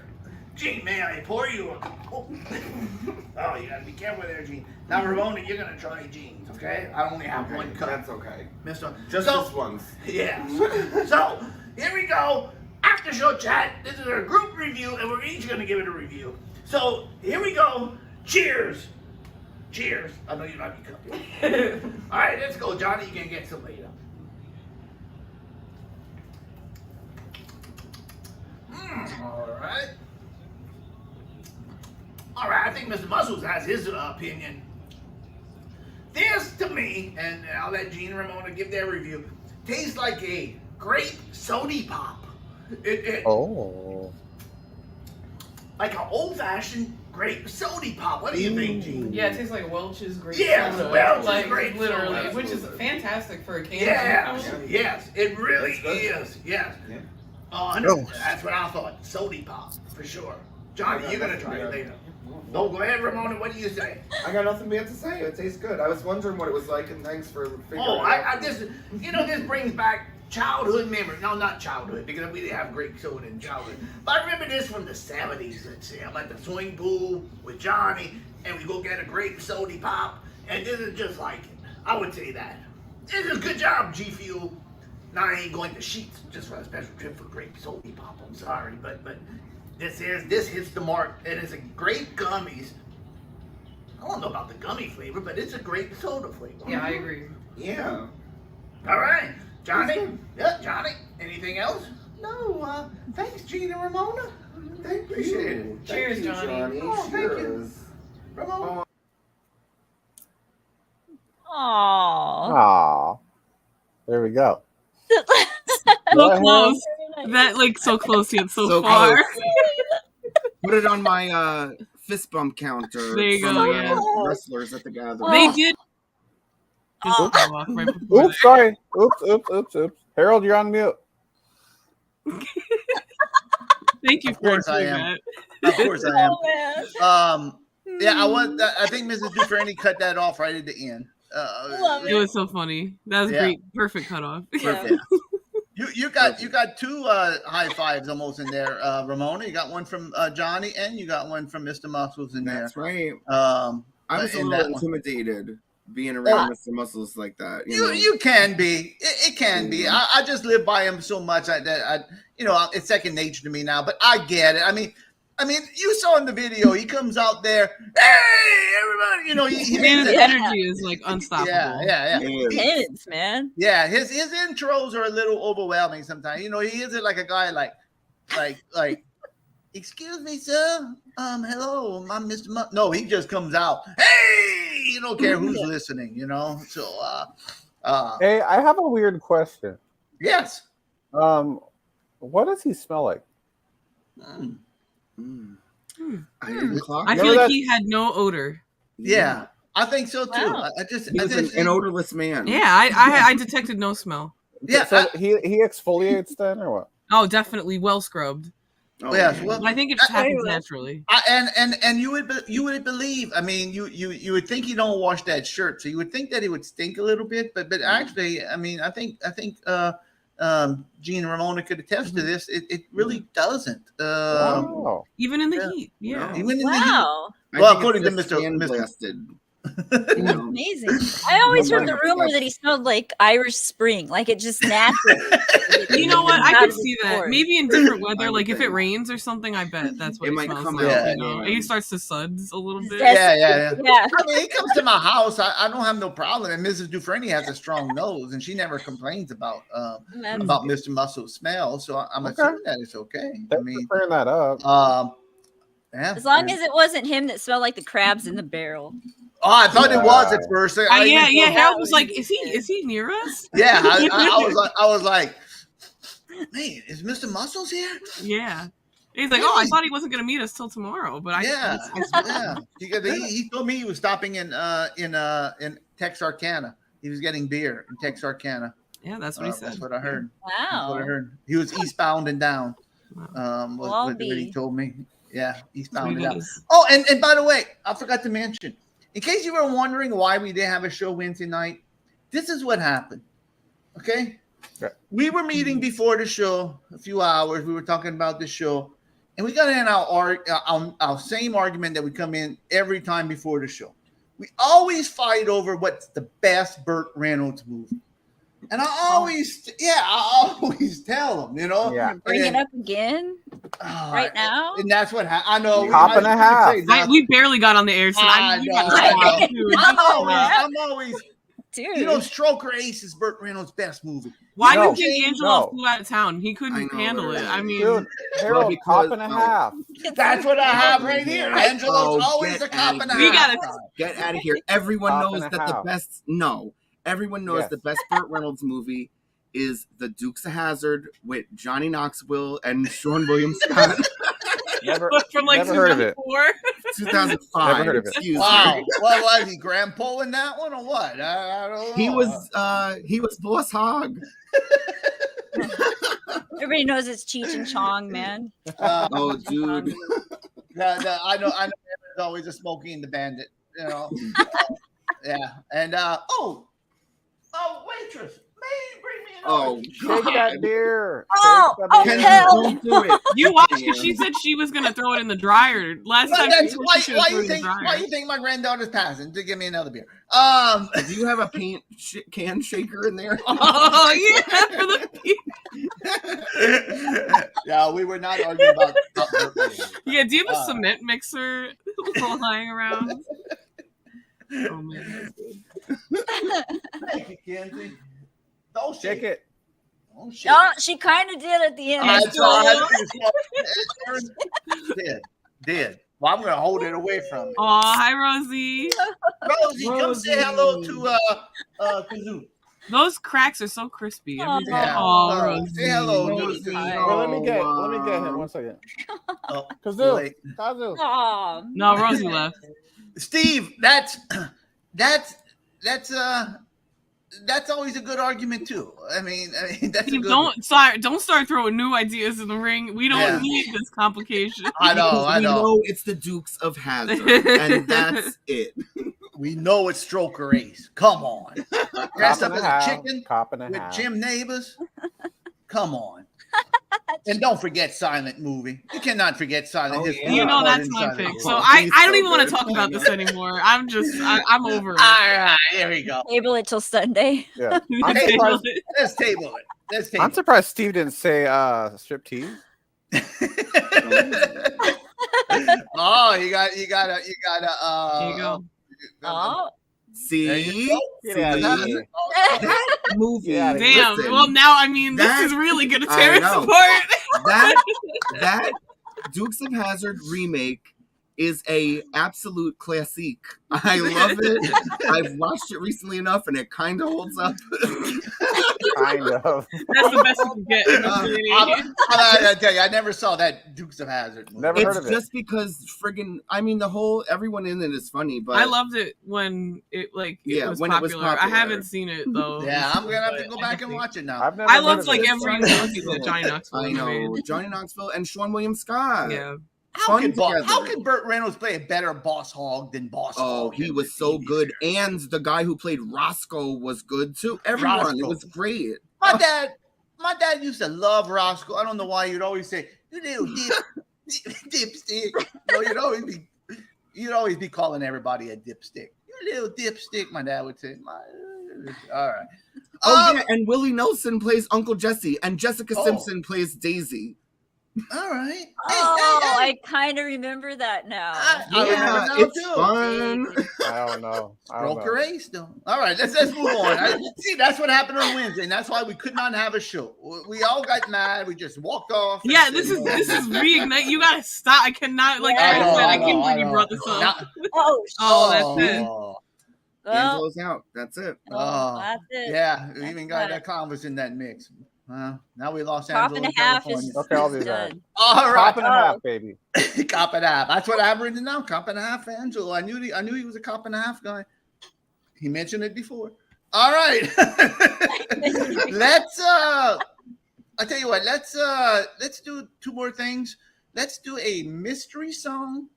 Gene, may I pour you a... Oh, you got to be careful there, Gene. Now, Ramona, you're going to try Gene's, okay? I only have one cup. That's okay. Mr. Just this once. Yeah. So, here we go. After show chat. This is our group review, and we're each going to give it a review. So, here we go. Cheers. Cheers. I know you're not your cup. All right, let's go, Johnny. You can get some later. All right. All right, I think Mr. Muscles has his opinion. This, to me, and I'll let Gene and Ramona give their review, tastes like a grape soda pop. Like an old-fashioned grape soda pop. What do you think, Gene? Yeah, it tastes like Welch's grape soda. Welch's grape literally, soda. which is fantastic for a can. Yes, it really is. Yes. Yeah. That's what I thought. Soda pop, for sure. Johnny, you're going to try it later. No, go ahead, Ramona. What do you say? I got nothing bad to say. It tastes good. I was wondering what it was like, and thanks for figuring it out. This brings back childhood memories. No, not childhood, because we didn't have grape soda in childhood. But I remember this from the 70s, let's say. I'm at the swimming pool with Johnny, and we go get a grape soda pop, and this is just like it. I would say that. This is a good job, G Fuel. Now I ain't going to Sheets just for a special trip for grape soda pop. I'm sorry, but this hits the mark, and it's a grape gummies. I don't know about the gummy flavor, but it's a grape soda flavor. Yeah, I agree. Yeah. All right, Johnny. Yeah, Johnny. Anything else? No, thanks, Gene and Ramona. Appreciate it. Cheers, Johnny. Oh, thank you. Ramona. Aww. There we go. So close. That so close yet so far. Close. Put it on my fist bump counter. There you go. Wrestlers at the gathering. They did. Oops, sorry. Oops. Harold, you're on mute. Thank you for that. Of course I am. I think Mrs. Dufresne cut that off right at the end. It was so funny. That was great. Perfect cutoff. Perfect. You got two high fives almost in there, Ramona. You got one from Johnny, and you got one from Mr. Muscles in there. That's right. I was a little intimidated being around Mr. Muscles like that. You can be. It can be. I just live by him so much that it's second nature to me now. But I get it. I mean, you saw in the video, he comes out there, hey, everybody, his energy is like unstoppable. Yeah. Intense, man. Yeah, his intros are a little overwhelming sometimes. He isn't like a guy like, excuse me, sir. Hello, I'm Mr. No, he just comes out, hey, you don't care who's listening, So, hey, I have a weird question. Yes. What does he smell like? I feel like he had no odor. Yeah, I think so too. Wow. He was an odorless man. Yeah, I detected no smell. Yeah, so he exfoliates then, or what? Oh, definitely well scrubbed. Oh, yes, well, I think it just happens naturally. And you would believe. I mean, you would think he don't wash that shirt, so you would think that he would stink a little bit, but actually, I mean, I think Gene and Ramona could attest to this. It really doesn't. Wow. Even in the heat, yeah. Even in Wow. the heat. Well, according to Mr. Blasted. That's amazing. I always heard the rumor that he smelled like Irish Spring, like it just naturally. You know what? I can see that. Maybe in different weather, like if it rains or something, I bet that's what it might smells come like. out. He starts to suds a little bit. Yeah. I mean, he comes to my house. I don't have no problem. And Mrs. Dufresne has a strong nose, and she never complains about Mr. Muscle's smell. So I'm assuming that it's okay. Thanks for clearing that up. Yeah. As long as it wasn't him that smelled like the crabs in the barrel. Oh, I thought it was at first. Harold was like, "Is he near us?" Yeah, I was like, "Man, is Mr. Muscles here?" Yeah, he's like, "Oh, I thought he wasn't going to meet us till tomorrow." But yeah. He told me he was stopping in Texarkana. He was getting beer in Texarkana. Yeah, that's what he said. That's what I heard. Wow. That's what I heard. He was eastbound and down. What he told me. Yeah, eastbound and down. Oh, and by the way, I forgot to mention. In case you were wondering why we didn't have a show Wednesday night, this is what happened. Okay? Yeah. We were meeting before the show, a few hours. We were talking about the show, and we got in our same argument that we come in every time before the show. We always fight over what's the best Burt Reynolds movie. And I always tell them, Yeah. Bring it up again right now. And that's what I know. Cop and a half. We barely got on the air, so I'm always, dude. Stroker Ace is Burt Reynolds' best movie. Why do you think Angelo flew out of town? He couldn't handle it. I mean, dude, Harold, cop and a half. That's what I have right here. Angelo's always a cop and a half. We gotta get out of here. Everyone knows that the best. No. Everyone knows the best Burt Reynolds movie is The Dukes of Hazzard with Johnny Knoxville and Sean William Scott. From like 2004? 2005. Never heard of it. Wow. What was he, Grandpa in that one or what? I don't know. He was Boss Hogg. Everybody knows it's Cheech and Chong, man. Oh, dude. I know Evan's always a Smokey and the Bandit, yeah. And waitress, bring me Oh, shake that beer. Oh, hell. Don't do it. You watched it. She said she was gonna throw it in the dryer last time. Why you think my granddaughter's passing to give me another beer? Do you have a paint can shaker in there? Oh yeah, for the Yeah, we were not arguing about. Yeah, do you have a cement mixer lying around? Oh man, that's good. Thank you, Kenzie. Don't Shake it. Oh, shit. Oh, she kind of did at the end. Did. Well, I'm going to hold it away from it. Oh, hi, Rosie. Rosie, come say hello to Kazoo. Those cracks are so crispy. Oh, Rosie. Say hello, Rosie. Well, let me get him 1 second. Kazoo. Oh, no, Rosie left. Steve, that's always a good argument too. I mean that's Steve, a good don't start throwing new ideas in the ring. We don't need this complication. I know. We know it's the Dukes of Hazzard, and that's it. We know it's Stroker Ace. Come on. Dressed up as a chicken cop and a with half. Jim Neighbors. Come on. And don't forget Silent Movie. You cannot forget Silent. You know that's my pick. So I don't even want to talk about this anymore. I'm over it. All right, here we go. Table it till Sunday. Yeah. Let's table it. I'm surprised Steve didn't say striptease. Oh, you gotta. There you go. Oh. See? That movie. Damn. Listen, Well, now I mean, this is really gonna tear I us know. apart. that Dukes of Hazzard remake is a absolute classique. I love it. I've watched it recently enough, and it kind of holds up. Kind of. That's the best you can get. I gotta tell you, I never saw that Dukes of Hazzard movie. Never heard of It's just because friggin', I mean, everyone in it is funny, but I loved it when it was when popular. it was popular. I haven't seen it though. Yeah, I'm gonna have to go back and watch it now. I loved every movie that Johnny Knoxville I know made. Johnny Knoxville and Sean William Scott. Yeah. How could Burt Reynolds play a better Boss Hogg than Boss Hogg? Oh, he was so good, and the guy who played Roscoe was good too. Everyone, Roscoe. it was great. My dad used to love Roscoe. I don't know why you'd always say, "You little dipstick." No, you'd always be calling everybody a dipstick. You little dipstick. My dad would say. All right. Yeah, and Willie Nelson plays Uncle Jesse, and Jessica Simpson plays Daisy. All right. I kind of remember that now. Yeah, it's fun. I don't know. Broke her ace, though. All right, let's move on. See, that's what happened on Wednesday, and that's why we could not have a show. We all got mad. We just walked off. Yeah, this is reignite. You gotta stop. I cannot I can't believe you brought this up. That's it. Angelo's out. That's it. That's it. Yeah, we even got that Converse in that mix. Now we lost Cop Angelo and a in half California. is Okay, I'll do that. done. All right. Cop and a half, baby. Cop and a half. That's what I have written down. Cop and a half, Angelo. I knew he was a cop and a half guy. He mentioned it before. All right. Let's I tell you what, let's do two more things. Let's do a mystery song.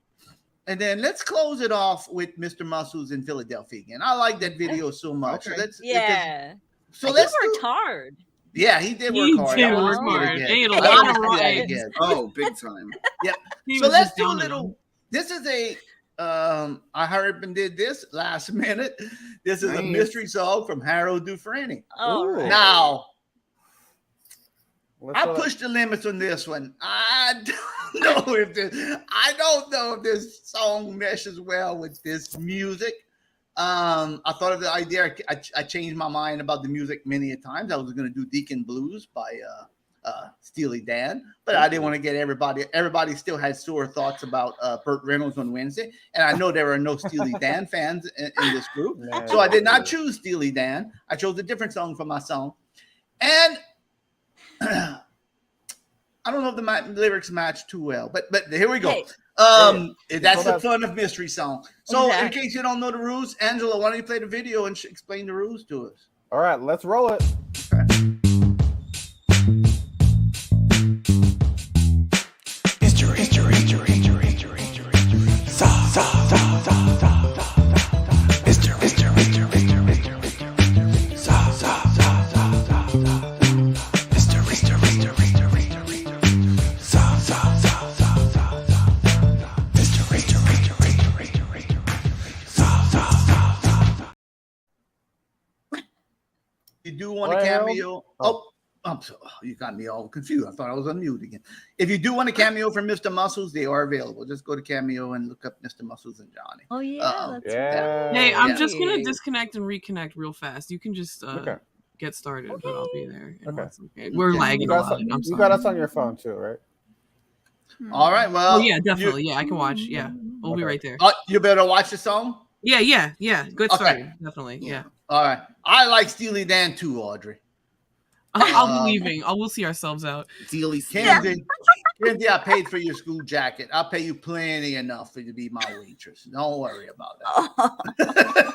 And then let's close it off with Mr. Muscles in Philadelphia again. I like that video so much. Okay. So let's worked hard. Yeah, he did work hard. He did work hard. He had a lot of rides. Oh, big time. Yep. He So was let's just do a down little. This is a. I heard and did this last minute. This is a mystery song from Harold Dufresne. Oh, right. Now, Let's I go- pushed the limits on this one. I don't know if this song meshes well with this music. I thought of the idea. I changed my mind about the music many a times. I was going to do Deacon Blues by Steely Dan, but I didn't want to get everybody. Everybody still had sore thoughts about Burt Reynolds on Wednesday, and I know there are no Steely Dan fans in this group, so I did not choose Steely Dan. I chose a different song for my song, and I don't know if the lyrics match too well, but here we go. Hey. That's the fun of mystery song. So in case you don't know the rules, Angelo, why don't you play the video and explain the rules to us? All right, let's roll it. You do want a cameo. You got me all confused. I thought I was on mute again. If you do want a cameo from Mr. Muscles, they are available. Just go to Cameo and look up Mr. Muscles and Johnny. Oh yeah. Hey, I'm just gonna disconnect and reconnect real fast. You can just get started, but I'll be there. Okay. We're lagging a lot. I'm sorry. You got us on your phone too, right? All right. Well, yeah, definitely. Yeah, I can watch. Yeah, we'll be right there. You better watch the song. Yeah. Good start. Okay. Definitely. Yeah. All right. I like Steely Dan too, Audrey. I'll be leaving. We'll see ourselves out. Kenzie, I paid for your school jacket. I'll pay you plenty enough for you to be my waitress. Don't worry about that.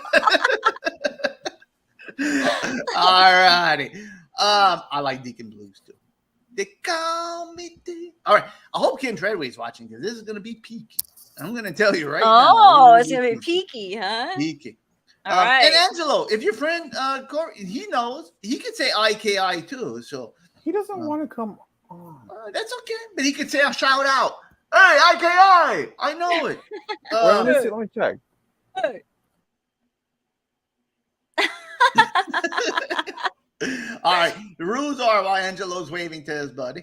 All righty. I like Deacon Blues too. They call me Deacon. All right. I hope Ken Treadway's watching because this is going to be peaky. I'm going to tell you right now. Oh, it's going to be peaky, huh? Peaky. All right. And Angelo, if your friend Corey, he knows, he can say IKI too. So He doesn't want to come on. That's okay, but he could say a shout out. Hey, IKI! I know it. Well, let me check. Hey. All right. The rules are, while Angelo's waving to his buddy,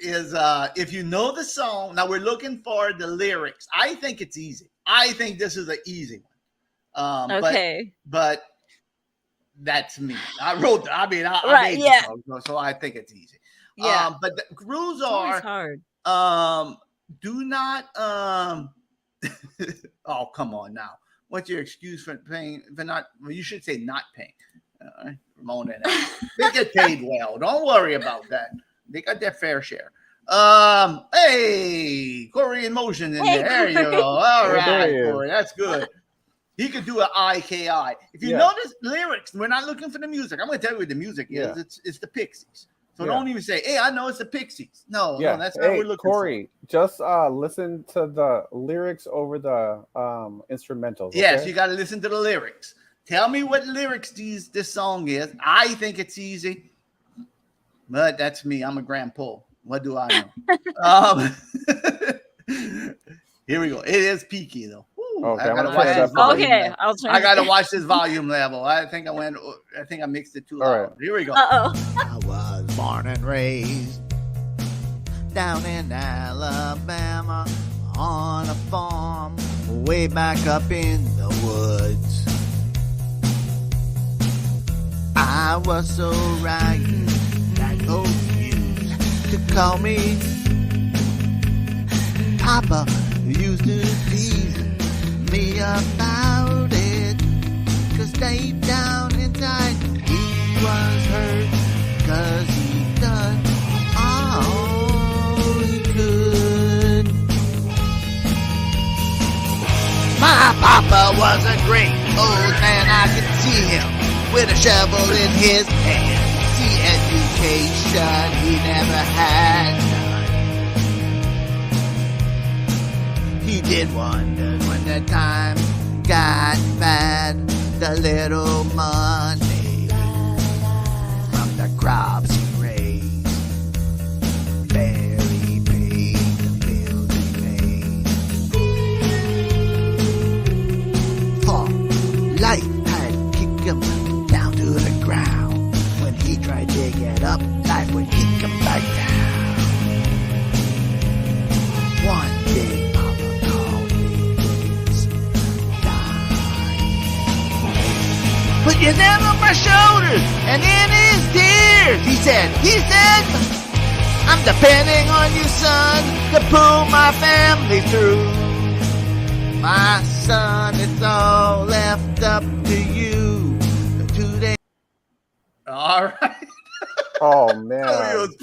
is if you know the song. Now we're looking for the lyrics. I think it's easy. I think this is an easy one. Okay. But that's me. I wrote. I made yeah. the song, so I think it's easy. Yeah. But the rules It's always are hard. do not oh, come on now. What's your excuse for paying for not? Well, you should say not paying. Ramona, they get paid well. Don't worry about that. They got their fair share. Hey, Corey in motion in there. There you go. All right, Corey, that's good. He could do an IKI. If you notice lyrics, we're not looking for the music. I'm going to tell you what the music is. It's the Pixies. So don't even say, "Hey, I know it's the Pixies." No, that's not what we're looking Corey, for. Just listen to the lyrics over the instrumentals. Okay? Yes, you got to listen to the lyrics. Tell me what lyrics this song is. I think it's easy, but that's me. I'm a grandpa. What do I know? Here we go. It is peaky though. Okay, I gotta watch this volume level. I think I mixed it too loud. Right. Here we go. I was born and raised down in Alabama on a farm way back up in the woods. I was so ragged that folks used to call me Papa. Used to tease me about it, 'cause deep down inside he was hurt, 'cause he done all he could. My papa was a great old man. I could see him with a shovel in his hand. See, education he never had. He did wonder when the time got bad, the little money from the crops he raised barely paid the bills he made. For life had kicked him down to the ground. When he tried to get up, life would kick him back down. One day put your hand on my shoulders and in his tears, he said, I'm depending on you, son, to pull my family through. My son, it's all left up to you. Today. All right. Oh man!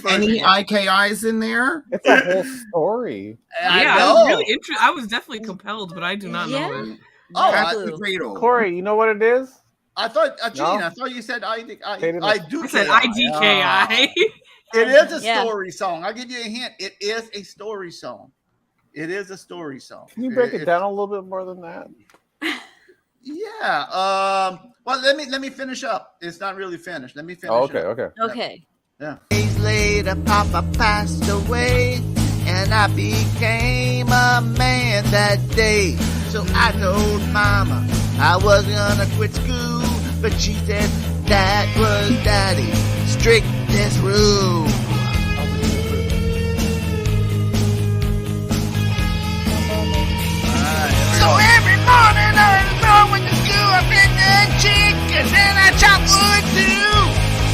Any IKIs in there? It's a whole story. I was really interested. I was definitely compelled, but I do not know it. Oh, that's the cradle. Corey, you know what it is? I thought, Gene, I thought you said I do. I said IDKI. It is a story song. I'll give you a hint. It is a story song. It is a story song. Can you break it down a little bit more than that? Yeah. Well, let me finish up. It's not really finished. Let me finish. Oh, okay. Yeah. Days later, Papa passed away, and I became a man that day. So I told Mama I was gonna quit school, but she said that was Daddy's strictest rule. So every morning I was going to school, I picked the chicken and I chopped wood too.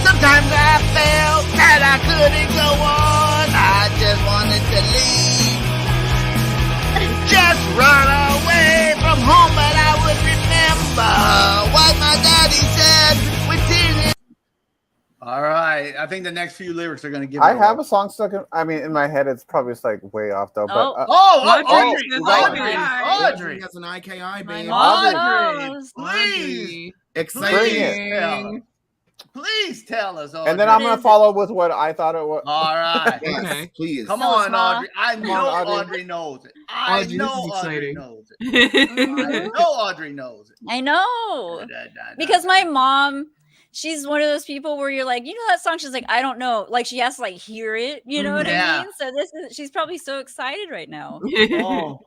Sometimes I felt that I couldn't go on. I just wanted to leave, just run away from home, but I would remember what my daddy said with tears. All right. I think the next few lyrics are going to give. I have a song stuck in my head. It's probably just like way off though. But Audrey has an IKI, baby. Audrey, please, exciting. Please tell us, Audrey. And then I'm going to follow with what I thought it was. All right. Okay. Please. Come on, Audrey. I know Audrey knows it. I know Audrey knows it. I know Audrey knows it. I know. Because my mom, she's one of those people where you're like, you know that song? She's like, I don't know. Like she has to like hear it. You know what I mean? So she's probably so excited right now. Oh,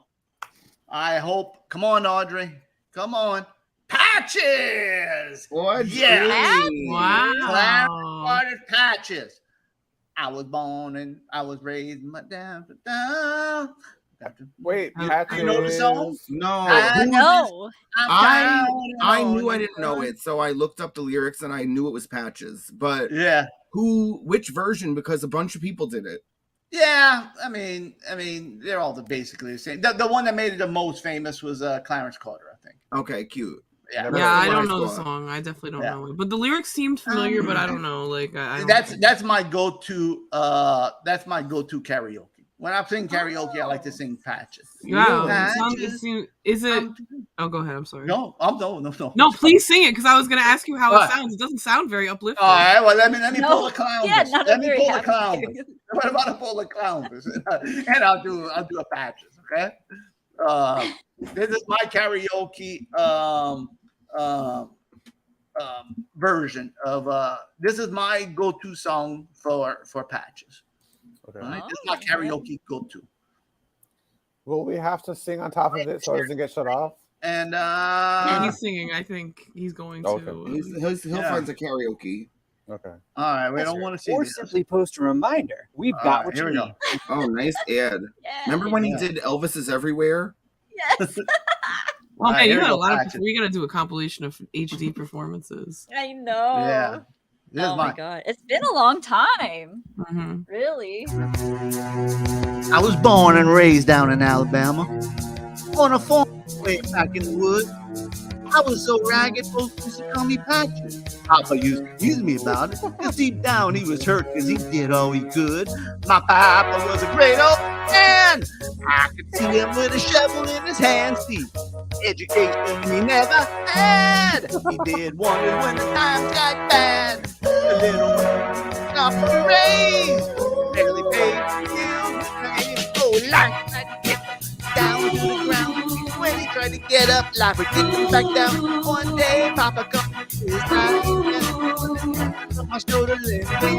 I hope. Come on, Audrey. Come on. Patches. What? Yeah. Wow. Clarence Carter's Patches. I was born and I was raised down. Wait, Patches. You know the song? No. No. I knew I didn't know it, so I looked up the lyrics and I knew it was Patches. But yeah, which version? Because a bunch of people did it. Yeah, I mean, they're all basically the same. The one that made it the most famous was Clarence Carter, I think. Okay, cute. Yeah, I don't know the song. I definitely don't know it, but the lyrics seemed familiar. But I don't know. Like, that's my go-to. That's my go-to karaoke. When I'm singing karaoke, I like to sing Patches. Wow. Patches. Is it? Oh, go ahead. I'm sorry. No. No, please sing it because I was going to ask you how it sounds. It doesn't sound very uplifting. All right. Well, let me pull the clown. Yeah, let me pull the clown. What about I pull the clown? And I'll do a Patches. Okay. This is my karaoke version of this is my go-to song for Patches. Okay. Right? This is my karaoke go-to. Will we have to sing on top of it so it doesn't get shut off? And he's singing. I think he's going to. He'll find the karaoke. Okay. All right. We don't want to see Or this. simply post a reminder. We've got what you need. Oh, nice ad. Remember when he did Elvis is Everywhere? Yes. Well, man, you got a lot of. We got to do a compilation of HD performances. I know. Yeah. Oh my god, it's been a long time. Mm-hmm. Really? I was born and raised down in Alabama on a farm way back in the woods. I was so ragged, folks used to call me Patches. Papa used to tease me about it, because deep down he was hurt because he did all he could. My papa was a great old man. I could see him with a shovel in his hand. See, education he never had. He did wonders when the times got bad. The little man got for raise, barely paid bills. Oh, life had to get down to the ground. When he tried to get up, life would get him back down. One day, Papa come to his life and put my shoulder lifted. Then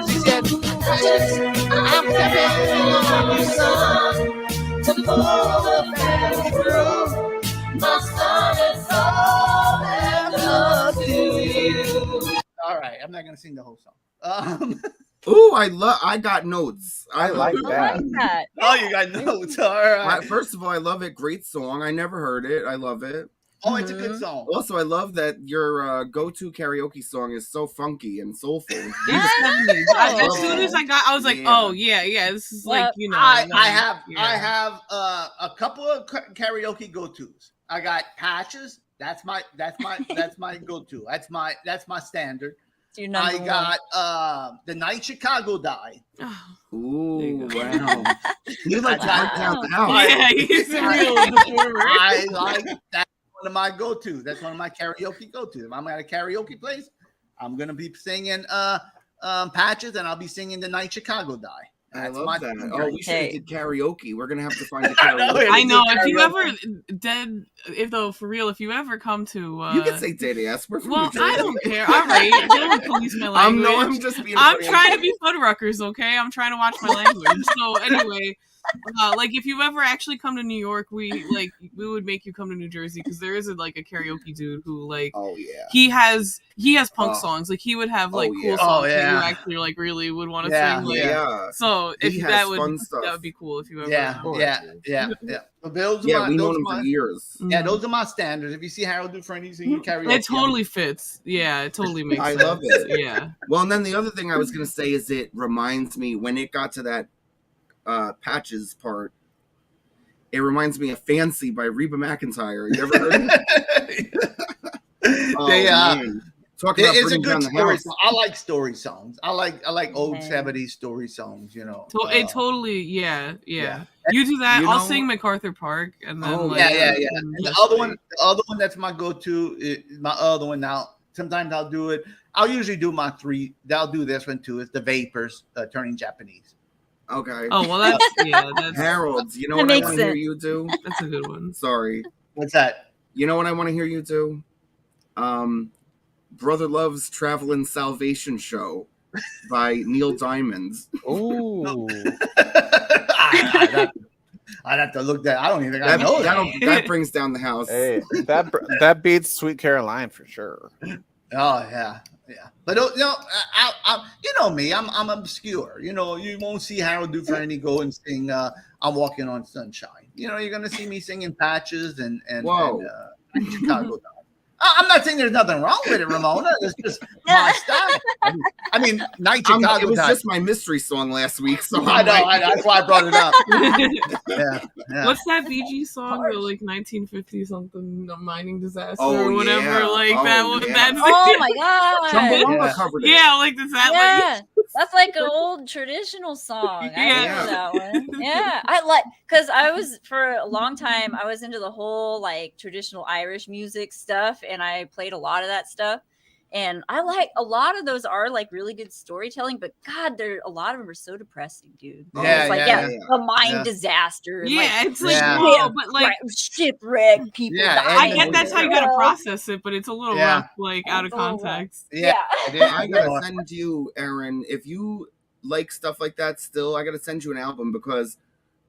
he said, I'm coming, son, to pull the family through. My son is all that love to you. All right, I'm not gonna sing the whole song. Ooh, I got notes. I like that. Oh, you got notes. All right. First of all, I love it. Great song. I never heard it. I love it. Oh, it's a good song. Also, I love that your go-to karaoke song is so funky and soulful. As soon as I was like, oh yeah, this is like, you know. I have a couple of karaoke go-tos. I got Patches. That's my go-to. That's my standard. I got The Night Chicago Died. Ooh, wow. You like that out. Yeah, he's a real performer. I like that. One of my go-to. That's one of my karaoke go-to. If I'm at a karaoke place, I'm gonna be singing Patches, and I'll be singing The Night Chicago Die. I love that. Oh, we should have did karaoke. We're gonna have to find a karaoke. I know. If you ever if you ever come to, you can say dead ass. We're from well, New Jersey. I don't care. All right, don't police my language. I'm just being. I'm trying to be Fuddruckers, okay? I'm trying to watch my language. So anyway. Like if you ever actually come to New York, we would make you come to New Jersey because there is a karaoke dude who he has punk songs, like he would have cool songs that you actually really would want to sing. So if that would be cool if you ever yeah. But those we've known him for years. Yeah, those are my standards. If you see Harold Dufresne singing karaoke, it totally fits. Yeah, it totally makes sense. I love it. Yeah. Well, and then the other thing I was gonna say is it reminds me when it got to that Patches part, it reminds me of Fancy by Reba McEntire. You ever heard it? Talking about it's a bringing down good the story house. song. I like story songs. I like old 70s story songs, you know. It totally, yeah. You do that, I'll sing MacArthur Park, and then And the other one that's my go-to is my other one now. Sometimes I'll do it. I'll usually do my three. I'll do this one too. It's the Vapors, Turning Japanese. Okay. Oh well, that's Harold. You know what I want to hear you do? That's a good one. Sorry. What's that? You know what I want to hear you do? Brother Love's Traveling Salvation Show by Neil Diamond. Ooh. I'd have to look that. I don't even think I know that. That brings down the house. Hey, that beats Sweet Caroline for sure. Oh yeah. But you know, you know me. I'm obscure. You know, you won't see Harold Dufresne go and sing "I'm Walking on Sunshine." You know, you're gonna see me singing Patches and Chicago. I'm not saying there's nothing wrong with it, Ramona. It's just my style. I mean, Night Chicago. It was just my mystery song last week, so I know. That's why I brought it up. Yeah. What's that BG song? The like 1950 something, a mining disaster Oh, or whatever. yeah. Like Oh, that one. yeah. That's Oh my god! Chumbawamba covered it. Yeah, like does that like That's like an old traditional song. I Yeah. remember that one. Yeah, I like because I was for a long time I was into the whole like traditional Irish music stuff, and I played a lot of that stuff. And I like a lot of those are like really good storytelling, but God, a lot of them are so depressing, dude. Yeah, it's like a mine disaster. And Yeah, it's like but like shipwreck people. I get that's how you gotta process it, but it's a little Yeah. rough, like out of context. I gotta send you, Aaron, if you like stuff like that still, I gotta send you an album because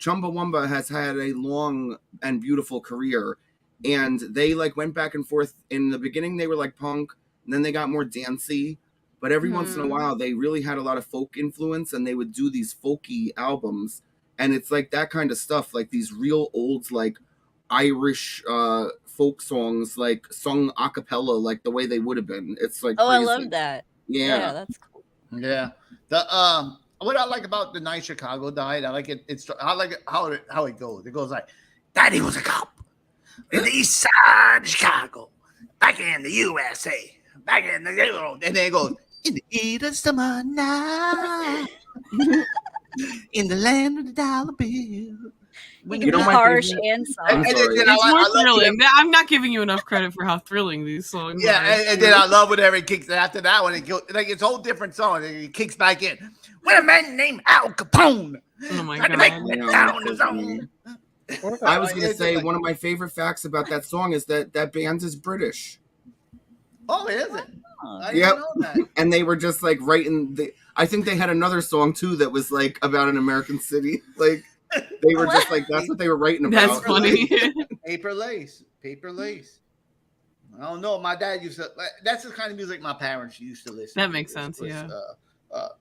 Chumbawamba has had a long and beautiful career, and they like went back and forth. In the beginning they were like punk, and then they got more dancey, but every once in a while they really had a lot of folk influence, and they would do these folky albums, and it's like that kind of stuff, like these real old like Irish folk songs, like sung a cappella, like the way they would have been. It's like I crazy. love that. Yeah, that's cool. Yeah. The what I like about the Night Chicago Died, I like it. I like it how it goes. It goes like, Daddy was a cop in the East Side of Chicago, back in the USA, back in the and then it goes in the heat of summer night, in the land of the dollar bill. You can be harsh and soft. It's more thrilling. I'm not giving you enough credit for how thrilling these songs are. And then I love whenever it kicks after that one. It goes, like it's a whole different song. It kicks back in. When a man named Al Capone Oh my tried to god! make me down his own. I was gonna say one of my favorite facts about that song is that band is British. Oh, is it? I Yep. didn't know that. And they were just like writing I think they had another song too that was like about an American city. Like they were just like that's what they were writing about. That's funny. Paper Lace. I don't know. My dad used to. That's the kind of music my parents used to listen. That to. makes sense. Yeah.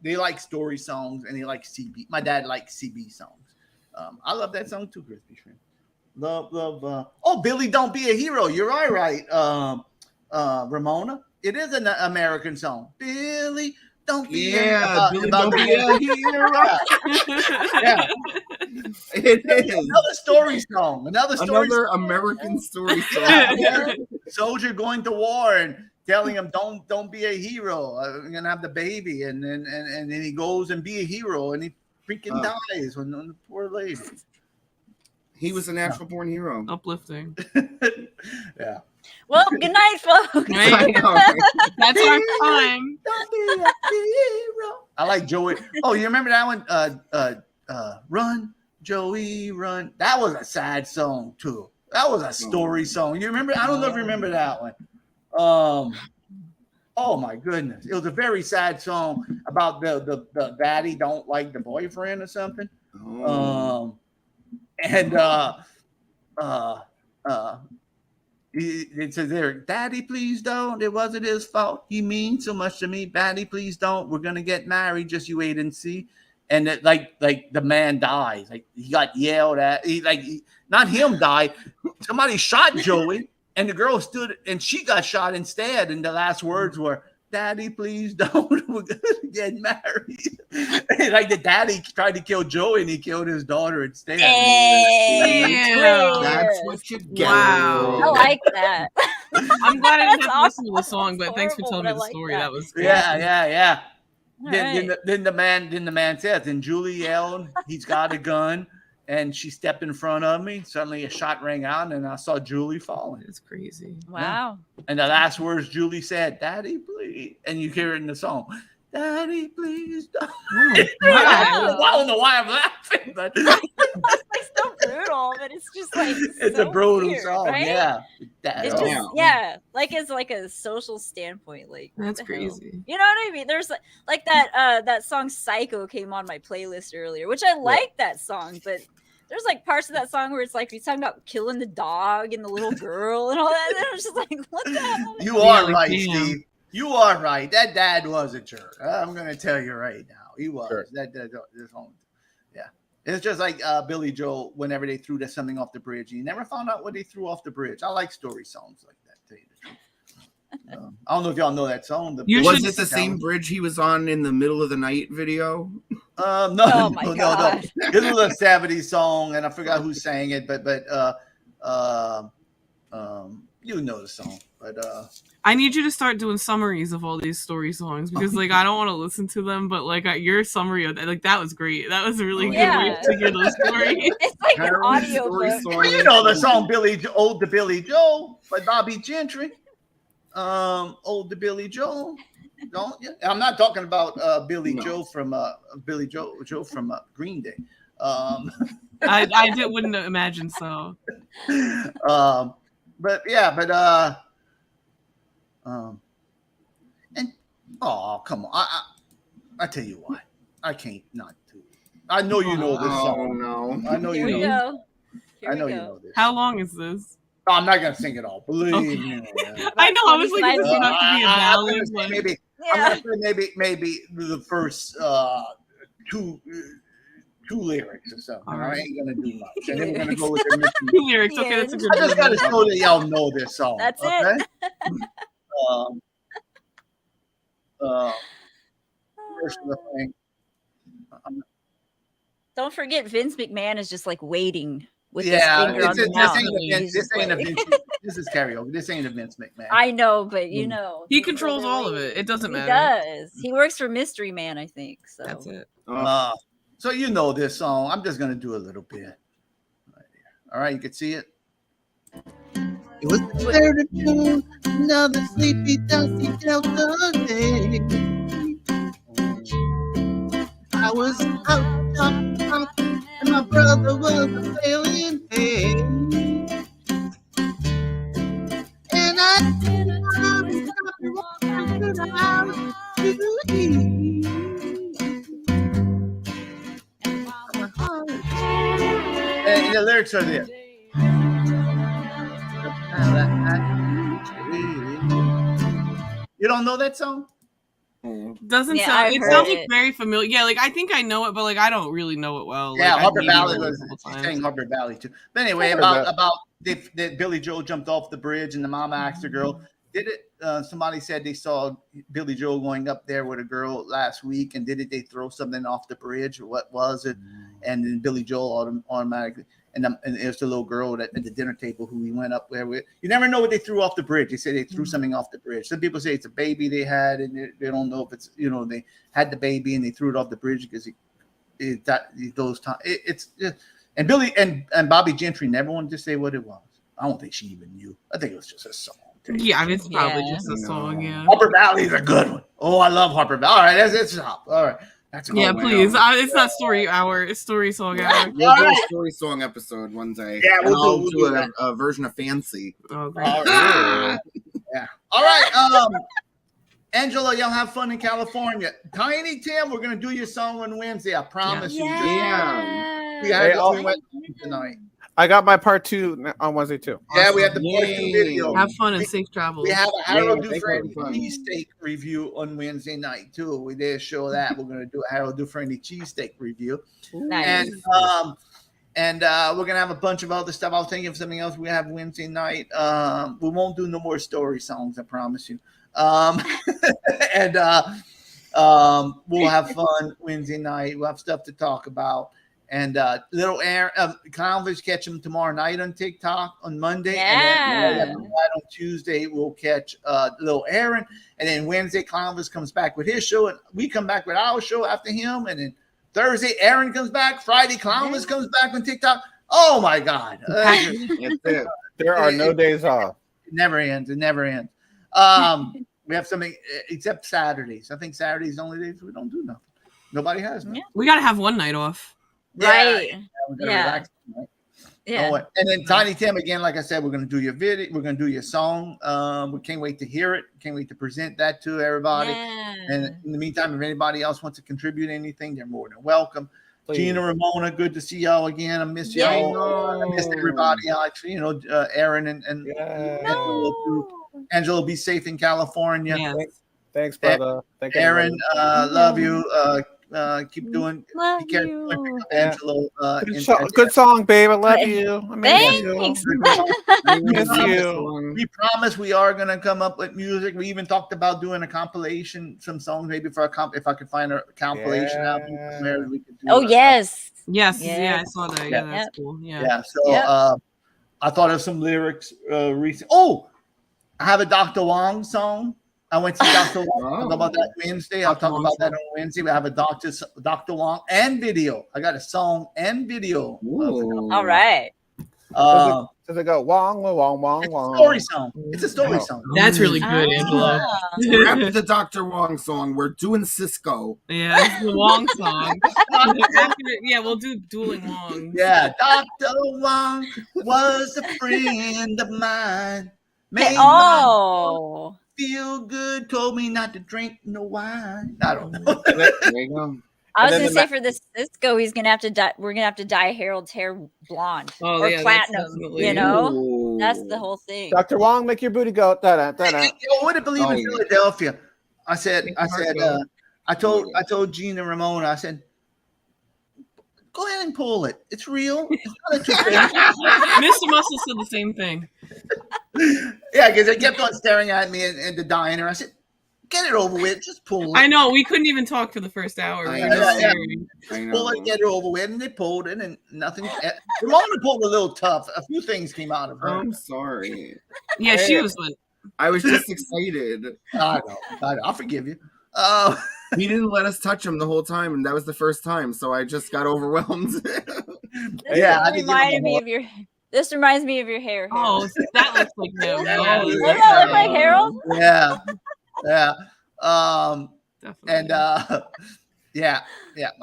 They like story songs and they like CB. My dad likes CB songs. I love that song too, Crispy Shrimp. Love. Oh, Billy, Don't Be a Hero. You're all right, Ramona. It is an American song. Billy, don't be Billy, don't be a hero. Yeah. It is another story song. Another American story song. Soldier going to war and telling him, "Don't be a hero. I'm gonna have the baby," and then he goes and be a hero, and he freaking dies when the poor lady. He was a natural born hero. Uplifting. Yeah. Well, good night, folks. That's our time. Don't be a hero. I like Joey. Oh, you remember that one? Run, Joey, run. That was a sad song too. That was a story song. You remember? I don't know if you remember that one. Oh my goodness. It was a very sad song about the daddy don't like the boyfriend or something. It says there, Daddy, please don't. It wasn't his fault. He means so much to me. Daddy, please don't. We're gonna get married. Just you wait and see. And it, like the man dies. Like he got yelled at. Not him died. Somebody shot Joey, and the girl stood and she got shot instead. And the last words were, Daddy, please don't. We're gonna get married. Like the daddy tried to kill Joey and he killed his daughter instead. That's what you get. Wow. I like that. I'm glad I didn't have to listen to the song, but thanks for telling me the story. That was great. Yeah. Then the man says, and Julie yelled, he's got a gun. And she stepped in front of me. Suddenly a shot rang out, and I saw Julie falling. It's crazy. Wow. And the last words Julie said, Daddy, please. And you hear it in the song, Daddy, please don't. Wow. I don't know why I'm laughing, but It's so brutal, but it's just like it's so a brutal weird, song. right? Yeah. that. It's just like it's like a social standpoint, like that's what the hell? crazy. You know what I mean? There's like that song "Psycho" came on my playlist earlier, which I like that song, but there's like parts of that song where it's like he's talking about killing the dog and the little girl and all that. And I was just like, what the hell? You are right, Steve. You are right. That dad was a jerk. I'm gonna tell you right now, he was. Sure. This whole, yeah. It's just like Billy Joel. Whenever they threw something off the bridge, you never found out what they threw off the bridge. I like story songs like that. Tell you the truth. I don't know if y'all know that song. Was it the same bridge he was on in the middle of the night video? No, Oh my no. God. This was a 70s song, and I forgot who sang it, but you know the song. But I need you to start doing summaries of all these story songs because like I don't want to listen to them, but like your summary of that, like that was great. That was a really good way to get those stories. It's like an audio book. Well, you know the song "Ode to Billy Joel" by Bobby Gentry. "Ode to Billy Joel." Don't you? I'm not talking about Billy Joe from Joe from Green Day. I wouldn't imagine so. But yeah, and come on, I tell you what, I can't not do it. I know you know this song. No, I know Here you we know. go. I know you know this. How long is this? No, I'm not gonna sing it all. Believe me. I know. I was like, this is not to be a ballad. Maybe I'm gonna say maybe the first two lyrics or something. All I right. ain't gonna do much. And then we're gonna go with the mission. 2 lyrics. Okay, that's a good I just one. gotta show that y'all know this song. That's okay? it. First of the thing. Don't forget, Vince McMahon is just like waiting with his Yeah, finger on the mouth. This is karaoke. This ain't a Vince McMahon. I know, but you know He controls all of it. It doesn't he matter. does. He works for Mystery Man, I think. So That's it. So you know this song. I'm just gonna do a little bit. Right here. All right, you can see it. It was the third of June, another sleepy, dusty Delta day. I was out and my brother was a sailing hay. And I didn't stop and walk down to the house to eat. And the lyrics are there. You don't know that song? Doesn't Yeah, sound. I've It heard sounds like it. very familiar. Yeah, like I think I know it, but like I don't really know it well. Yeah, like, Harper I've maybe Valley heard it was. a couple She's times. saying Harper Valley too. But anyway, about that Billy Joel jumped off the bridge and the mama asked the girl, "Did it?" Somebody said they saw Billy Joel going up there with a girl last week, and did they throw something off the bridge? Or what was it? And then Billy Joel automatically. And there's the little girl at the dinner table who he went up there with. You never know what they threw off the bridge. They say they threw something off the bridge. Some people say it's a baby they had, and they don't know if it's, they had the baby and they threw it off the bridge because it's just, and Billy and Bobby Gentry never wanted to say what it was. I don't think she even knew. I think it was just a song. Yeah, I mean, it's probably just a song. Yeah. Harper Valley is a good one. Oh, I love Harper Valley. All right, that's stop. All right. Yeah, please. It's not story hour. It's story song hour. We'll do a story song episode one day. Yeah, we'll do a version of Fancy. Oh, great. All right. Yeah. All right. Angelo, y'all have fun in California. Tiny Tim, we're gonna do your song on Wednesday. I promise you. Yeah. We have tonight. I got my part 2 on Wednesday too. Yeah, we have the part 2 video. Have fun and safe travels. We have a Harold Yeah, Dufresne thank you. cheesesteak review on Wednesday night too. We did show that. We're gonna do a Harold Dufresne cheesesteak review. Nice. And we're gonna have a bunch of other stuff. I was thinking of something else we have Wednesday night. We won't do no more story songs, I promise you. And we'll have fun Wednesday night. We'll have stuff to talk about. And little Aaron, Clownfish catch him tomorrow night on TikTok on Monday. Yeah. And then on Tuesday, we'll catch little Aaron. And then Wednesday, Clownfish comes back with his show. And we come back with our show after him. And then Thursday, Aaron comes back. Friday, Clownfish comes back on TikTok. Oh, my God. That's it. There are no days off. It never ends. It never ends. We have something except Saturdays. I think Saturdays the only days we don't do nothing. Nobody has nothing. We gotta have one night off. Right. Yeah, we're gonna Yeah. relax tonight. Yeah. And then Tiny Tim, again, like I said, we're going to do your video. We're going to do your song. We can't wait to hear it. Can't wait to present that to everybody. Yeah. And in the meantime, if anybody else wants to contribute anything, they're more than welcome. Please. Gina, Ramona, good to see y'all again. I miss Yeah. y'all. I miss everybody. Actually, Aaron and Angelo, be safe in California. Yeah. Thanks, brother. Thank Aaron, love you. Keep doing. Love Be careful. you. Angelo. Good song, babe. I love you. I miss Thanks. you. I miss you. We promise we are going to come up with music. We even talked about doing a compilation, some songs maybe for if I could find a compilation album somewhere we could do. Oh, yes. Yes. Yeah, I saw that. Yeah, that's cool. Yeah. Yeah. So I thought of some lyrics recent. Oh, I have a Dr. Wong song. I went to Dr. Wong. I'll talk about that Wednesday. I'll talk about that on Wednesday. We have a Dr. Wong and video. I got a song and video. All right. Does it go Wong, Wong, Wong, Wong? Story song. It's a story song. That's really good, Angelo. After the Dr. Wong song, we're doing Cisco. Yeah, it's the Wong song. Yeah, we'll do dueling Wongs. Yeah, Dr. Wong was a friend of mine. Made Oh. feel good, told me not to drink no wine. I don't know. There you go. I was gonna say for this Cisco, he's gonna have to dye. We're gonna have to dye Harold's hair blonde or platinum. You know, that's the whole thing. Dr. Wong, make your booty go. Da-da, da-da. You wouldn't believe in Philadelphia. I told Gina and Ramona. I said, go ahead and pull it. It's real. It's not a trick. Mr. Muscle said the same thing. Yeah, because they kept on staring at me in the diner. I said, get it over with. Just pull it. I know. We couldn't even talk for the first hour. We were just staring. Pull it, get it over with. And they pulled it, and nothing. Ramona pulled a little tough. A few things came out of her. I'm sorry. Yeah, she was like, I was just excited. I know. I'll forgive you. He didn't let us touch him the whole time, and that was the first time, so I just got overwhelmed. This reminds me of your hair. Oh, that looks like him. Yeah. Does that look like Harold? Yeah. And I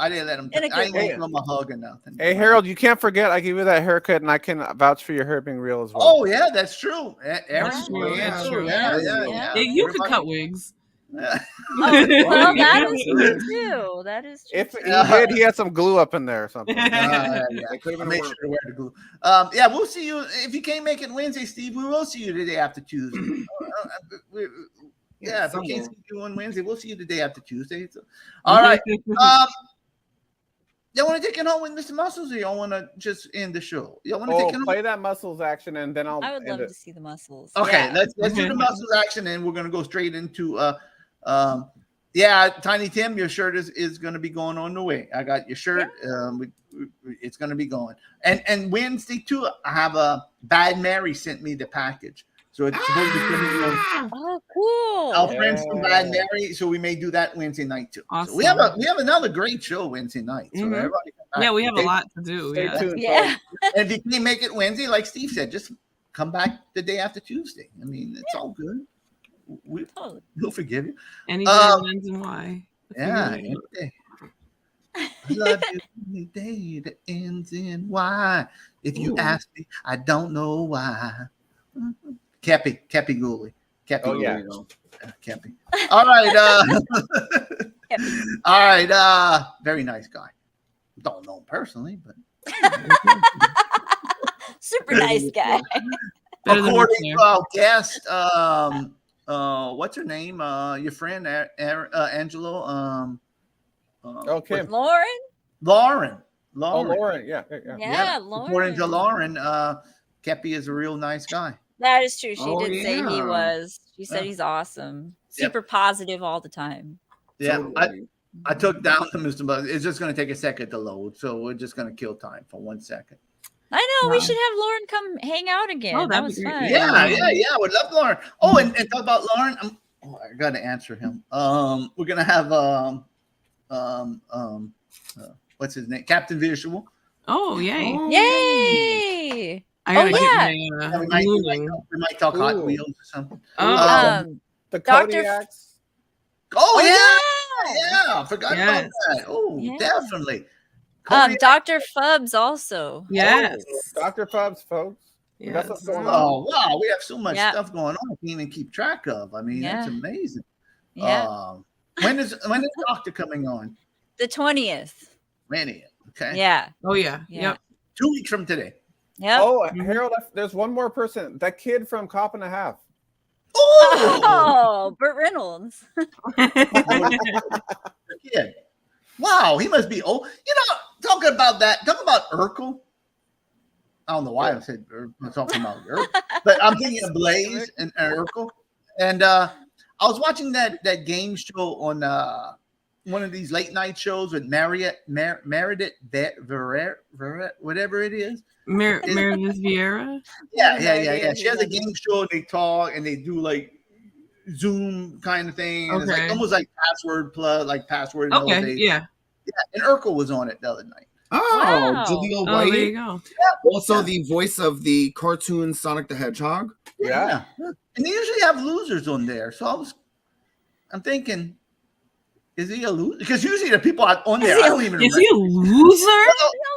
didn't let him. I didn't give him a hug or nothing. Hey, Harold, you can't forget I gave you that haircut, and I can vouch for your hair being real as well. Oh yeah, that's true. Aaron, That's true. that's true. Yeah, you could cut wigs. Well, that is true too. That is true. If he had some glue up in there or something. I could have make sure to wear the glue. We'll see you if you can't make it Wednesday, Steve. We will see you the day after Tuesday. If we can't see you on Wednesday, we'll see you the day after Tuesday. So, all right. Y'all want to take it home with Mr. Muscles, or y'all want to just end the show? Y'all want to take it home? Play that Muscles action, and then I would love to see the Muscles. Okay, let's do the Muscles action, and we're gonna go straight into Tiny Tim, your shirt is going to be going on the way. I got your shirt. It's going to be going. And Wednesday too, I have a Bad Mary sent me the package. So it's supposed to be coming on. Oh, cool. Our friends from Bad Mary. So we may do that Wednesday night too. Awesome. So we have another great show Wednesday night. So everybody come back. We have a lot to do. Stay tuned. Yeah. And if you can make it Wednesday, like Steve said, just come back the day after Tuesday. I mean, it's all good. We'll forgive you. Any day that ends in Y. Yeah, any day. I love you any day that ends in Y. If you ask me, I don't know why. Kepi Gooley. Kepi. All right. All right. Very nice guy. Don't know him personally, but super nice guy. According to our guest, what's her name? Your friend Angelo. Okay. Lauren. Oh, Lauren. Yeah. Lauren. According to Lauren, Kepi is a real nice guy. That is true. She did say he was. She said he's awesome. Super positive all the time. Yeah. Totally. I took down the Mr. Buzz. It's just going to take a second to load, so we're just going to kill time for 1 second. I know. We should have Lauren come hang out again. Oh, that was fun. Yeah. I would love Lauren. Oh, and talk about Lauren. I got to answer him. We're going to have what's his name? Captain Visual. Oh, yay! Yay! I gotta we might talk Hot Wheels or something. The Kodiaks. Oh yeah, I forgot about that. Oh, definitely. Dr. Fubs also. Yes. Dr. Fubs, folks. Yes. That's what's going on. Oh wow, we have so much Yeah. stuff going on. I can't even keep track of. I mean, that's Yeah. amazing. Yeah. When is Doctor coming on? The 20th. Many. Okay. Yeah. Oh yeah. Yeah. Yep. 2 weeks from today. Yep. Oh, Harold, there's one more person. That kid from Cop and a Half. Oh, Burt Reynolds. Kid. Wow, he must be old. You know, talking about that, talking about Urkel. I don't know why I said I'm talking about Urkel, but I'm thinking of Blaze and Urkel. And I was watching that game show on one of these late night shows with Meredith whatever it is. Meredith Vieira. Yeah. She has a game show. They talk and they do like Zoom kind of thing. And It's like almost like password. Okay. In those days. Yeah. And Urkel was on it the other night. Oh, Wow. Jaleel Oh, White. there you go. Also, the voice of the cartoon Sonic the Hedgehog. Yeah. And they usually have losers on there. So I'm thinking, is he a loser? Because usually the people on there, I don't even Is he a loser?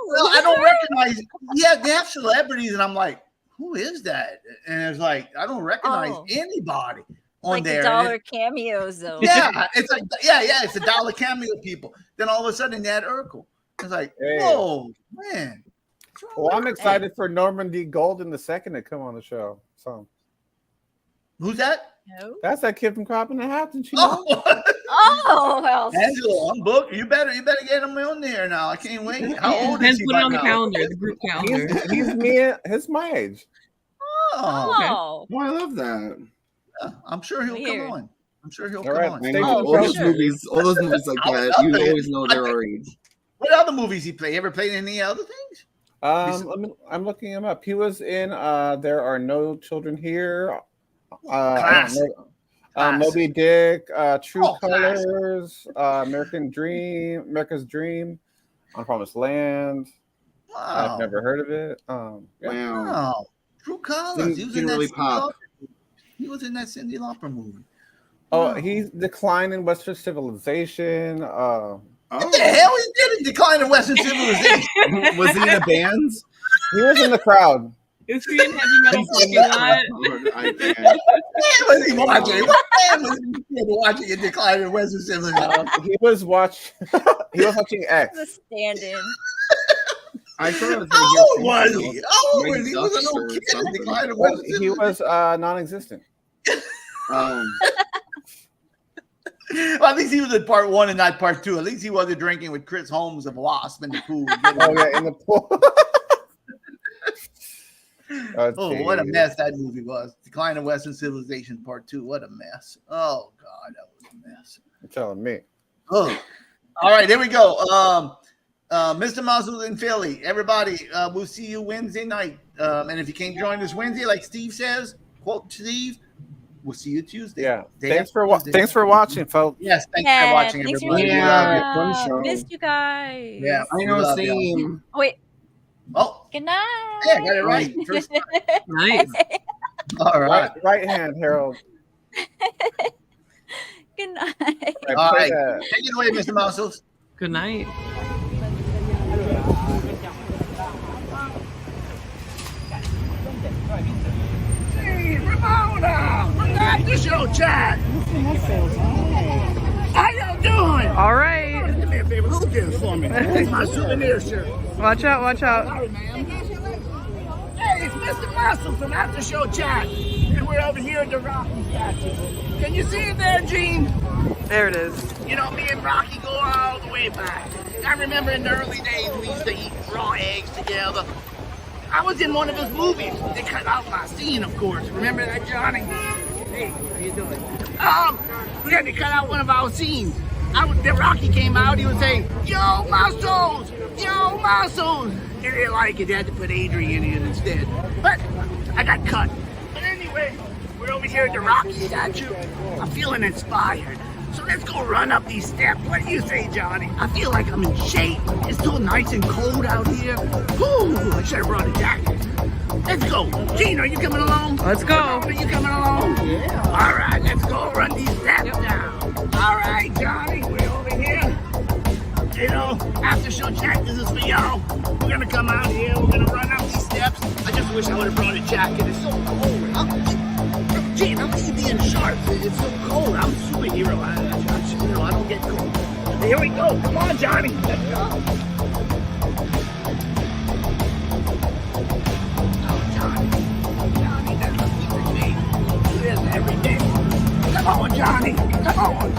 Well, I don't recognize. Yeah, they have celebrities, and I'm like, who is that? And it's like, I don't recognize anybody on Like there. the dollar cameos, though. Yeah, it's like, it's the dollar cameo people. Then all of a sudden they had Urkel. It's like, whoa, man. Well, I'm excited for Norman D. Golden II to come on the show. So, who's that? No. That's that kid from Cop and a Half. Didn't you know? Oh, well. Angelo, I'm booked. You better get him on there now. I can't wait. How old is Depends he? put it Right on the now? calendar, the group calendar. He's my age. Oh. Oh, I love that. Yeah, I'm sure he'll Weird. come on. I'm sure he'll All come right, on. stay I know, tuned, all those sure. movies like that, you always know they're our age. What other movies he play? Ever played any other things? I'm looking him up. He was in There Are No Children Here. Classic. Moby Dick, True Oh, classic. Colors, America's Dream, Unpromised Land. Wow. I've never heard of it. Wow. Wow. True Colors. Didn't really pop. He was in that Cyndi Lauper movie. Oh, he's Decline in Western Civilization. What the hell he did in Decline in Western Civilization? Was he in a band? He was in the crowd. Is he in heavy metal parking lot? What was he watching? What band was he watching in Decline in Western Civilization? He was watching X. The stand-in. I thought it was How old was he? How old was he? He was a little kid in Decline in Western He was non-existent. Well, at least he was in part 1 and not part 2. At least he wasn't drinking with Chris Holmes of Wasp in the pool. Oh yeah, in the pool. What a mess that movie was. Decline of Western Civilization Part 2. What a mess. Oh, God, that was a mess. You're telling me. Oh. All right, here we go. Mr. Muzzle in Philly. Everybody, we'll see you Wednesday night. And if you can't join us Wednesday, like Steve says, quote Steve, we'll see you Tuesday. Yeah. Day Thanks after for watching, folks. Yes, thanks for watching, Thanks everybody. for Yeah, fun show. Missed you guys. Yeah, I we know, love y'all. same. Oh, wait. Oh, Good night. yeah, got it right. First time. Nice. All right. Right hand, Harold. Good night. All right. Play that. Take it away, Mr. Muscles. Good night. Hey, Ramona! We're at the show chat! How y'all doing? All right. Do me a favor, hold this for me. It's my souvenir shirt. Watch out, watch out. Sorry, man. Hey, it's Mr. Muscle from After Show Chat. And we're over here at the Rocky statue. Can you see it there, Gene? There it is. You know, me and Rocky go all the way back. I remember in the early days we used to eat raw eggs together. I was in one of his movies. They cut out my scene, of course. Remember that, Johnny? Hey, how you doing? We had to cut out one of our scenes. Then Rocky came out, he would say, "Yo, muscles! Yo, muscles!" And they didn't like it, they had to put Adrian in instead. But I got cut. But anyway, we're over here at the Rocky statue. I'm feeling inspired. So let's go run up these steps. What do you say, Johnny? I feel like I'm in shape. It's still nice and cold out here. Ooh, I should have brought a jacket. Let's go. Gene, are you coming along? Let's go. Are you coming along? Yeah. All right, let's go run these steps down. All right, Johnny, we're over here. You know, After Show Chat, this is for Hey, yo, we're gonna come out here. We're gonna run up these steps. I just wish I would have brought a jacket. It's so cold. Gene, I'm gonna be in shorts. It's so cold. I'm a superhero. I don't get cold. Here we go. Come on, Johnny. Let's go. Oh, Johnny, that must be for me. Do this every day. Come on, Johnny. Come on.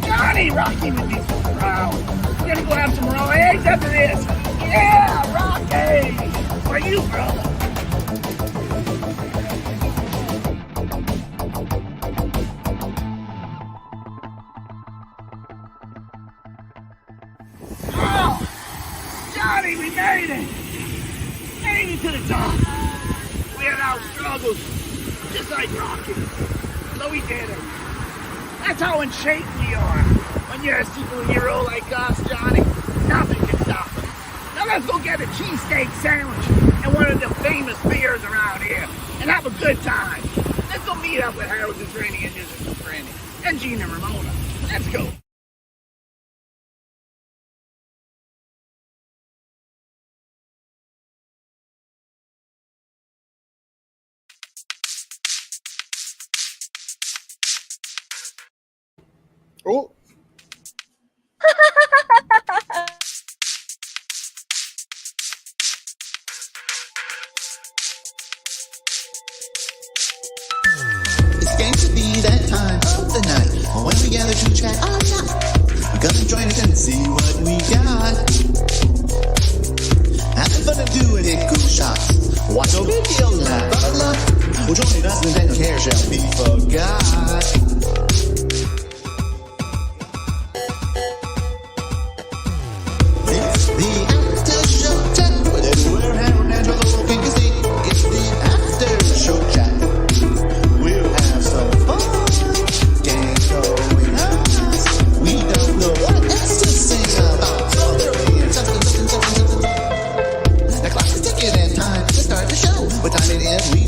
Johnny, Rocky would be so proud. We're gonna go have some raw eggs after this. Yeah, Rocky! For you, brother. Oh, Johnny, we made it! Made it to the top. We had our struggles, just like Rocky. So we did it. That's how in shape we are. When you're a superhero like us, Johnny, nothing can stop us. Now let's go get a cheesesteak sandwich and one of the famous beers around here and have a good time. Let's go meet up with Harold Dufresne and Mrs. Dufresne and Gene and Ramona. Let's go. Oh. It's going to be that time of the night when we gather to chat all night. We're gonna join us and see what we got. Having fun and doing it, cool shots. Watch a video live, blah blah. Well, join us and then care shall be forgot. It's the after show chat with Edward, Harold, and Angelo. Can you see? It's the after show chat. We'll have some fun. Games going on. We don't know what else to sing about. So there is something. The clock is ticking and time to start the show. What time it is?